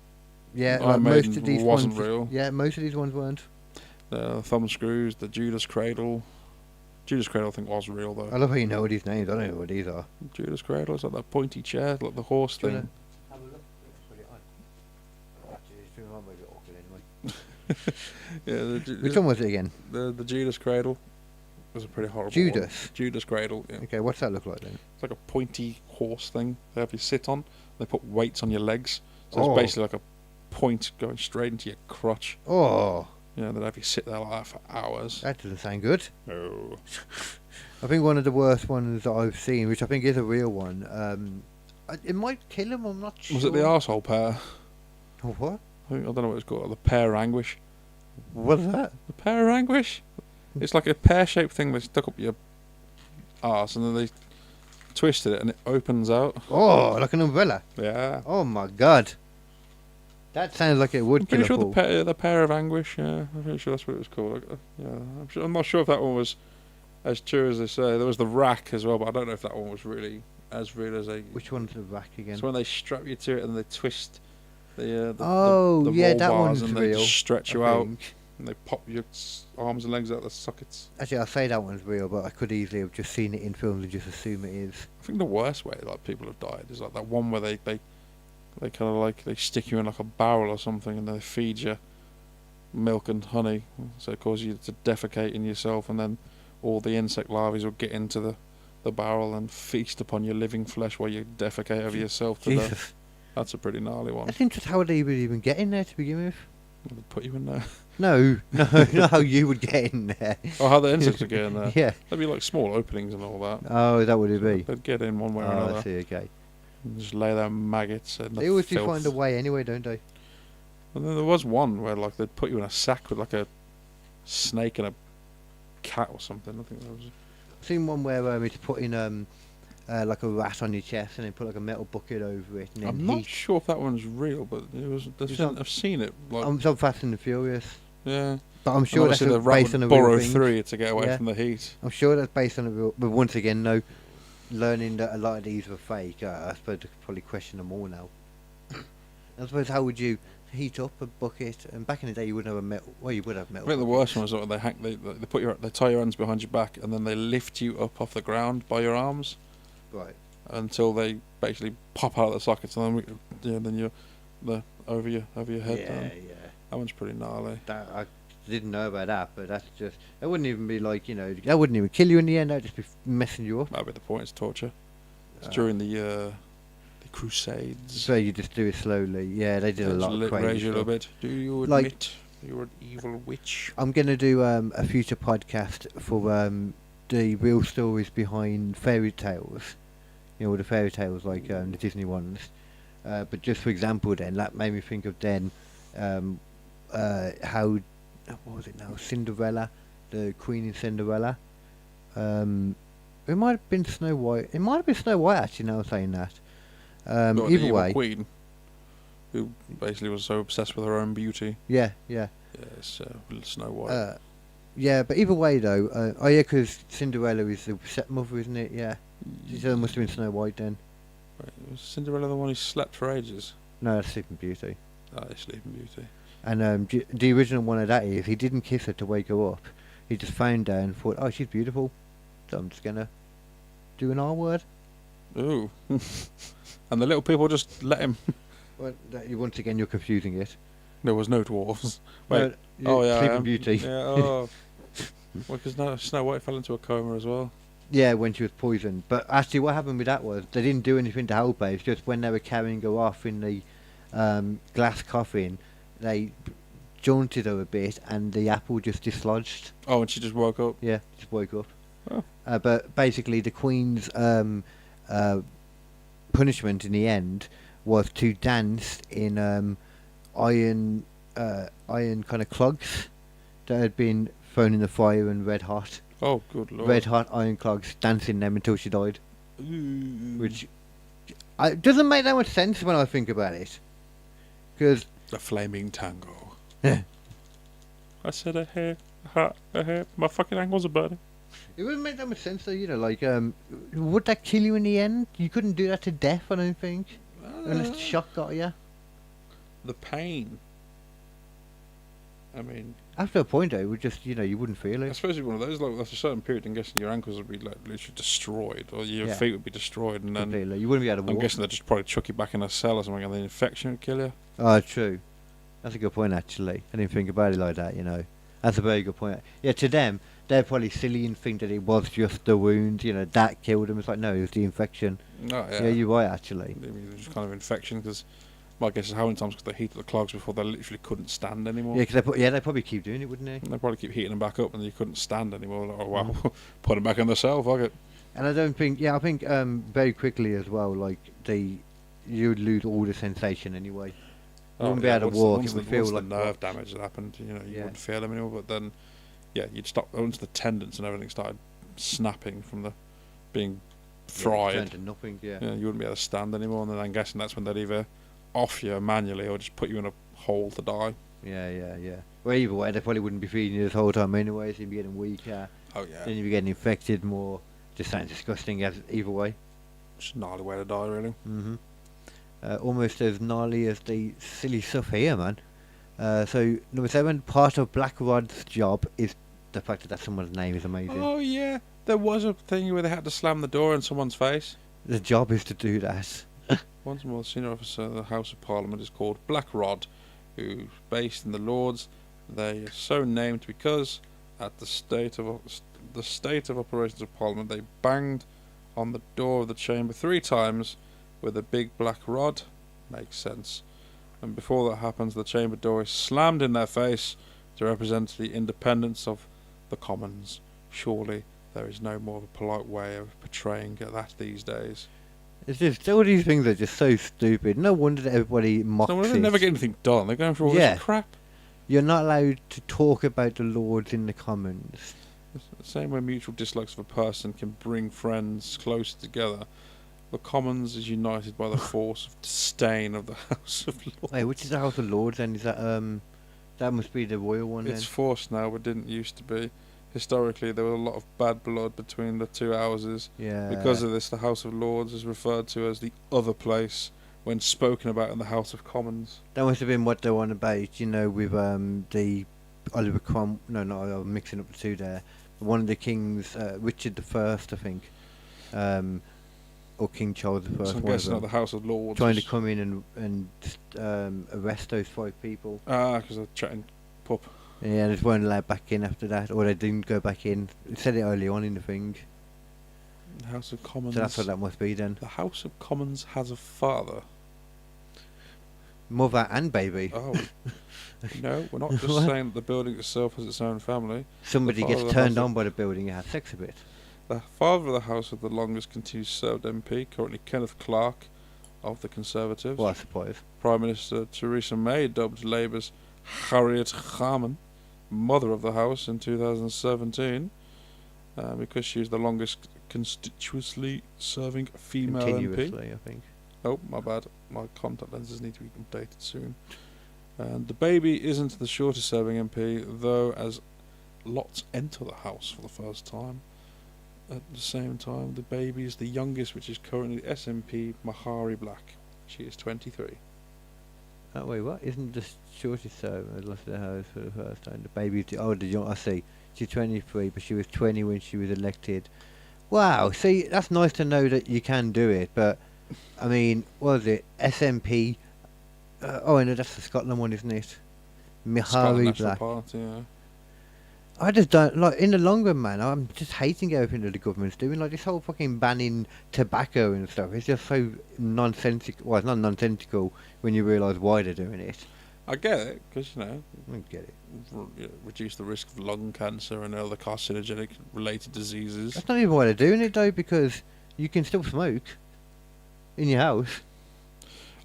Yeah, Iron Maiden most of these wasn't ones, real. Yeah, most of these ones weren't. The thumb screws, the Judas Cradle. Judas Cradle, I think, was real though. I love how you know these names. I don't know what these are. Judas Cradle, it's like that pointy chair, like the horse thing. Have a look. Put it on. Actually, it's doing a bit awkward anyway. Yeah, which one was it again? The Judas Cradle was a pretty horrible Judas? one. Judas Cradle, yeah. Okay, what's that look like then? It's like a pointy horse thing they have you sit on. They put weights on your legs. So it's basically like a point going straight into your crotch. Oh. Yeah, they'd have you sit there like that for hours. That doesn't sound good. No. I think one of the worst ones that I've seen, which I think is a real one, it might kill him, I'm not sure. Was it the arsehole pear? Oh, what? I don't know what it's called. The pear anguish. What's that? The pear anguish? It's like a pear-shaped thing they stuck up your arse and then they twisted it and it opens out. Oh, like an umbrella? Yeah. Oh my god. That sounds like it would kill I'm pretty a sure the pear of anguish, yeah. I'm pretty sure that's what it was called. Yeah, I'm not sure if that one was as true as they say. There was the rack as well, but I don't know if that one was really as real as they... Which one's the rack again? It's when they strap you to it and they twist the that roll one's bars and real. they just stretch you out and they pop your arms and legs out the sockets. Actually, I'll say that one's real, but I could easily have just seen it in films and just assume it is. I think the worst way like people have died is like that one where they kind of like they stick you in like a barrel or something and they feed you milk and honey, so it causes you to defecate in yourself, and then all the insect larvae will get into the barrel and feast upon your living flesh while you defecate over yourself to death. That's a pretty gnarly one. That's interesting. How would they even get in there to begin with? Well, they'd put you in there. No, not how you would get in there. Oh, how the insects would get in there? Yeah. There'd be like small openings and all that. Oh, that would it be? They'd get in one way or another. I see, okay. And just lay their maggots in the They always do filth. find a way anyway, don't they? And then there was one where like they'd put you in a sack with like a snake and a cat or something. I think that was... I've seen one where it's putting like a rat on your chest and then put like a metal bucket over it. And then I'm not sure if that one's real, but it was. I've seen it. Like, I'm so Fast and the Furious. Yeah. But I'm sure that's the based on a real borrow thing. 3 to get away from the heat. I'm sure that's based on a real... But once again, no, learning that a lot of these were fake, I suppose I could probably question them all now. I suppose how would you heat up a bucket? And back in the day, you wouldn't have a metal... Well, you would have metal. I think the worst one was when they tie your hands behind your back and then they lift you up off the ground by your arms. Right. Until they basically pop out of the sockets and then you're over your head. Yeah. That one's pretty gnarly. I didn't know about that, but that's just... That wouldn't even be like, that wouldn't even kill you in the end. That'd just be messing you up. That'd be the point. It's torture. It's during the Crusades. So you just do it slowly. Yeah, they did a lot of crazy raise you a little stuff. bit. Do you admit you're an evil witch? I'm going to do a future podcast for the real stories behind fairy tales. The fairy tales like the Disney ones. But just for example then, that made me think of then how... What was it now? Cinderella. The Queen in Cinderella. It might have been Snow White. It might have been Snow White actually, now saying that. Either way. Queen, who basically was so obsessed with her own beauty. Yeah. Yes, Snow White. Yeah, but either way though, because Cinderella is the stepmother, isn't it? Yeah. So it must have been Snow White then. Right, was Cinderella the one who slept for ages? No, that's Sleeping Beauty. Sleeping Beauty. And the original one of that is he didn't kiss her to wake her up. He just found her and thought, oh, she's beautiful, so I'm just gonna do an R word. Ooh. And the little people just let him. Well, once again, you're confusing it. There was no dwarves. Wait. No, Yeah. Sleeping Beauty. Yeah. Oh. Well, because Snow White fell into a coma as well. Yeah, when she was poisoned. But actually, what happened with that was they didn't do anything to help her. It's just when they were carrying her off in the glass coffin, they jaunted her a bit, and the apple just dislodged. Oh, and she just woke up. Yeah, just woke up. Oh. But basically, the Queen's punishment in the end was to dance in iron kind of clogs that had been thrown in the fire and red hot. Oh, good lord. Red hot iron clogs, dancing them until she died. Ooh. Which doesn't make that much sense when I think about it. Because The flaming tango. Yeah. I said a hair. My fucking ankles are burning. it wouldn't make that much sense though, like, would that kill you in the end? You couldn't do that to death, I don't think. Unless the shock got you. The pain. I mean, After a point though, it would just, you wouldn't feel I it. suppose it's one of those, like, after a certain period, I'm guessing your ankles would be, like, literally destroyed, or your Yeah. feet would be destroyed, and then Completely. You wouldn't be able to I'm walk. guessing they'd just probably chuck you back in a cell or something, and the infection would kill you. Oh, true. That's a good point, actually. I didn't think about it like that, That's a very good point. Yeah, to them, they're probably silly and think that it was just the wound, that killed them. It's like, no, it was the infection. Oh, yeah. Yeah, you're right, actually. I mean, it was kind of infection, because my guess is how many times could they heat the clogs before they literally couldn't stand anymore? Yeah, because they probably keep doing it, wouldn't they? They'd probably keep heating them back up, and you couldn't stand anymore. Like, oh, wow, Mm. put them back in the cell, fuck it. And I don't think, I think very quickly as well, like, you'd lose all the sensation anyway. You wouldn't be able to walk, it would feel once like the nerve damage had happened, you Yeah. wouldn't feel them anymore, but then, you'd stop, once the tendons and everything started snapping from the being fried, turned to nothing, you wouldn't be able to stand anymore, and then I'm guessing that's when they'd either off you manually or just put you in a hole to die. Yeah. Well, either way, they probably wouldn't be feeding you this whole time anyway, so you'd be getting weaker. Oh yeah. Then you'd be getting infected more. Just sounds disgusting either way. It's a gnarly way to die, really. Mm-hmm. Almost as gnarly as the silly stuff here, man. So, number 7, part of Black Rod's job is the fact that someone's name is amazing. Oh yeah, there was a thing where they had to slam the door in someone's face. The job is to do that. Once more, the senior officer of the House of Parliament is called Black Rod, who's based in the Lords. They are so named because, at the state of operations of Parliament, they banged on the door of the chamber 3 times with a big black rod. Makes sense. And before that happens, the chamber door is slammed in their face to represent the independence of the Commons. Surely there is no more of a polite way of portraying that these days. It's just, all these things are just so stupid. No wonder that everybody mocks No, it. they never get anything done. They're going for all Yeah. this crap. You're not allowed to talk about the Lords in the Commons. The same way mutual dislikes of a person can bring friends closer together, the Commons is united by the force of disdain of the House of Lords. Wait, which is the House of Lords then? Is that, that must be the royal one It's then? forced now, but didn't used to be. Historically, there was a lot of bad blood between the two houses. Yeah. Because of this, the House of Lords is referred to as the other place when spoken about in the House of Commons. That must have been what they were on about, with the Oliver Cromwell. No, I'm mixing up the two there. One of the kings, Richard I, I think, or King Charles I. So I'm one of guessing them, that the House of Lords trying to was- come in and arrest those 5 people. because they're chatting pup. Yeah, they just weren't allowed back in after that, or they didn't go back in. It said it early on in the thing, The House of Commons. so that's what that must be then. The House of Commons has a father. Mother and baby. Oh. No, we're not just What? saying that the building itself has its own family. Somebody father gets of the turned House on by the building and has sex a bit. The father of the House of the longest continues served MP, currently Kenneth Clarke of the Conservatives. Well, I suppose. Prime Minister Theresa May dubbed Labour's Harriet Harman Mother of the House in 2017 because she is the longest constitutionally serving female MP. Continuously, I think. Oh, my bad. My contact lenses need to be updated soon. And the baby isn't the shortest serving MP, though, as lots enter the House for the first time. At the same time, the baby is the youngest, which is currently SNP Mahari Black. She is 23. Oh, wait, what? Isn't the shortest servant left the house for the first time? The baby's the young. I see. She's 23, but she was 20 when she was elected. Wow. See, that's nice to know that you can do it, but I mean, what was it? SNP. Oh, no, that's the Scotland one, isn't it? Scotland Mahari National Black. Party, yeah. I just don't like in the long run, man. I'm just hating everything that the government's doing. Like this whole fucking banning tobacco and stuff. It's just so nonsensical. Well, it's not nonsensical when you realise why they're doing it. I get it, because, I get it. Reduce the risk of lung cancer and other carcinogenic related diseases. That's not even why they're doing it though, because you can still smoke in your house.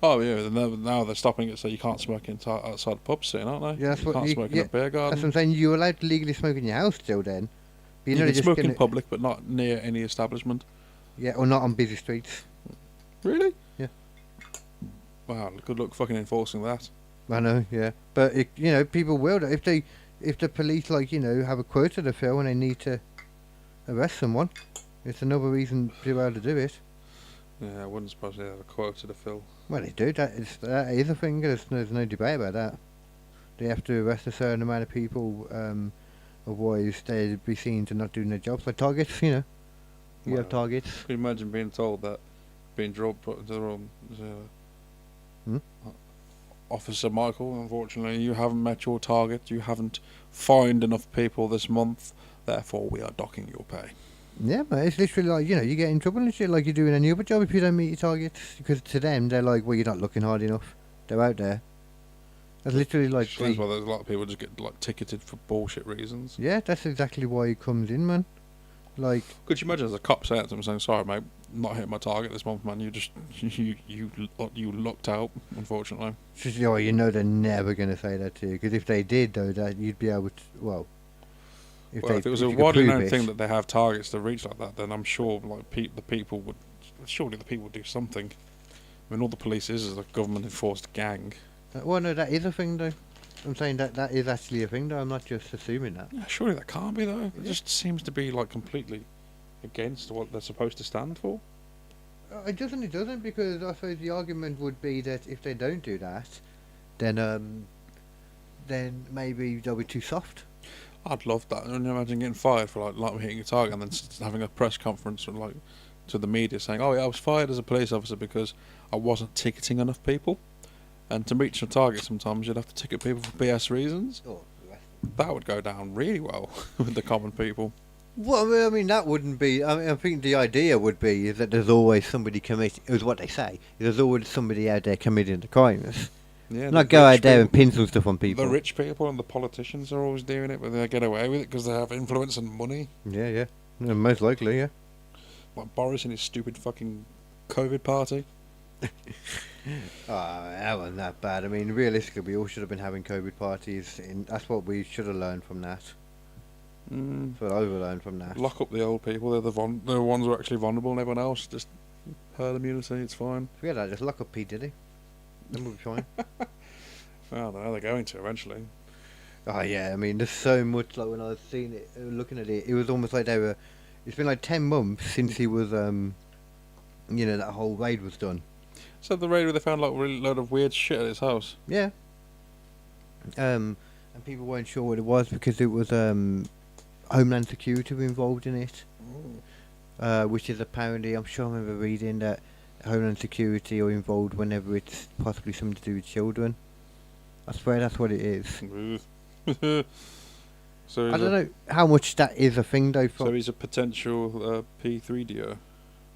Oh yeah, now they're stopping it so you can't smoke outside pubs soon, aren't they? Yeah, that's what can't you, smoke yeah, in a beer garden. That's what I'm saying. You're allowed to legally smoke in your house still then. But You know can they're smoke just in public, but not near any establishment. Yeah, or not on busy streets. Really? Yeah. Wow, good luck fucking enforcing that. I know, yeah. But, people will. If the police, have a quota to fill and they need to arrest someone, it's another reason to be able to do it. Yeah, I wouldn't suppose they have a quota to fill. Well, they do. That is a thing. There's no debate about that. They have to arrest a certain amount of people, otherwise they'd be seen to not doing their jobs. Like targets, You have targets. Can you imagine being told that being dropped to the wrong... Officer Michael, unfortunately, you haven't met your target. You haven't fined enough people this month. Therefore, we are docking your pay. Yeah, but it's literally like, you get in trouble and shit like you do in any other job if you don't meet your targets. Because to them, they're like, well, you're not looking hard enough. They're out there. That's literally like... That's why there's a lot of people just get ticketed for bullshit reasons. Yeah, that's exactly why it comes in, man. Like... Could you imagine as a cop saying to them, saying, sorry, mate, not hitting my target this month, man. You just... you lucked out, unfortunately. They're never going to say that to you. Because if they did, though, that you'd be able to... Well... If it was a widely known thing that they have targets to reach like that, then I'm sure the people would do something. I mean, all the police is a government enforced gang. Well, no, that is a thing though. I'm saying that is actually a thing though. I'm not just assuming that. Yeah, surely that can't be though. It just seems to be completely against what they're supposed to stand for. It doesn't because I suppose the argument would be that if they don't do that, then maybe they'll be too soft. I'd love that. Can you imagine getting fired for hitting a target and then having a press conference to the media saying, "Oh yeah, I was fired as a police officer because I wasn't ticketing enough people." And to reach your target, sometimes you'd have to ticket people for BS reasons. Oh, that would go down really well with the common people. Well, I mean, that wouldn't be... I think the idea would be is that there's always somebody committing... It was what they say. There's always somebody out there committing the crimes. Yeah, not go out there and pencil stuff on people. The rich people and the politicians are always doing it, but they get away with it because they have influence and money. Yeah. Most likely, yeah. Like Boris and his stupid fucking COVID party. That wasn't that bad. I mean, realistically, we all should have been having COVID parties. That's what we should have learned from that. That's what I learned from that. Lock up the old people. They're the ones who are actually vulnerable, and everyone else just herd immunity. It's fine. Forget that. Just lock up P Diddy. Then we'll be fine. Well, I know they're going to eventually. Oh yeah, I mean, there's so much. Like when I was seeing it, looking at it, it was almost like they were. It's been 10 months since he was, that whole raid was done. So the raid where they found a really load of weird shit at his house. Yeah. And people weren't sure what it was because it was Homeland Security were involved in it. Which is apparently, I'm sure I remember reading that Homeland Security are involved whenever it's possibly something to do with children. I swear that's what it is. So I don't know how much that is a thing though. So he's a potential P3DO.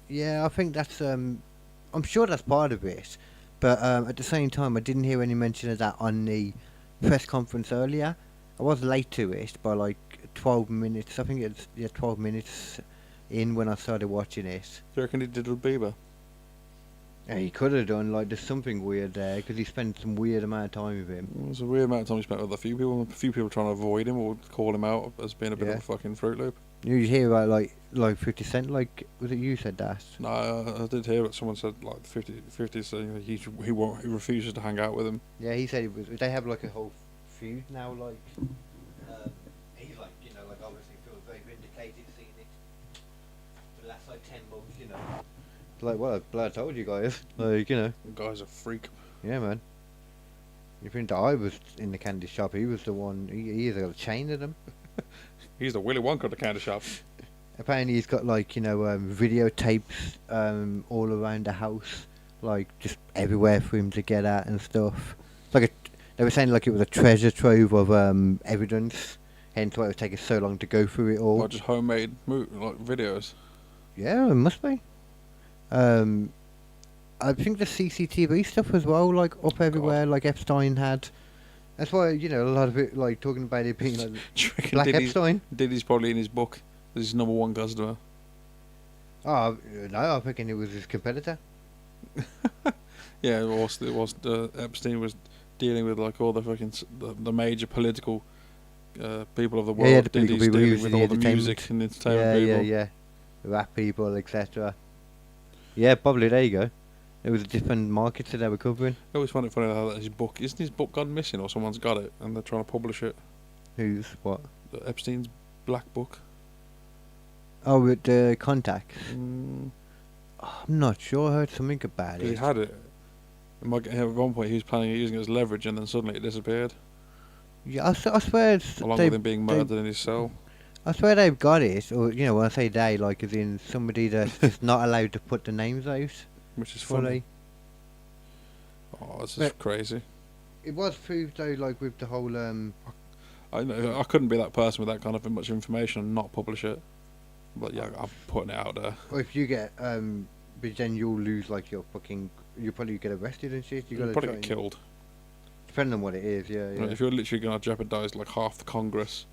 Yeah, I think that's. I'm sure that's part of it, but at the same time, I didn't hear any mention of that on the press conference earlier. I was late to it by 12 minutes. I think it's 12 minutes in when I started watching it. Do you reckon he did with Bieber? Yeah, he could have done. There's something weird there because he spent some weird amount of time with him. It was a weird amount of time he spent with a few people. A few people trying to avoid him or call him out as being a bit of a fucking Fruit Loop. You hear about 50 Cent? Was it you said that? No, I did hear what someone said. 50 said he refuses to hang out with him. Yeah, he said they have a whole feud now. He's obviously feels very vindicated seeing it for the last 10 months. Well, I told you guys. The guy's a freak. Yeah, man. You think that I was in the candy shop? He was the one. He either got a chain of them. He's the Willy Wonka of the candy shop. Apparently, he's got videotapes all around the house, just everywhere for him to get at and stuff. They were saying it was a treasure trove of evidence. hence why it was taking so long to go through it all. Or just homemade videos. Yeah, it must be. I think the CCTV stuff as well, like up everywhere, like Epstein had. That's why, you know, a lot of it, like talking about it being like Black Epstein. Diddy's probably in his book as his number one customer. Oh, no, I reckon it was his competitor. Yeah, it was Epstein was dealing with like all the fucking the major political people of the world. Yeah, the political Diddy's people, dealing with all the music and entertainment people. Yeah. Rap people, etc. Yeah, probably, there you go. It was a different market that they were covering. I always find it funny how his book, isn't his book gone missing or someone's got it and they're trying to publish it? Who's what? Epstein's Black Book. Oh, with the contacts? I'm not sure. I heard something about it. He had it. At one point he was planning on using it as leverage and then suddenly it disappeared. Yeah, I swear along with him being murdered in his cell. I swear they've got it, or, you know, when I say they, like, as in somebody that's just not allowed to put the names out. Which is funny. Oh, this is crazy. It was proved, though, like, with the whole, I know, I couldn't be that person with that kind of much information and not publish it. But yeah, I'm putting it out there. Or if you get, but then you'll lose, like, your fucking, you'll probably get arrested and shit. You'll probably get killed. Depending on what it is, yeah. If you're literally going to jeopardise, like, half the Congress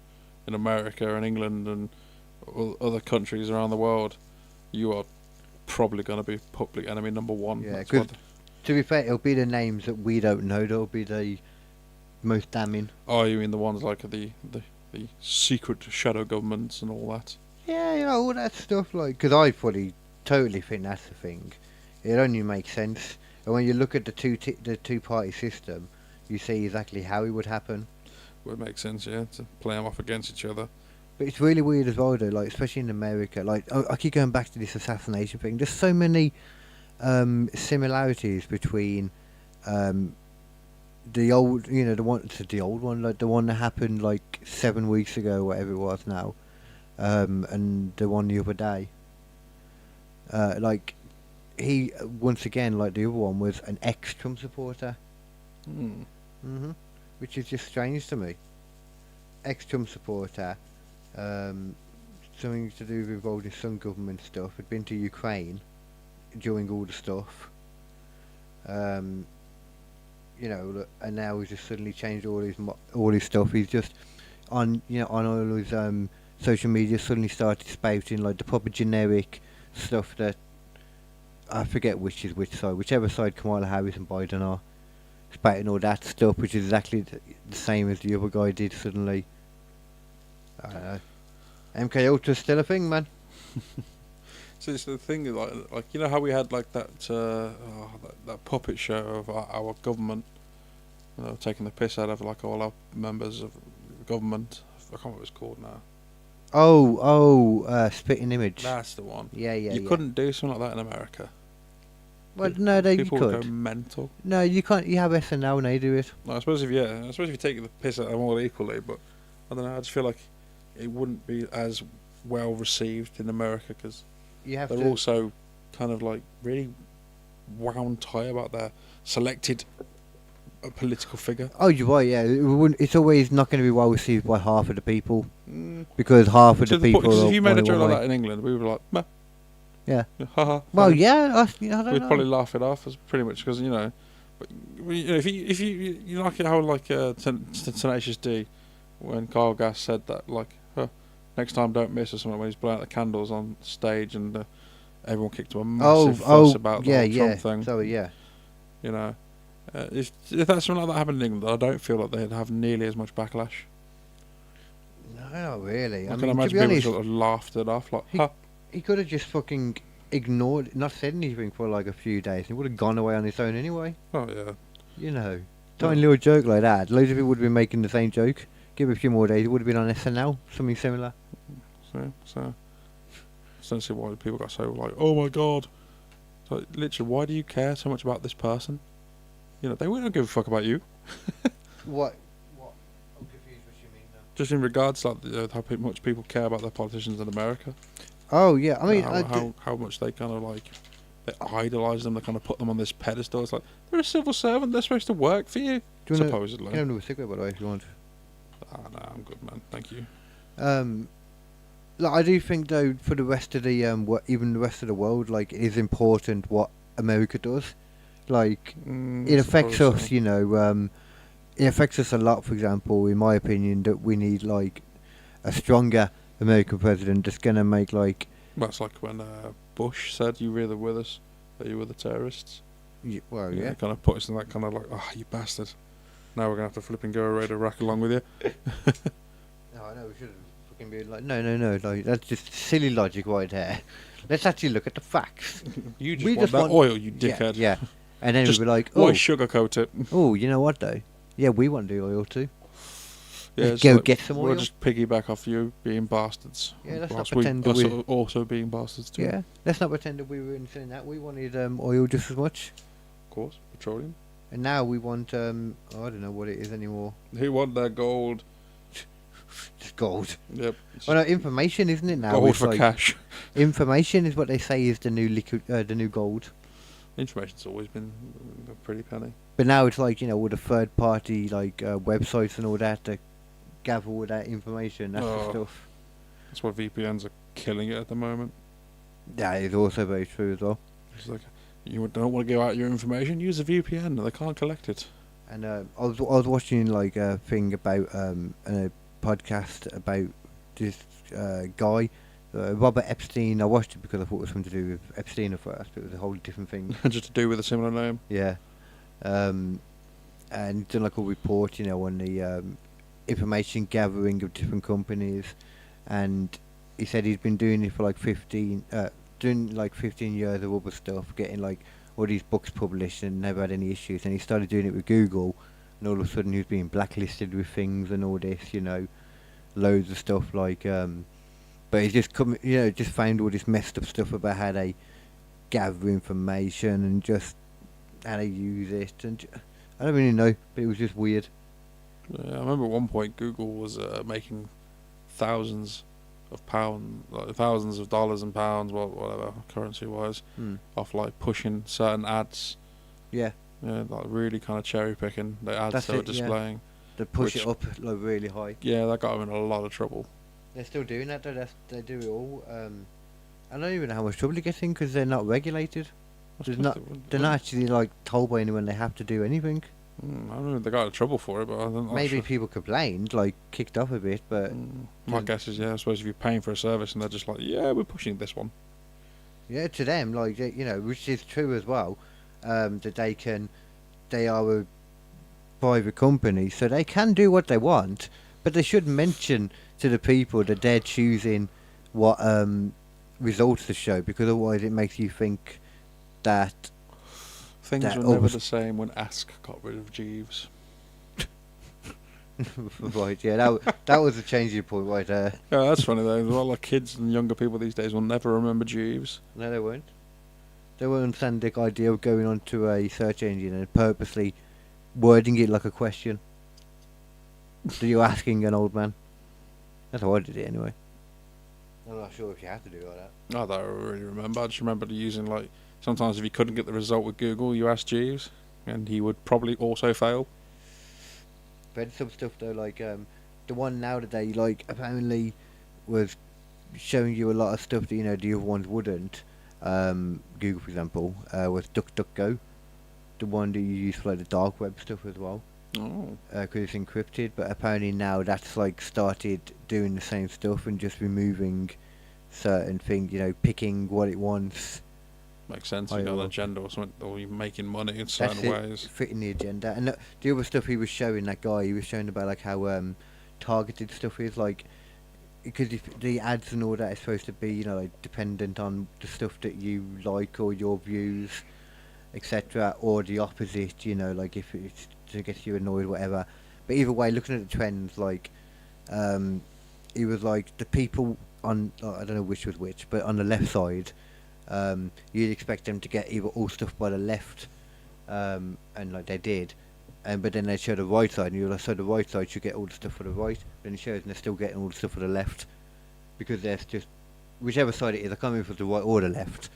in America and England and other countries around the world, you are probably going to be public enemy number one. Yeah, because to be fair, it'll be the names that we don't know that'll be the most damning. Oh, you mean the ones like the secret shadow governments and all that? Yeah, you know, all that stuff, like, because I totally think that's the thing. It only makes sense. And when you look at the two-party system, you see exactly how it would happen. Would make sense, yeah, to play them off against each other. But it's really weird as well, though, like, especially in America. Like, I keep going back to this assassination thing. There's so many similarities between the old, you know, the old one, like the one that happened like 7 weeks ago, whatever it was now, and the one the other day. Like, he once again, like the other one, was an ex-Trump supporter. Which is just strange to me. Ex-Trump supporter, something to do with all this some government stuff. Had been to Ukraine during all the stuff. You know, and now he's just suddenly changed all his stuff. He's just on all his social media suddenly started spouting like the proper generic stuff that I forget which is which side, whichever side Kamala Harris and Biden are. Spouting all that stuff, which is exactly the same as the other guy did suddenly. I don't know. MK Ultra's still a thing, man. So it's the thing, like you know how we had like that puppet show of our government, you know, taking the piss out of like all our members of government. I can't remember what it's called now. Spitting Image. That's the one. Yeah. You couldn't do something like that in America. Well, no, you could. People would go mental. No, you can't. You have SNL and they do it. No, I suppose if you take the piss out of them all equally, but I don't know. I just feel like it wouldn't be as well received in America because they're also kind of like really wound tight about their selected political figure. Oh, you're right. Yeah, it's always not going to be well received by half of the people because half of the people. If you made a joke like that in England, we were like, meh. Yeah. Haha. Well, yeah. I don't know. We'd probably laugh it off, as pretty much because But if you like it how like Tenacious D, when Kyle Gass said that like, next time don't miss or something when he's blowing out the candles on stage and everyone kicked him a massive fuss about the whole Trump thing. So yeah. You know, if that's something like that happened in England, I don't feel like they'd have nearly as much backlash. No, not really. I can imagine people sort of laughed it off like, He could have just fucking ignored, not said anything for like a few days. He would have gone away on his own anyway. Oh yeah. You know, tiny little joke like that. Loads of people would have been making the same joke. Give it a few more days, it would have been on SNL, something similar. So essentially, why people got so like, oh my god. So literally, why do you care so much about this person? You know, they wouldn't give a fuck about you. What? I'm confused what you mean now. Just in regards to like, how much people care about their politicians in America. Oh yeah, I mean, how much they kind of like they idolise them. They kind of put them on this pedestal. It's like they're a civil servant. They're supposed to work for you. Supposedly. You can have a cigarette by the way if you want. Ah, no, I'm good, man. Thank you. Like I do think though, for the rest of the even the rest of the world, like it is important what America does. Like it affects us, So. you know. It affects us a lot. For example, in my opinion, that we need like a stronger American president that's gonna make like. Well, it's like when Bush said you were with us, that you were the terrorists. Well, yeah. Kind of put us in that kind of like, oh, you bastard. Now we're going to have to flip and go away to Iraq along with you. No, I know we should have fucking been like, no, like that's just silly logic right there. Let's actually look at the facts. You just We want just that want- oil, you dickhead. Yeah. And then Just we were like, Why oh, sugarcoat it? oh, you know what though? Yeah, we want the oil too. Yeah, Let's it's go like, get some we'll oil. just piggyback off you being bastards. Yeah, let's not whilst pretend that us we- also being bastards too. Yeah, let's not pretend that we were saying that. We wanted oil just as much. Of course, petroleum. And now we want, I don't know what it is anymore. Who want their gold? Just gold. Yep. Well, no, information, isn't it now? Gold It's for like cash. Information is what they say is the new liquid, the new gold. Information's always been a pretty penny. But now it's like, you know, all the third party, like, websites and all that gather all that information. That's the stuff. That's why VPNs are killing it at the moment. That is also very true as well. It's like, you don't want to give out your information, use a VPN. They can't collect it. And I was watching like a thing about a podcast about this guy, Robert Epstein. I watched it because I thought it was something to do with Epstein at first, but it was a whole different thing. Just to do with a similar name. Yeah. And he's done like a report, you know, on the information gathering of different companies, and he said he's been doing it for like 15 years of other stuff, getting like all these books published and never had any issues. And he started doing it with Google, and all of a sudden he was being blacklisted with things and all this, you know, loads of stuff like. But he's just just found all this messed up stuff about how they gather information and just how they use it, and I don't really know, but it was just weird. Yeah, I remember at one point Google was making thousands of pounds, like thousands of dollars and pounds, whatever currency wise, off like pushing certain ads. Yeah. Yeah, like really kind of cherry picking the ads That's they were it, yeah. displaying. They push it up like really high. Yeah, that got them in a lot of trouble. They're still doing that though. They do it all. I don't even know how much trouble they get in because they're not regulated. They're not actually like told by anyone they have to do anything. I don't know if they got in trouble for it, but I'm not Maybe sure. people complained, like kicked off a bit, but My guess is, yeah, I suppose if you're paying for a service and they're just like, yeah, we're pushing this one. yeah, to them, like you know, which is true as well, that they are a private company, so they can do what they want, but they should mention to the people that they're choosing what results to show, because otherwise it makes you think that Things that were never the same when Ask got rid of Jeeves. right, yeah, that was a changing point right there. Yeah, that's funny though. A lot of kids and younger people these days will never remember Jeeves. No, they won't. They won't understand the idea of going onto a search engine and purposely wording it like a question that you're asking an old man. That's how I did it anyway. I'm not sure if you have to do it like that. I don't really remember. I just remember using like sometimes if you couldn't get the result with Google, you asked Jeeves, and he would probably also fail. But some stuff though, like the one now today, like apparently was showing you a lot of stuff that you know the other ones wouldn't. Google, for example, was DuckDuckGo, the one that you use for like the dark web stuff as well. Oh. Because it's encrypted, but apparently now that's like started doing the same stuff and just removing certain things, you know, picking what it wants. Makes sense. Oh, You got yeah. an agenda or something, or you're making money in That's certain it, ways. fitting the agenda. And the other stuff he was showing, that guy, he was showing about like how targeted stuff is, like, because if the ads and all that is supposed to be, you know, like dependent on the stuff that you like or your views, etc., or the opposite, you know, like if it's to get you annoyed, whatever. But either way, looking at the trends, like, he was like the people on, I don't know which was which, but on the left side, you'd expect them to get either all stuff by the left, and like they did, but then they show the right side, and you're like, so the right side should get all the stuff for the right, then it shows and they're still getting all the stuff for the left, because there's just, whichever side it is, I can't remember if it's the right or the left,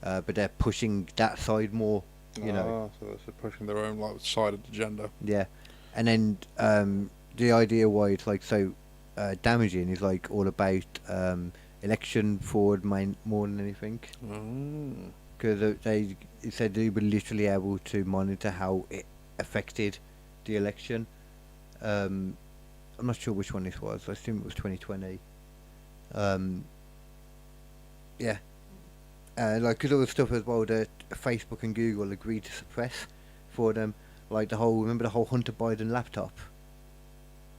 but they're pushing that side more, you know. So they're pushing their own like sided agenda. Yeah, and then the idea why it's like so damaging is like all about election fraud more than anything. Because they said they were literally able to monitor how it affected the election. I'm not sure which one this was. I assume it was 2020. Yeah. Like, because all the stuff as well that Facebook and Google agreed to suppress for them. Like remember the whole Hunter Biden laptop?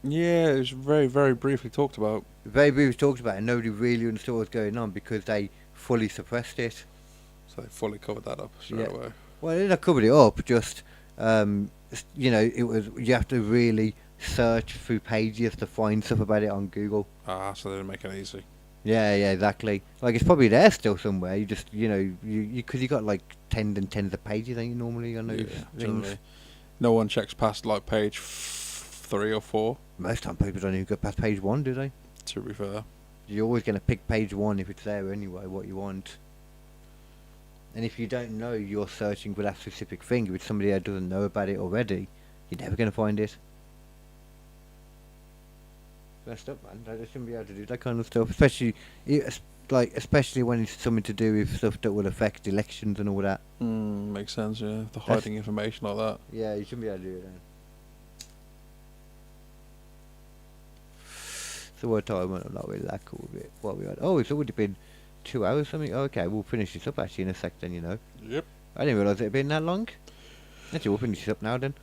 Yeah, it was very, very briefly talked about. Very briefly talked about it, and nobody really understood what was going on because they fully suppressed it. So they fully covered that up straight away. Well, they not covered it up, just, it was, you have to really search through pages to find stuff about it on Google. So they didn't make it easy. Yeah, exactly. Like, it's probably there still somewhere. You just, because you got like tens and tens of pages, ain't you, normally on those things? Generally. No one checks past like page 3 or 4. Most time people don't even get past page 1, do they? To be fair. You're always going to pick page 1 if it's there anyway, what you want. And if you don't know you're searching for that specific thing, if it's somebody that doesn't know about it already, you're never going to find it. Messed up, man. They shouldn't be able to do that kind of stuff, especially when it's something to do with stuff that will affect elections and all that. Makes sense, yeah. The hiding information like that. Yeah, you shouldn't be able to do it then. So what time? I'm not really that cool with it. What we had? Oh, it's already been 2 hours something. Oh, okay, we'll finish this up actually in a sec then, Yep. I didn't realise it had been that long. Actually, we'll finish this up now then.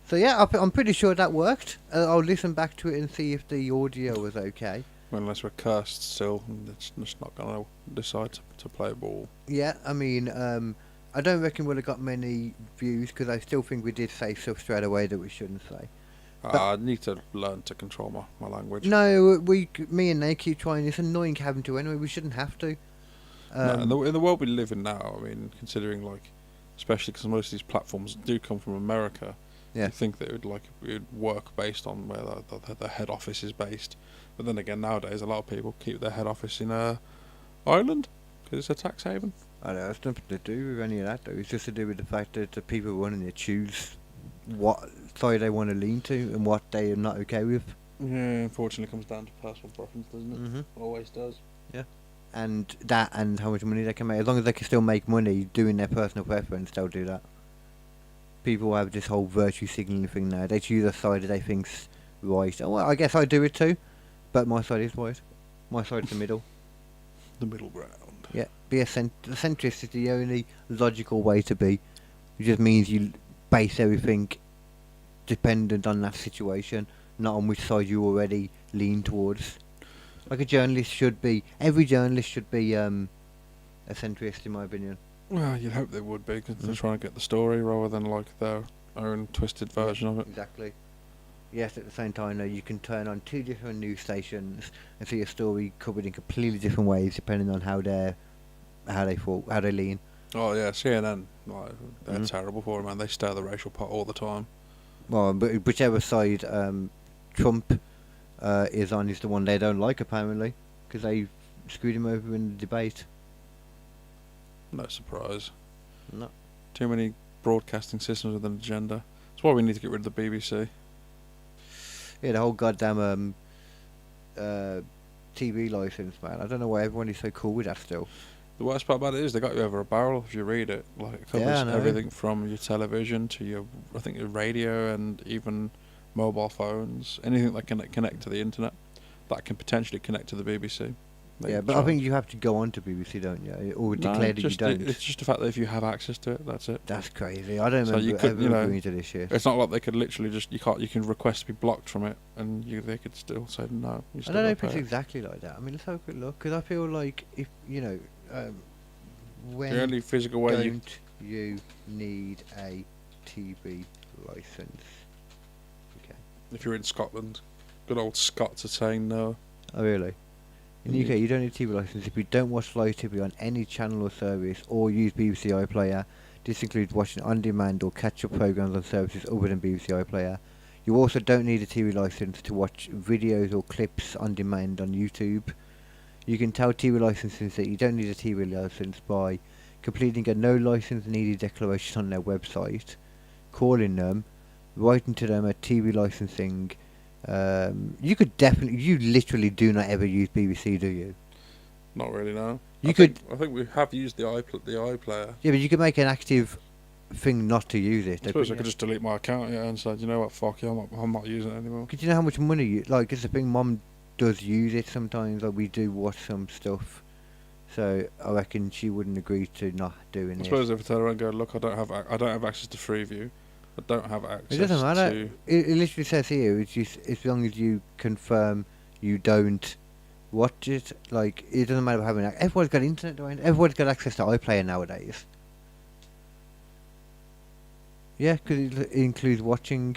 So yeah, I'm pretty sure that worked. I'll listen back to it and see if the audio was okay. Well, unless we're cursed still, it's just not going to decide to play ball. Yeah, I mean, I don't reckon we'll have got many views because I still think we did say stuff straight away that we shouldn't say. I need to learn to control my language. No, me and Nate keep trying. It's annoying having to anyway. We shouldn't have to. No, in the world we live in now, I mean, considering like, especially because most of these platforms do come from America, you think that it would work based on where the head office is based. But then again, nowadays a lot of people keep their head office in Ireland because it's a tax haven. I know, it's nothing to do with any of that though. It's just to do with the fact that the people running it choose what side they want to lean to and what they are not okay with. Yeah, unfortunately it comes down to personal preference, doesn't it? Mm-hmm. Always does. Yeah. And that and how much money they can make. As long as they can still make money doing their personal preference, they'll do that. People have this whole virtue signalling thing now. They choose a side that they think's right. Oh, well, I guess I do it too, but my side is right. My side's the middle. The middle ground. Yeah, be a centrist is the only logical way to be. It just means you base everything dependent on that situation, not on which side you already lean towards. Like a journalist should be. Every journalist should be a centrist, in my opinion. Well, you'd hope they would be, because they're trying to get the story rather than like their own twisted version of it. Exactly. Yes, at the same time, though, you can turn on 2 different news stations and see a story covered in completely different ways, depending on how they lean. Oh yeah, CNN, they're terrible for it, man. They stir the racial pot all the time. Well, but whichever side Trump is on is the one they don't like, apparently, because they screwed him over in the debate. No surprise. No. Too many broadcasting systems with an agenda. That's why we need to get rid of the BBC. Yeah, the whole goddamn TV license, man. I don't know why everyone is so cool with that still. The worst part about it is they got you over a barrel if you read it. Like, it covers everything from your television to your radio and even mobile phones. Anything that can connect to the internet that can potentially connect to the BBC. Yeah, but I think you have to go on to BBC, don't you? Or declare that you don't. It's just the fact that if you have access to it, that's it. That's crazy. I don't remember ever agreeing to this shit. It's not like they could literally just you can request to be blocked from it, and they could still say no. I don't know if it's exactly like that. I mean, let's have a quick look, because I feel like if when the only physical way you need a TV license. Okay. If you're in Scotland, good old Scots are saying no. Oh really? In the UK, you don't need a TV license if you don't watch live TV on any channel or service or use BBC iPlayer. This includes watching on-demand or catch-up programs on services other than BBC iPlayer. You also don't need a TV license to watch videos or clips on demand on YouTube. You can tell TV licenses that you don't need a TV license by completing a no license needed declaration on their website, calling them, writing to them at TV licensing You could definitely. You literally do not ever use BBC, do you? Not really, no. I think we have used the iPlayer. Yeah, but you could make an active thing not to use it. I suppose I could just delete my account, and say, you know what, fuck you, I'm not using it anymore. Because you know how much money you like. It's the thing. Mum does use it sometimes. Like we do watch some stuff. So I reckon she wouldn't agree to not doing it. I suppose if I tell her and go, look, I don't have access to Freeview. I don't have access. It doesn't matter. To it literally says here, it's just as long as you confirm you don't watch it. Like it doesn't matter having. Everyone's got internet. Everyone's got access to iPlayer nowadays. Yeah, because it includes watching,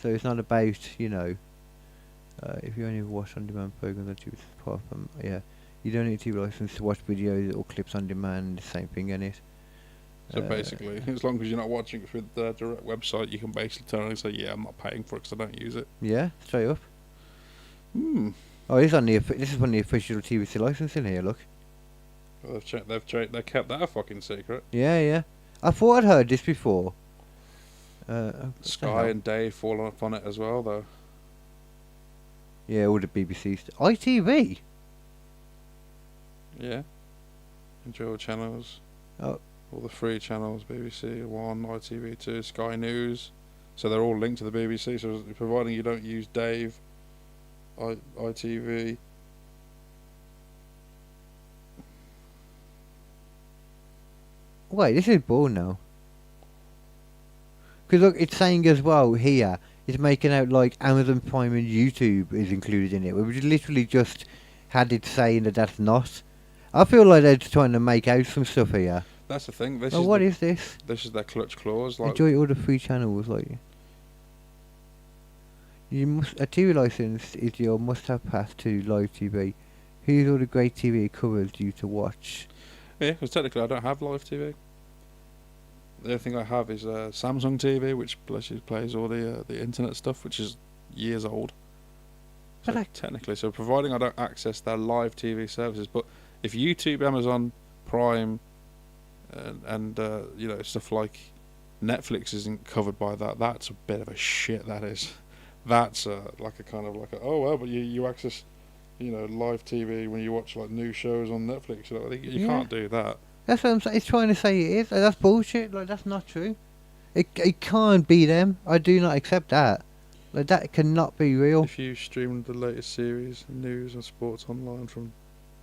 so it's not about if you only watch on-demand programs that you apart from you don't need a TV license to watch videos or clips on demand. The same thing in it. So basically, as long as you're not watching it through the direct website, you can basically turn around and say, "Yeah, I'm not paying for it because I don't use it." Yeah, straight up. Hmm. Oh, this is on the official TVC licensing here. Look. Well, they've kept that a fucking secret. Yeah. I thought I'd heard this before. Sky and Dave fall up on it as well, though. Yeah, all the BBC ITV. Yeah. Enjoy all channels. Oh. All the free channels, BBC One, ITV2, Sky News. So they're all linked to the BBC. So providing you don't use Dave, ITV. Wait, this is bull now. Because look, it's saying as well here, it's making out like Amazon Prime and YouTube is included in it. We've literally just had it saying that that's not. I feel like they're just trying to make out some stuff here. That's the thing. What is this? This is their clutch clause. Like enjoy all the free channels, like. A TV license is your must-have pass to live TV. Here's all the great TV it covers you to watch. Yeah, because technically I don't have live TV. The only thing I have is Samsung TV, which plays all the internet stuff, which is years old. So technically, so providing I don't access their live TV services, but if YouTube, Amazon Prime, and stuff like Netflix isn't covered by that, that's a bit of a shit. That is, that's like a kind of like oh well, but you access live TV when you watch like new shows on Netflix. You can't do that. That's what I'm saying. It's trying to say it is. That's bullshit. Like that's not true. It can't be them. I do not accept that. Like that cannot be real. If you stream the latest series, news and sports online from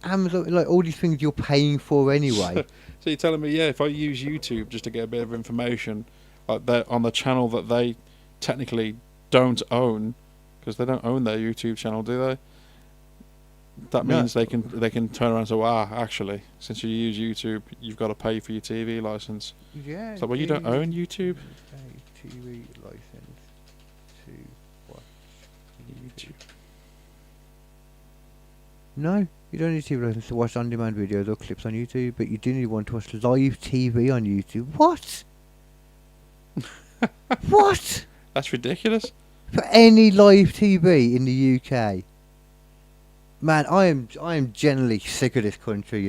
Amazon, like all these things you're paying for anyway. So you're telling me, if I use YouTube just to get a bit of information, like they're on the channel that they technically don't own, because they don't own their YouTube channel, do they? That means they can turn around and say, actually, since you use YouTube, you've got to pay for your TV license. Yeah. So, well, you don't own YouTube? TV license to watch YouTube. No, you don't need a TV license to watch on-demand videos or clips on YouTube, but you do need one to watch live TV on YouTube. What? What? That's ridiculous. For any live TV in the UK. Man, I am generally sick of this country,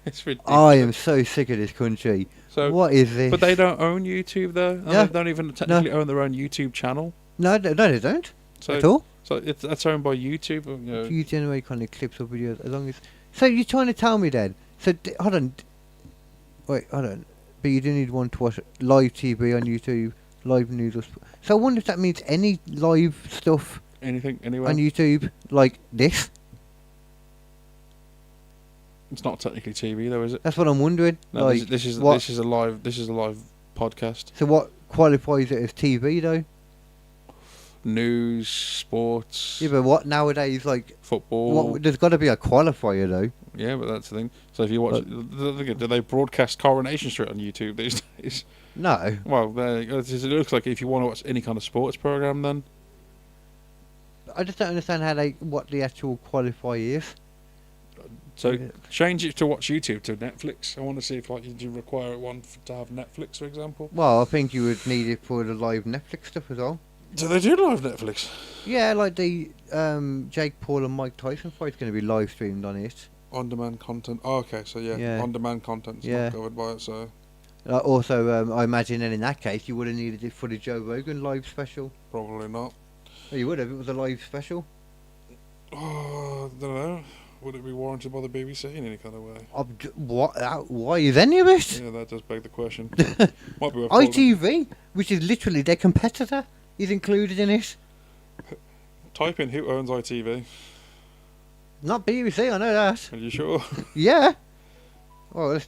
It's ridiculous. I am so sick of this country. So what is this? But they don't own YouTube, though? No. They don't even technically own their own YouTube channel? No, they don't. At all? So that's owned by YouTube? If you generate kind of clips or videos, as long as... So you're trying to tell me then... So, hold on. Wait, hold on. But you do need one to watch live TV on YouTube, live news or... So I wonder if that means any live stuff... Anything, anywhere? On YouTube, like this? It's not technically TV though, is it? That's what I'm wondering. No, like, this is a live podcast. So what qualifies it as TV though? News, sports. Yeah, but what nowadays, like football? There's got to be a qualifier though. Yeah, but that's the thing. So if you watch, do they broadcast Coronation Street on YouTube these days? No. Well, it looks like if you want to watch any kind of sports program, then. I just don't understand what the actual qualifier is. So change it to watch YouTube to Netflix. I want to see if you require one to have Netflix, for example. Well, I think you would need it for the live Netflix stuff as well. Do they do live Netflix? Yeah, like the Jake Paul and Mike Tyson fight's going to be live streamed on it. On-demand content. Oh, okay, so on-demand content's not covered by it, so. Also, I imagine then in that case you would have needed it for the Joe Rogan live special. Probably not. Well, you would have. It was a live special. Oh, I don't know. Would it be warranted by the BBC in any kind of way? What? Why is any of it? Yeah, that does beg the question. Might be worth ITV, which is literally their competitor, is included in it. Type in who owns ITV. Not BBC, I know that. Are you sure? Yeah. Well, let's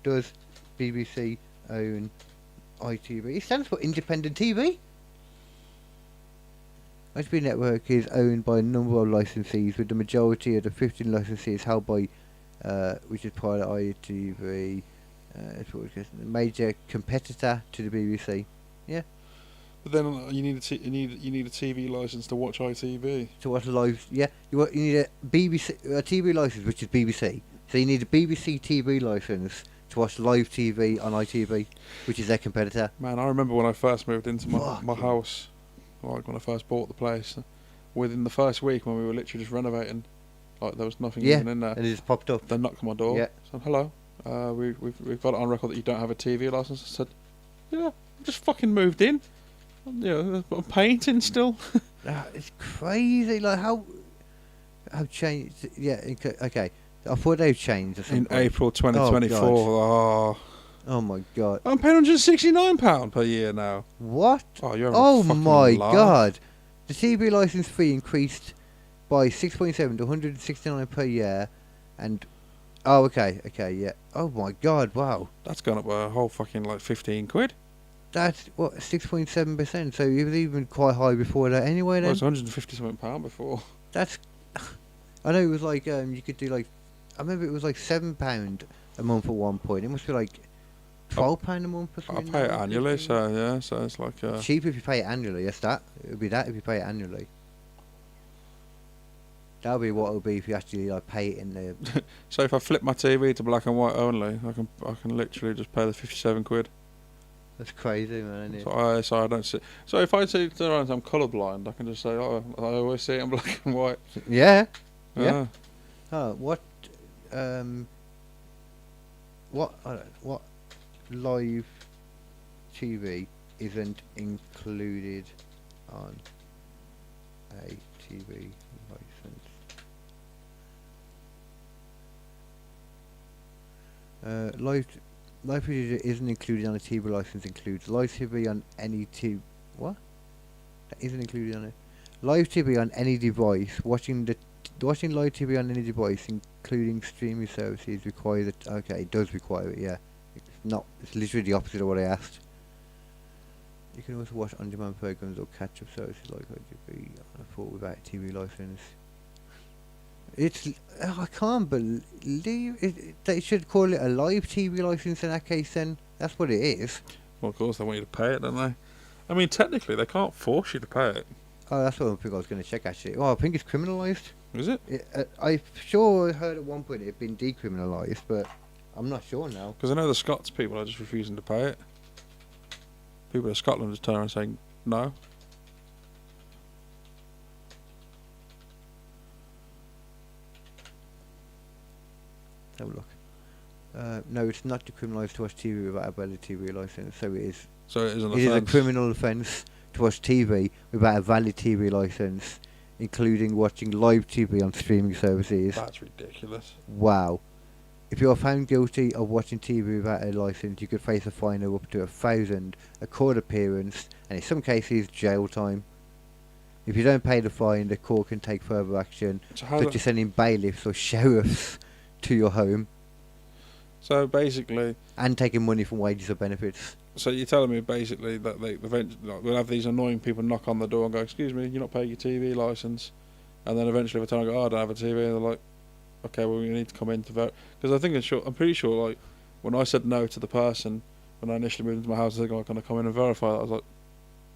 does BBC own ITV? It stands for Independent TV. ITV Network is owned by a number of licensees, with the majority of the 15 licensees held by, which is part of ITV, a major competitor to the BBC. Yeah. But then you need a TV license to watch ITV. To watch live, yeah. You need a TV license, which is BBC. So you need a BBC TV license to watch live TV on ITV, which is their competitor. Man, I remember when I first moved into my house, like when I first bought the place. Within the first week, when we were literally just renovating, like there was nothing even in there. And it just popped up. They knocked on my door. Yeah. Said, hello. We've got it on record that you don't have a TV license. I said, yeah, I just fucking moved in. I'm painting still. It's crazy. Like how changed? Yeah. Okay. I thought they've changed. In April 2024. Oh my god. I'm paying £169 per year now. What? Oh, you're Oh a fucking my laugh. god. The TV license fee increased by 6.7 to 169 per year, and okay, yeah. Oh my god, wow. That's gone up by a whole fucking like 15 quid. That's what 6.7%. So it was even quite high before that. Anyway, then Well, it's 150 something pound before. that's. I know it was like you could do like. I remember it was like £7 a month at one point. It must be like £12 a month or I something. pay it annually, so yeah, so it's like cheap if you pay it annually. Yes, it would be that if you pay it annually. That'll be what it'll be if you actually like pay it in the. So if I flip my TV to black and white only, I can literally just pay the 57 quid. That's crazy, man. Isn't it? So I don't see. So if I say to I'm colourblind, I can just say, oh, I always see it in black and white. Yeah. Yeah. Oh, what live TV isn't included on a TV license? Live TV isn't included on a TV license includes live TV on any TV. What? That isn't included on it. Live TV on any device. Watching live TV on any device, including streaming services, requires it. Okay, it does require it. Yeah, it's not. It's literally the opposite of what I asked. You can also watch on-demand programs or catch-up services like ITV on a port without a TV license. I can't believe it. They should call it a live TV license in that case. Then that's what it is. Well, of course they want you to pay it, don't they? I mean, technically they can't force you to pay it. Oh, that's what I think I was going to check actually. Oh, I think it's criminalised. Is it? I sure heard at one point it had been decriminalised, but I'm not sure now. Because I know the Scots people are just refusing to pay it. People in Scotland just turn around saying no. Have a look. No, it's not decriminalised to watch TV without a valid TV licence. So it is. So it is an It is a offence. criminal offence to watch TV without a valid TV licence, including watching live TV on streaming services. That's ridiculous. Wow. If you are found guilty of watching TV without a licence, you could face a fine of up to £1,000, a court appearance, and in some cases, jail time. If you don't pay the fine, the court can take further action, So such as sending bailiffs or sheriffs to your home, So basically, and taking money from wages or benefits. so you're telling me basically that they eventually we'll have these annoying people knock on the door and go, "Excuse me, you're not paying your TV license," and then eventually by the time I go, "Oh, I don't have a TV," they're like, "Okay, well, you need to come in to vote." Because I'm pretty sure, like when I said no to the person when I initially moved into my house, they're going to come in and verify that. I was like,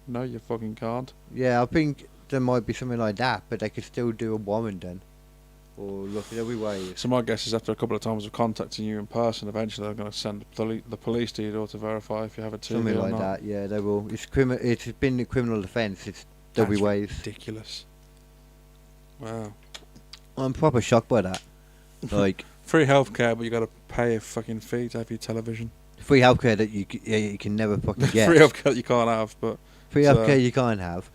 "No, you fucking can't." Yeah, I think there might be something like that, but they could still do a warrant then. Or look, there'll be ways. So my guess is after a couple of times of contacting you in person, eventually they're going to send the police to your door to verify if you have a TV Something or like not. that, yeah, they will. It's been a criminal offence. There'll be That's ways. ridiculous. Wow. I'm proper shocked by that. Like Free healthcare, but you got to pay a fucking fee to have your television. free healthcare that you can never fucking get. Free healthcare that you can't have, but Free so- healthcare you can't have.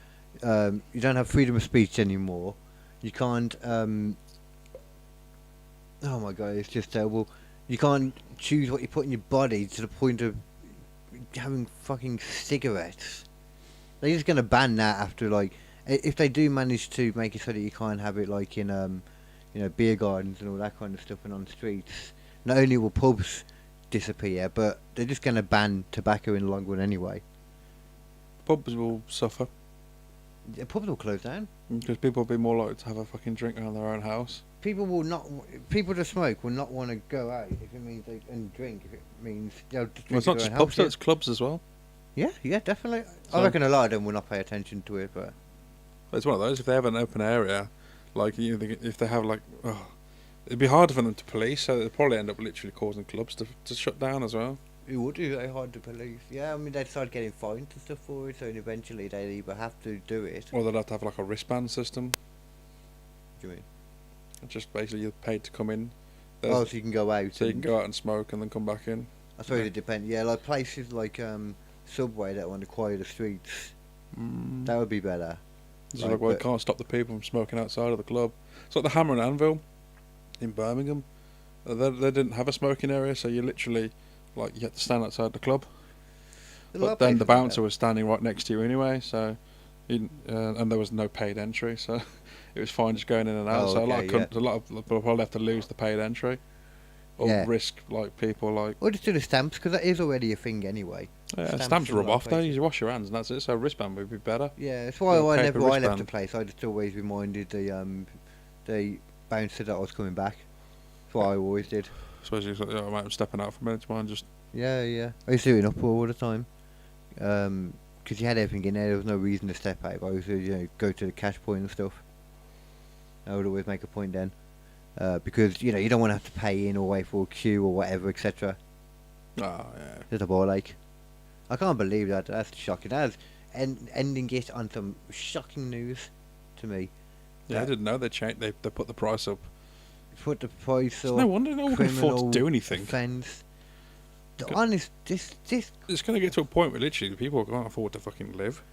you don't have freedom of speech anymore. You can't. Oh my god, it's just terrible. You can't choose what you put in your body to the point of having fucking cigarettes. They're just gonna ban that after like, if they do manage to make it so that you can't have it like in beer gardens and all that kind of stuff and on streets. Not only will pubs disappear, but they're just gonna ban tobacco in the long run anyway. Pubs will suffer. Yeah, pubs will close down. Because people will be more likely to have a fucking drink around their own house. People that smoke will not want to go out if it means and drink if it means they'll just drink. Well, it's not just pubs, it's clubs as well. Yeah, definitely. So, I reckon a lot of them will not pay attention to it, but it's one of those. If they have an open area, like if they have like, it'd be harder for them to police, so they'd probably end up literally causing clubs to shut down as well. It would be very hard to police. Yeah, I mean they'd start getting fined and stuff for it, so eventually they'd either have to do it. Or they'd have to have like a wristband system. What do you mean? Just basically you're paid to come in. So you can go out. So you can go out and smoke and then come back in. I suppose it depends. Yeah, like places like Subway that want to quiet the streets. That would be better. So like, well, you can't stop the people from smoking outside of the club. It's like the Hammer and Anvil in Birmingham. They didn't have a smoking area, so you literally, like, you had to stand outside the club. But then the bouncer was standing right next to you anyway, so, and there was no paid entry, so it was fine just going in and out. So a lot of people probably have to lose the paid entry. Or risk like people like. Or just do the stamps because that is already a thing anyway. Yeah, stamps rub off though. You wash your hands and that's it. So a wristband would be better. Yeah, that's why whenever I left the place, I just always reminded the bouncer that I was coming back. That's what I always did. I suppose I might be stepping out for a minute. Do you mind just? Yeah. I used to do it in Uproar all the time. Because you had everything in there. There was no reason to step out. But I used to go to the cash point and stuff. I would always make a point then. Because you don't want to have to pay in or wait for a queue or whatever, etc. Oh yeah. There's a ball like. I can't believe that. That's shocking. That's ending it on some shocking news to me. Yeah, I didn't know they changed. They put the price up. Put the price up. No wonder no one can afford to do anything. Offense. Honest, this. It's going to get to a point where literally people can't afford to fucking live.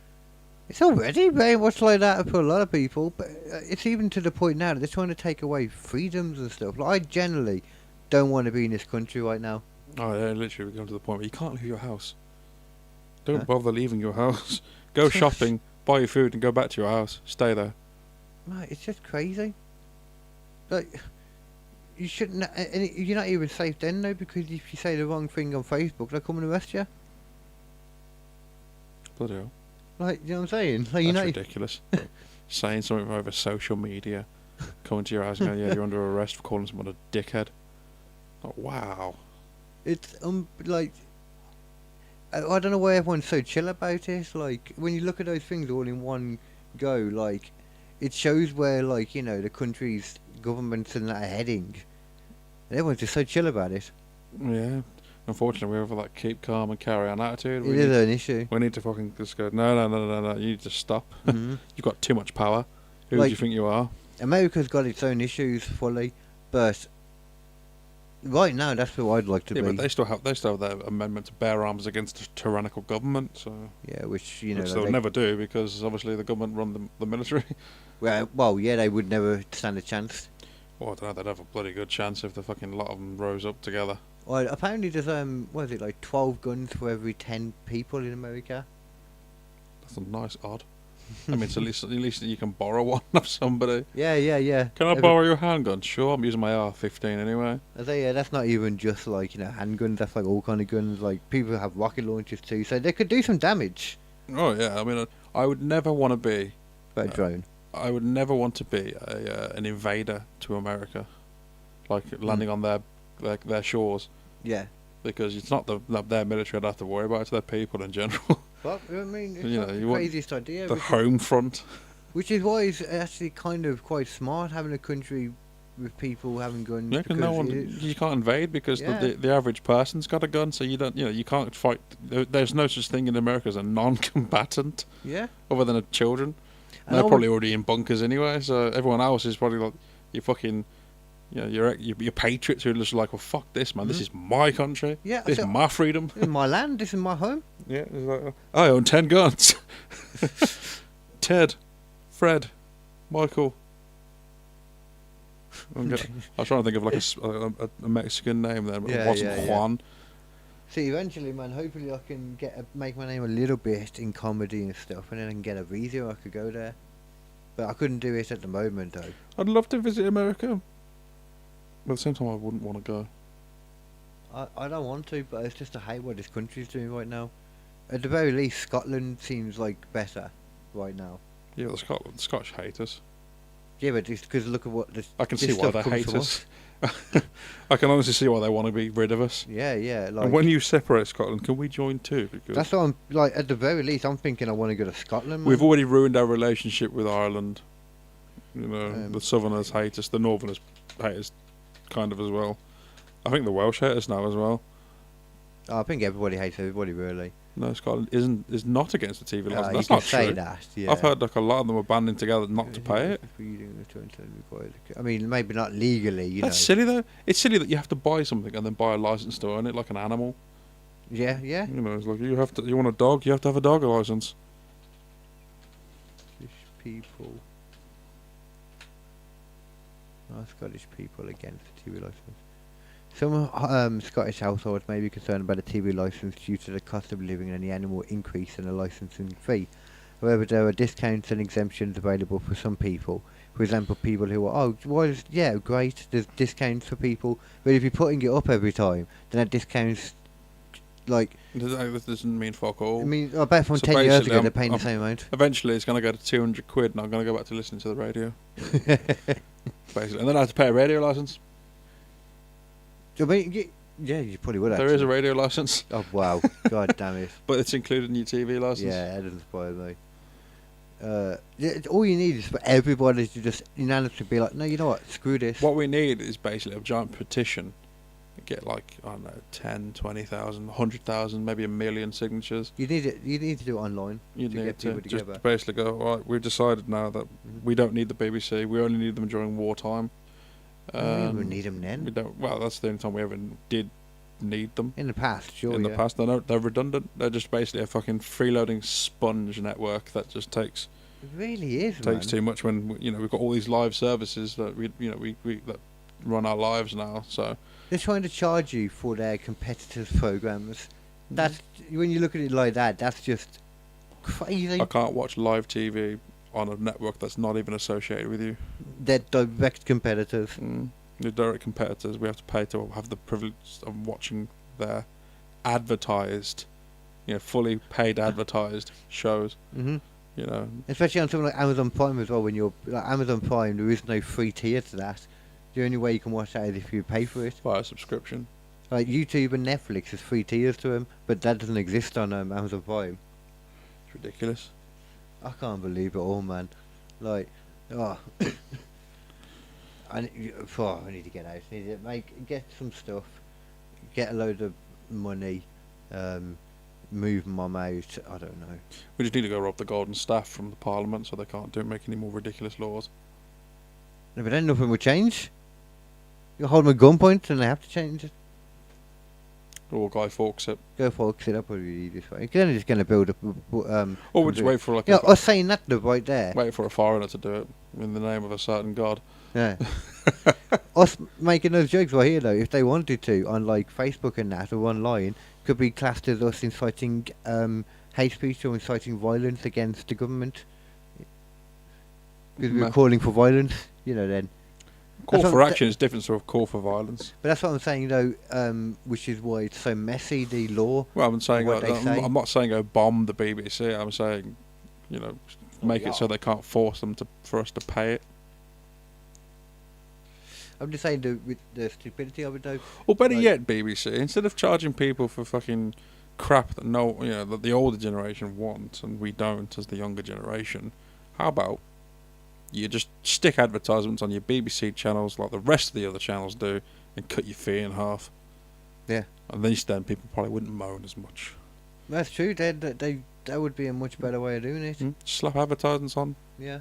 It's already very much like that for a lot of people, but it's even to the point now that they're trying to take away freedoms and stuff. Like, I generally don't want to be in this country right now. Oh, yeah, literally, we're going to the point where you can't leave your house. Don't bother leaving your house. Go shopping, buy your food, and go back to your house. Stay there. Right, it's just crazy. Like, you shouldn't. And you're not even safe then, though, because if you say the wrong thing on Facebook, they'll come and arrest you. Bloody hell. Like, you know what I'm saying? Like, that's ridiculous. Saying something over social media, coming to your house and going, yeah, you're under arrest for calling someone a dickhead. Oh, wow. It's, like, I don't know why everyone's so chill about it. Like, when you look at those things all in one go, like, it shows where, like, the country's governments and that are heading. And everyone's just so chill about it. Yeah. Unfortunately, we have like keep calm and carry on attitude. It is an issue. We need to fucking just go, no, you need to stop. Mm-hmm. You've got too much power. Who do you think you are? America's got its own issues fully, but right now that's who I'd like to be. Yeah, but they still have their amendment to bear arms against a tyrannical government. So yeah, which they'll never do because obviously the government run the military. Well, yeah, they would never stand a chance. Well, I don't know. They'd have a bloody good chance if the fucking lot of them rose up together. Well, apparently there's what is it, like 12 guns for every 10 people in America? That's a nice odd. I mean, it's at least you can borrow one of somebody. Yeah. Can I borrow your handgun? Sure, I'm using my AR-15 anyway. I say, yeah, that's not even just like handguns. That's like all kind of guns. Like people have rocket launchers too, so they could do some damage. Oh yeah, I mean, I would never want to be a drone. I would never want to be an invader to America, like landing on their shores. Yeah. Because it's not their military I'd have to worry about, it's their people in general. Well, I mean, it's not the craziest idea. The home front. Which is why it's actually kind of quite smart having a country with people having guns. Yeah, because you can't invade because the average person's got a gun, so you can't fight. There's no such thing in America as a non-combatant. Yeah. Other than children. And they're probably already in bunkers anyway, so everyone else is probably like, you fucking... you're patriots who are just like, well, fuck this, man. Mm-hmm. This is my country. Yeah, this is my freedom. This is my land. This is my home. Yeah, it's like, I own 10 guns. Ted, Fred, Michael. I was trying to think of like a Mexican name then, but it wasn't Juan. See, eventually, man, hopefully I can make my name a little bit in comedy and stuff, and then I can get a visa. I could go there, but I couldn't do it at the moment, though. I'd love to visit America, but at the same time, I wouldn't want to go. I don't want to, but it's just I hate what this country's doing right now. At the very least, Scotland seems like better right now. Yeah, the Scottish hate us. Yeah, but just because look at what this. I can see why they hate us. I can honestly see why they want to be rid of us. Yeah. Like, and when you separate Scotland, can we join too? Because that's what I'm like. At the very least, I'm thinking I want to go to Scotland. Man. We've already ruined our relationship with Ireland. You know, the Southerners hate us, the Northerners hate us, kind of as well. I think the Welsh hate us now as well. Oh, I think everybody hates everybody, really. No, Scotland is not against the TV license. That's you not can say true. That, yeah. I've heard like a lot of them are banding together not to pay it. I mean, maybe not legally. That's silly though. It's silly that you have to buy something and then buy a license to own it, like an animal. Yeah. You know, it's like you want a dog, you have to have a dog license. Scottish people. Scottish people against the TV license. Some Scottish households may be concerned about a TV licence due to the cost of living and the annual increase in the licensing fee. However, there are discounts and exemptions available for some people. For example, people who are, great, there's discounts for people, but if you're putting it up every time, then that discounts, like... This doesn't mean fuck all. I mean, I bet from 10 years ago they're paying the same amount. Eventually it's going to go to 200 quid and I'm going to go back to listening to the radio. Basically. And then I have to pay a radio licence. I mean, yeah, you probably would. There is a radio license. Oh wow! God damn it! But it's included in your TV license. Yeah, that doesn't surprise me. All you need is for everybody to just unanimously be like, no, you know what? Screw this. What we need is basically a giant petition. Get like, I don't know, 10, 20,000, 100,000, maybe 1 million signatures. You need it. You need to do it online. You need get people just together. Basically go, all right, we've decided now that we don't need the BBC. We only need them during wartime. We don't need them then. We don't. Well, that's the only time we ever did need them. In the past, sure. In the past, they're redundant. They're just basically a fucking freeloading sponge network that just takes. It really is. Takes too much when we've got all these live services that we that run our lives now. So they're trying to charge you for their competitors' programs. That's when you look at it like that. That's just crazy. I can't watch live TV on a network that's not even associated with you. They're direct competitors. The direct competitors. We have to pay to have the privilege of watching their advertised, fully paid advertised shows. Especially on something like Amazon Prime as well. When you're like Amazon Prime, there is no free tier to that. The only way you can watch that is if you pay for it. Buy a subscription. Like YouTube and Netflix is free tiers to them, but that doesn't exist on Amazon Prime. It's ridiculous. I can't believe it all, man. Like, I need to get out. I need to get some stuff, get a load of money, move mum out. I don't know. We just need to go rob the golden staff from the Parliament so they can't make any more ridiculous laws. No, but then nothing will change. You hold them at gunpoint and they have to change it. Or Guy Fawkes it. Go Fawkes it up or the easiest way. Because then it's going to build up. Or we'll just wait for I was saying that right there. Wait for a foreigner to do it in the name of a certain god. Yeah. Us making those jokes right here though, if they wanted to, on like Facebook and that or online, could be classed as us inciting hate speech or inciting violence against the government. Because we're calling for violence, then. Call for action is different to a call for violence. But that's what I'm saying, though, which is why it's so messy, the law. Well, I'm saying I'm not saying go bomb the BBC. I'm saying, make it so they can't force them for us to pay it. I'm just saying with the stupidity of it, though. Or better yet, BBC, instead of charging people for fucking crap that that the older generation wants and we don't as the younger generation, how about you just stick advertisements on your BBC channels like the rest of the other channels do and cut your fee in half. Yeah. And then people probably wouldn't moan as much. That's true. That would be a much better way of doing it. Slap advertisements on. Yeah.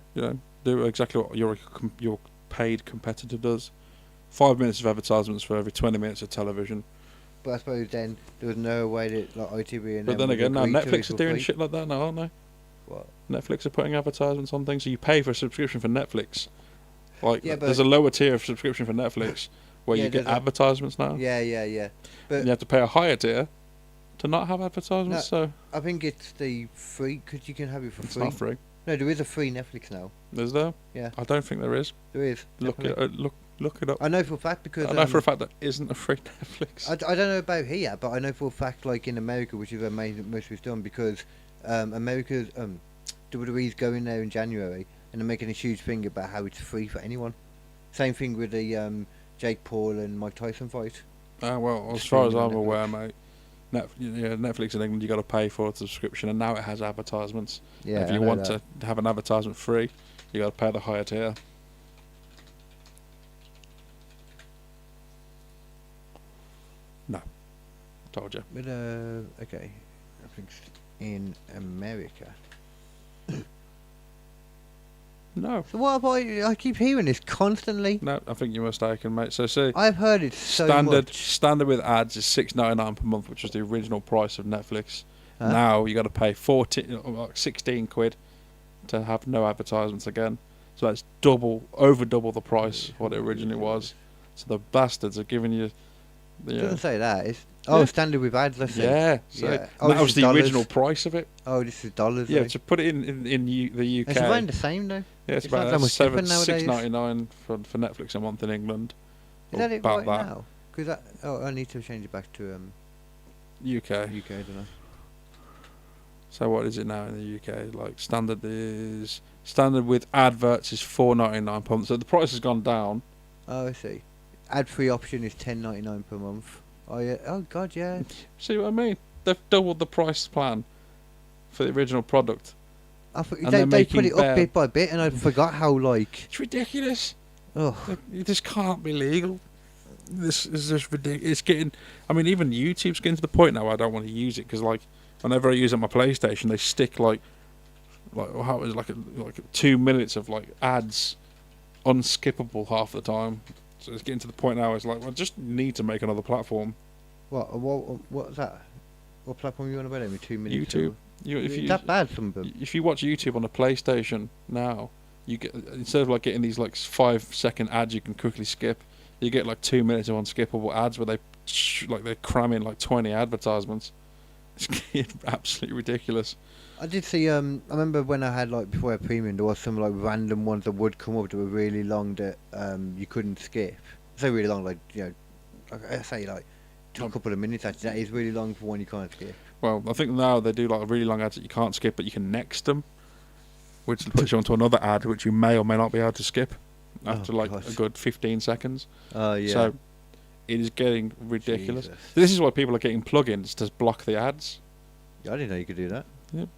Do exactly what your paid competitor does. 5 minutes of advertisements for every 20 minutes of television. But I suppose then there was no way that like ITV and. But then again, now Netflix is doing shit like that now, aren't they? What? Netflix are putting advertisements on things, so you pay for a subscription for Netflix. Like, Yeah, but there's a lower tier of subscription for Netflix where Yeah, you get there's a- advertisements now. yeah. But And you have to pay a higher tier to not have advertisements. So I think it's the free because you can have it for it's free. not free. No, there is a free Netflix now. Is there? Yeah, I don't think there is. there is. Look definitely. it. Look it up. I know for a fact because I know for a fact that isn't a free Netflix. I don't know about here, but I know for a fact, like in America, which is where most of it's done, because America's WWE's going there in January, and they're making a huge thing about how it's free for anyone. Same thing with the Jake Paul and Mike Tyson fight. Well, as Just far as streaming I'm on aware, mate, Netflix in England, you got to pay for a subscription, and now it has advertisements. Yeah, If I you know want that. to have an advertisement free, you got to pay the higher tier. No, told you. But okay, I think in America. No, So what about I keep hearing this constantly. no, I think you're mistaken, mate. So see, I've heard it so standard much. standard with ads is $6.99 per month, which was the original price of Netflix. Huh? Now you got to pay 16 quid to have no advertisements again. So that's over double the price of what it originally was. So the bastards are giving you. It doesn't say that. It's standard with ads. Let's see. Yeah. So Yeah. that this was is the dollars. original price of it. Oh, this is dollars. Yeah. though. To put it in the UK. It's around the same though. Yeah, it's it's not about that much different nowadays. $6.99 for Netflix a month in England. Is Or that it about right that. now? Because I need to change it back to UK. UK. I don't know. So what is it now in the UK? Like standard with adverts is $4.99 per month. So the price has gone down. Oh, I see. Ad-free option is $10.99 per month. Oh yeah. Oh God, yeah. See what I mean? They've doubled the price plan for the original product. I thought And they they're put making it up bit by bit, and I forgot how like. It's ridiculous. Oh, This can't be legal. This is just ridiculous. It's getting. I mean, even YouTube's getting to the point now where I don't want to use it because, like, whenever I use it on my PlayStation, they stick like how is like 2 minutes of like ads, unskippable half the time. So it's getting to the point now. It's like I just need to make another platform. what's that? What platform you on about? Every 2 minutes. YouTube. If that bad? Some of them. If you watch YouTube on a PlayStation now, you get instead of like getting these like 5-second ads you can quickly skip, you get like 2 minutes of unskippable ads where they cram in like 20 advertisements. It's getting absolutely ridiculous. I did see. I remember when I had like before I had premium, there was some like random ones that would come up that were really long that you couldn't skip. So really long, like I say like a couple of minutes. Actually, that is really long for one you can't skip. Well, I think now they do like really long ads that you can't skip, but you can next them, which puts you onto another ad which you may or may not be able to skip after like God. a good 15 seconds. Oh yeah. So it is getting ridiculous. Jesus. This is why people are getting plugins to block the ads. I didn't know you could do that. Yep.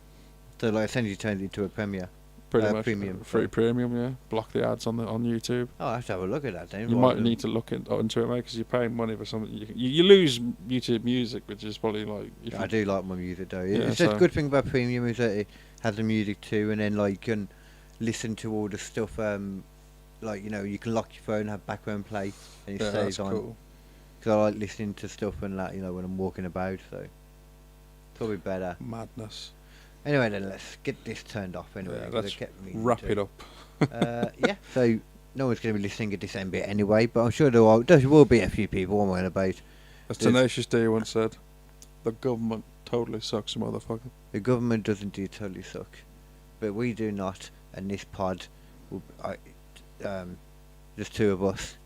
So like essentially turns it into a premiere. Pretty much premium, free sorry. premium, yeah. Block the ads on YouTube. Oh, I have to have a look at that then. You might need to look into it, mate, because you're paying money for something. You lose YouTube Music, which is probably like. If I you, do like my music though. Yeah, It's just so- a good thing about premium is that it has the music too, and then like you can listen to all the stuff. Like you can lock your phone, have background play, and it yeah, stays that's on. cool. Because I like listening to stuff and that when I'm walking about. So probably better. Madness. Anyway, then let's get this turned off. Anyway, Yeah, 'cause let's it kept me Wrap into- it up. Yeah. So no one's going to be listening at this end bit anyway, but I'm sure there will be a few people one way and about. As Tenacious D once said, the government totally sucks, motherfucker. The government doesn't do totally suck, but we do not. And this pod, just two of us,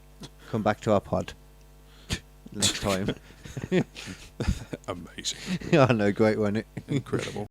come back to our pod next time. Amazing. I know, great, wasn't it? Incredible.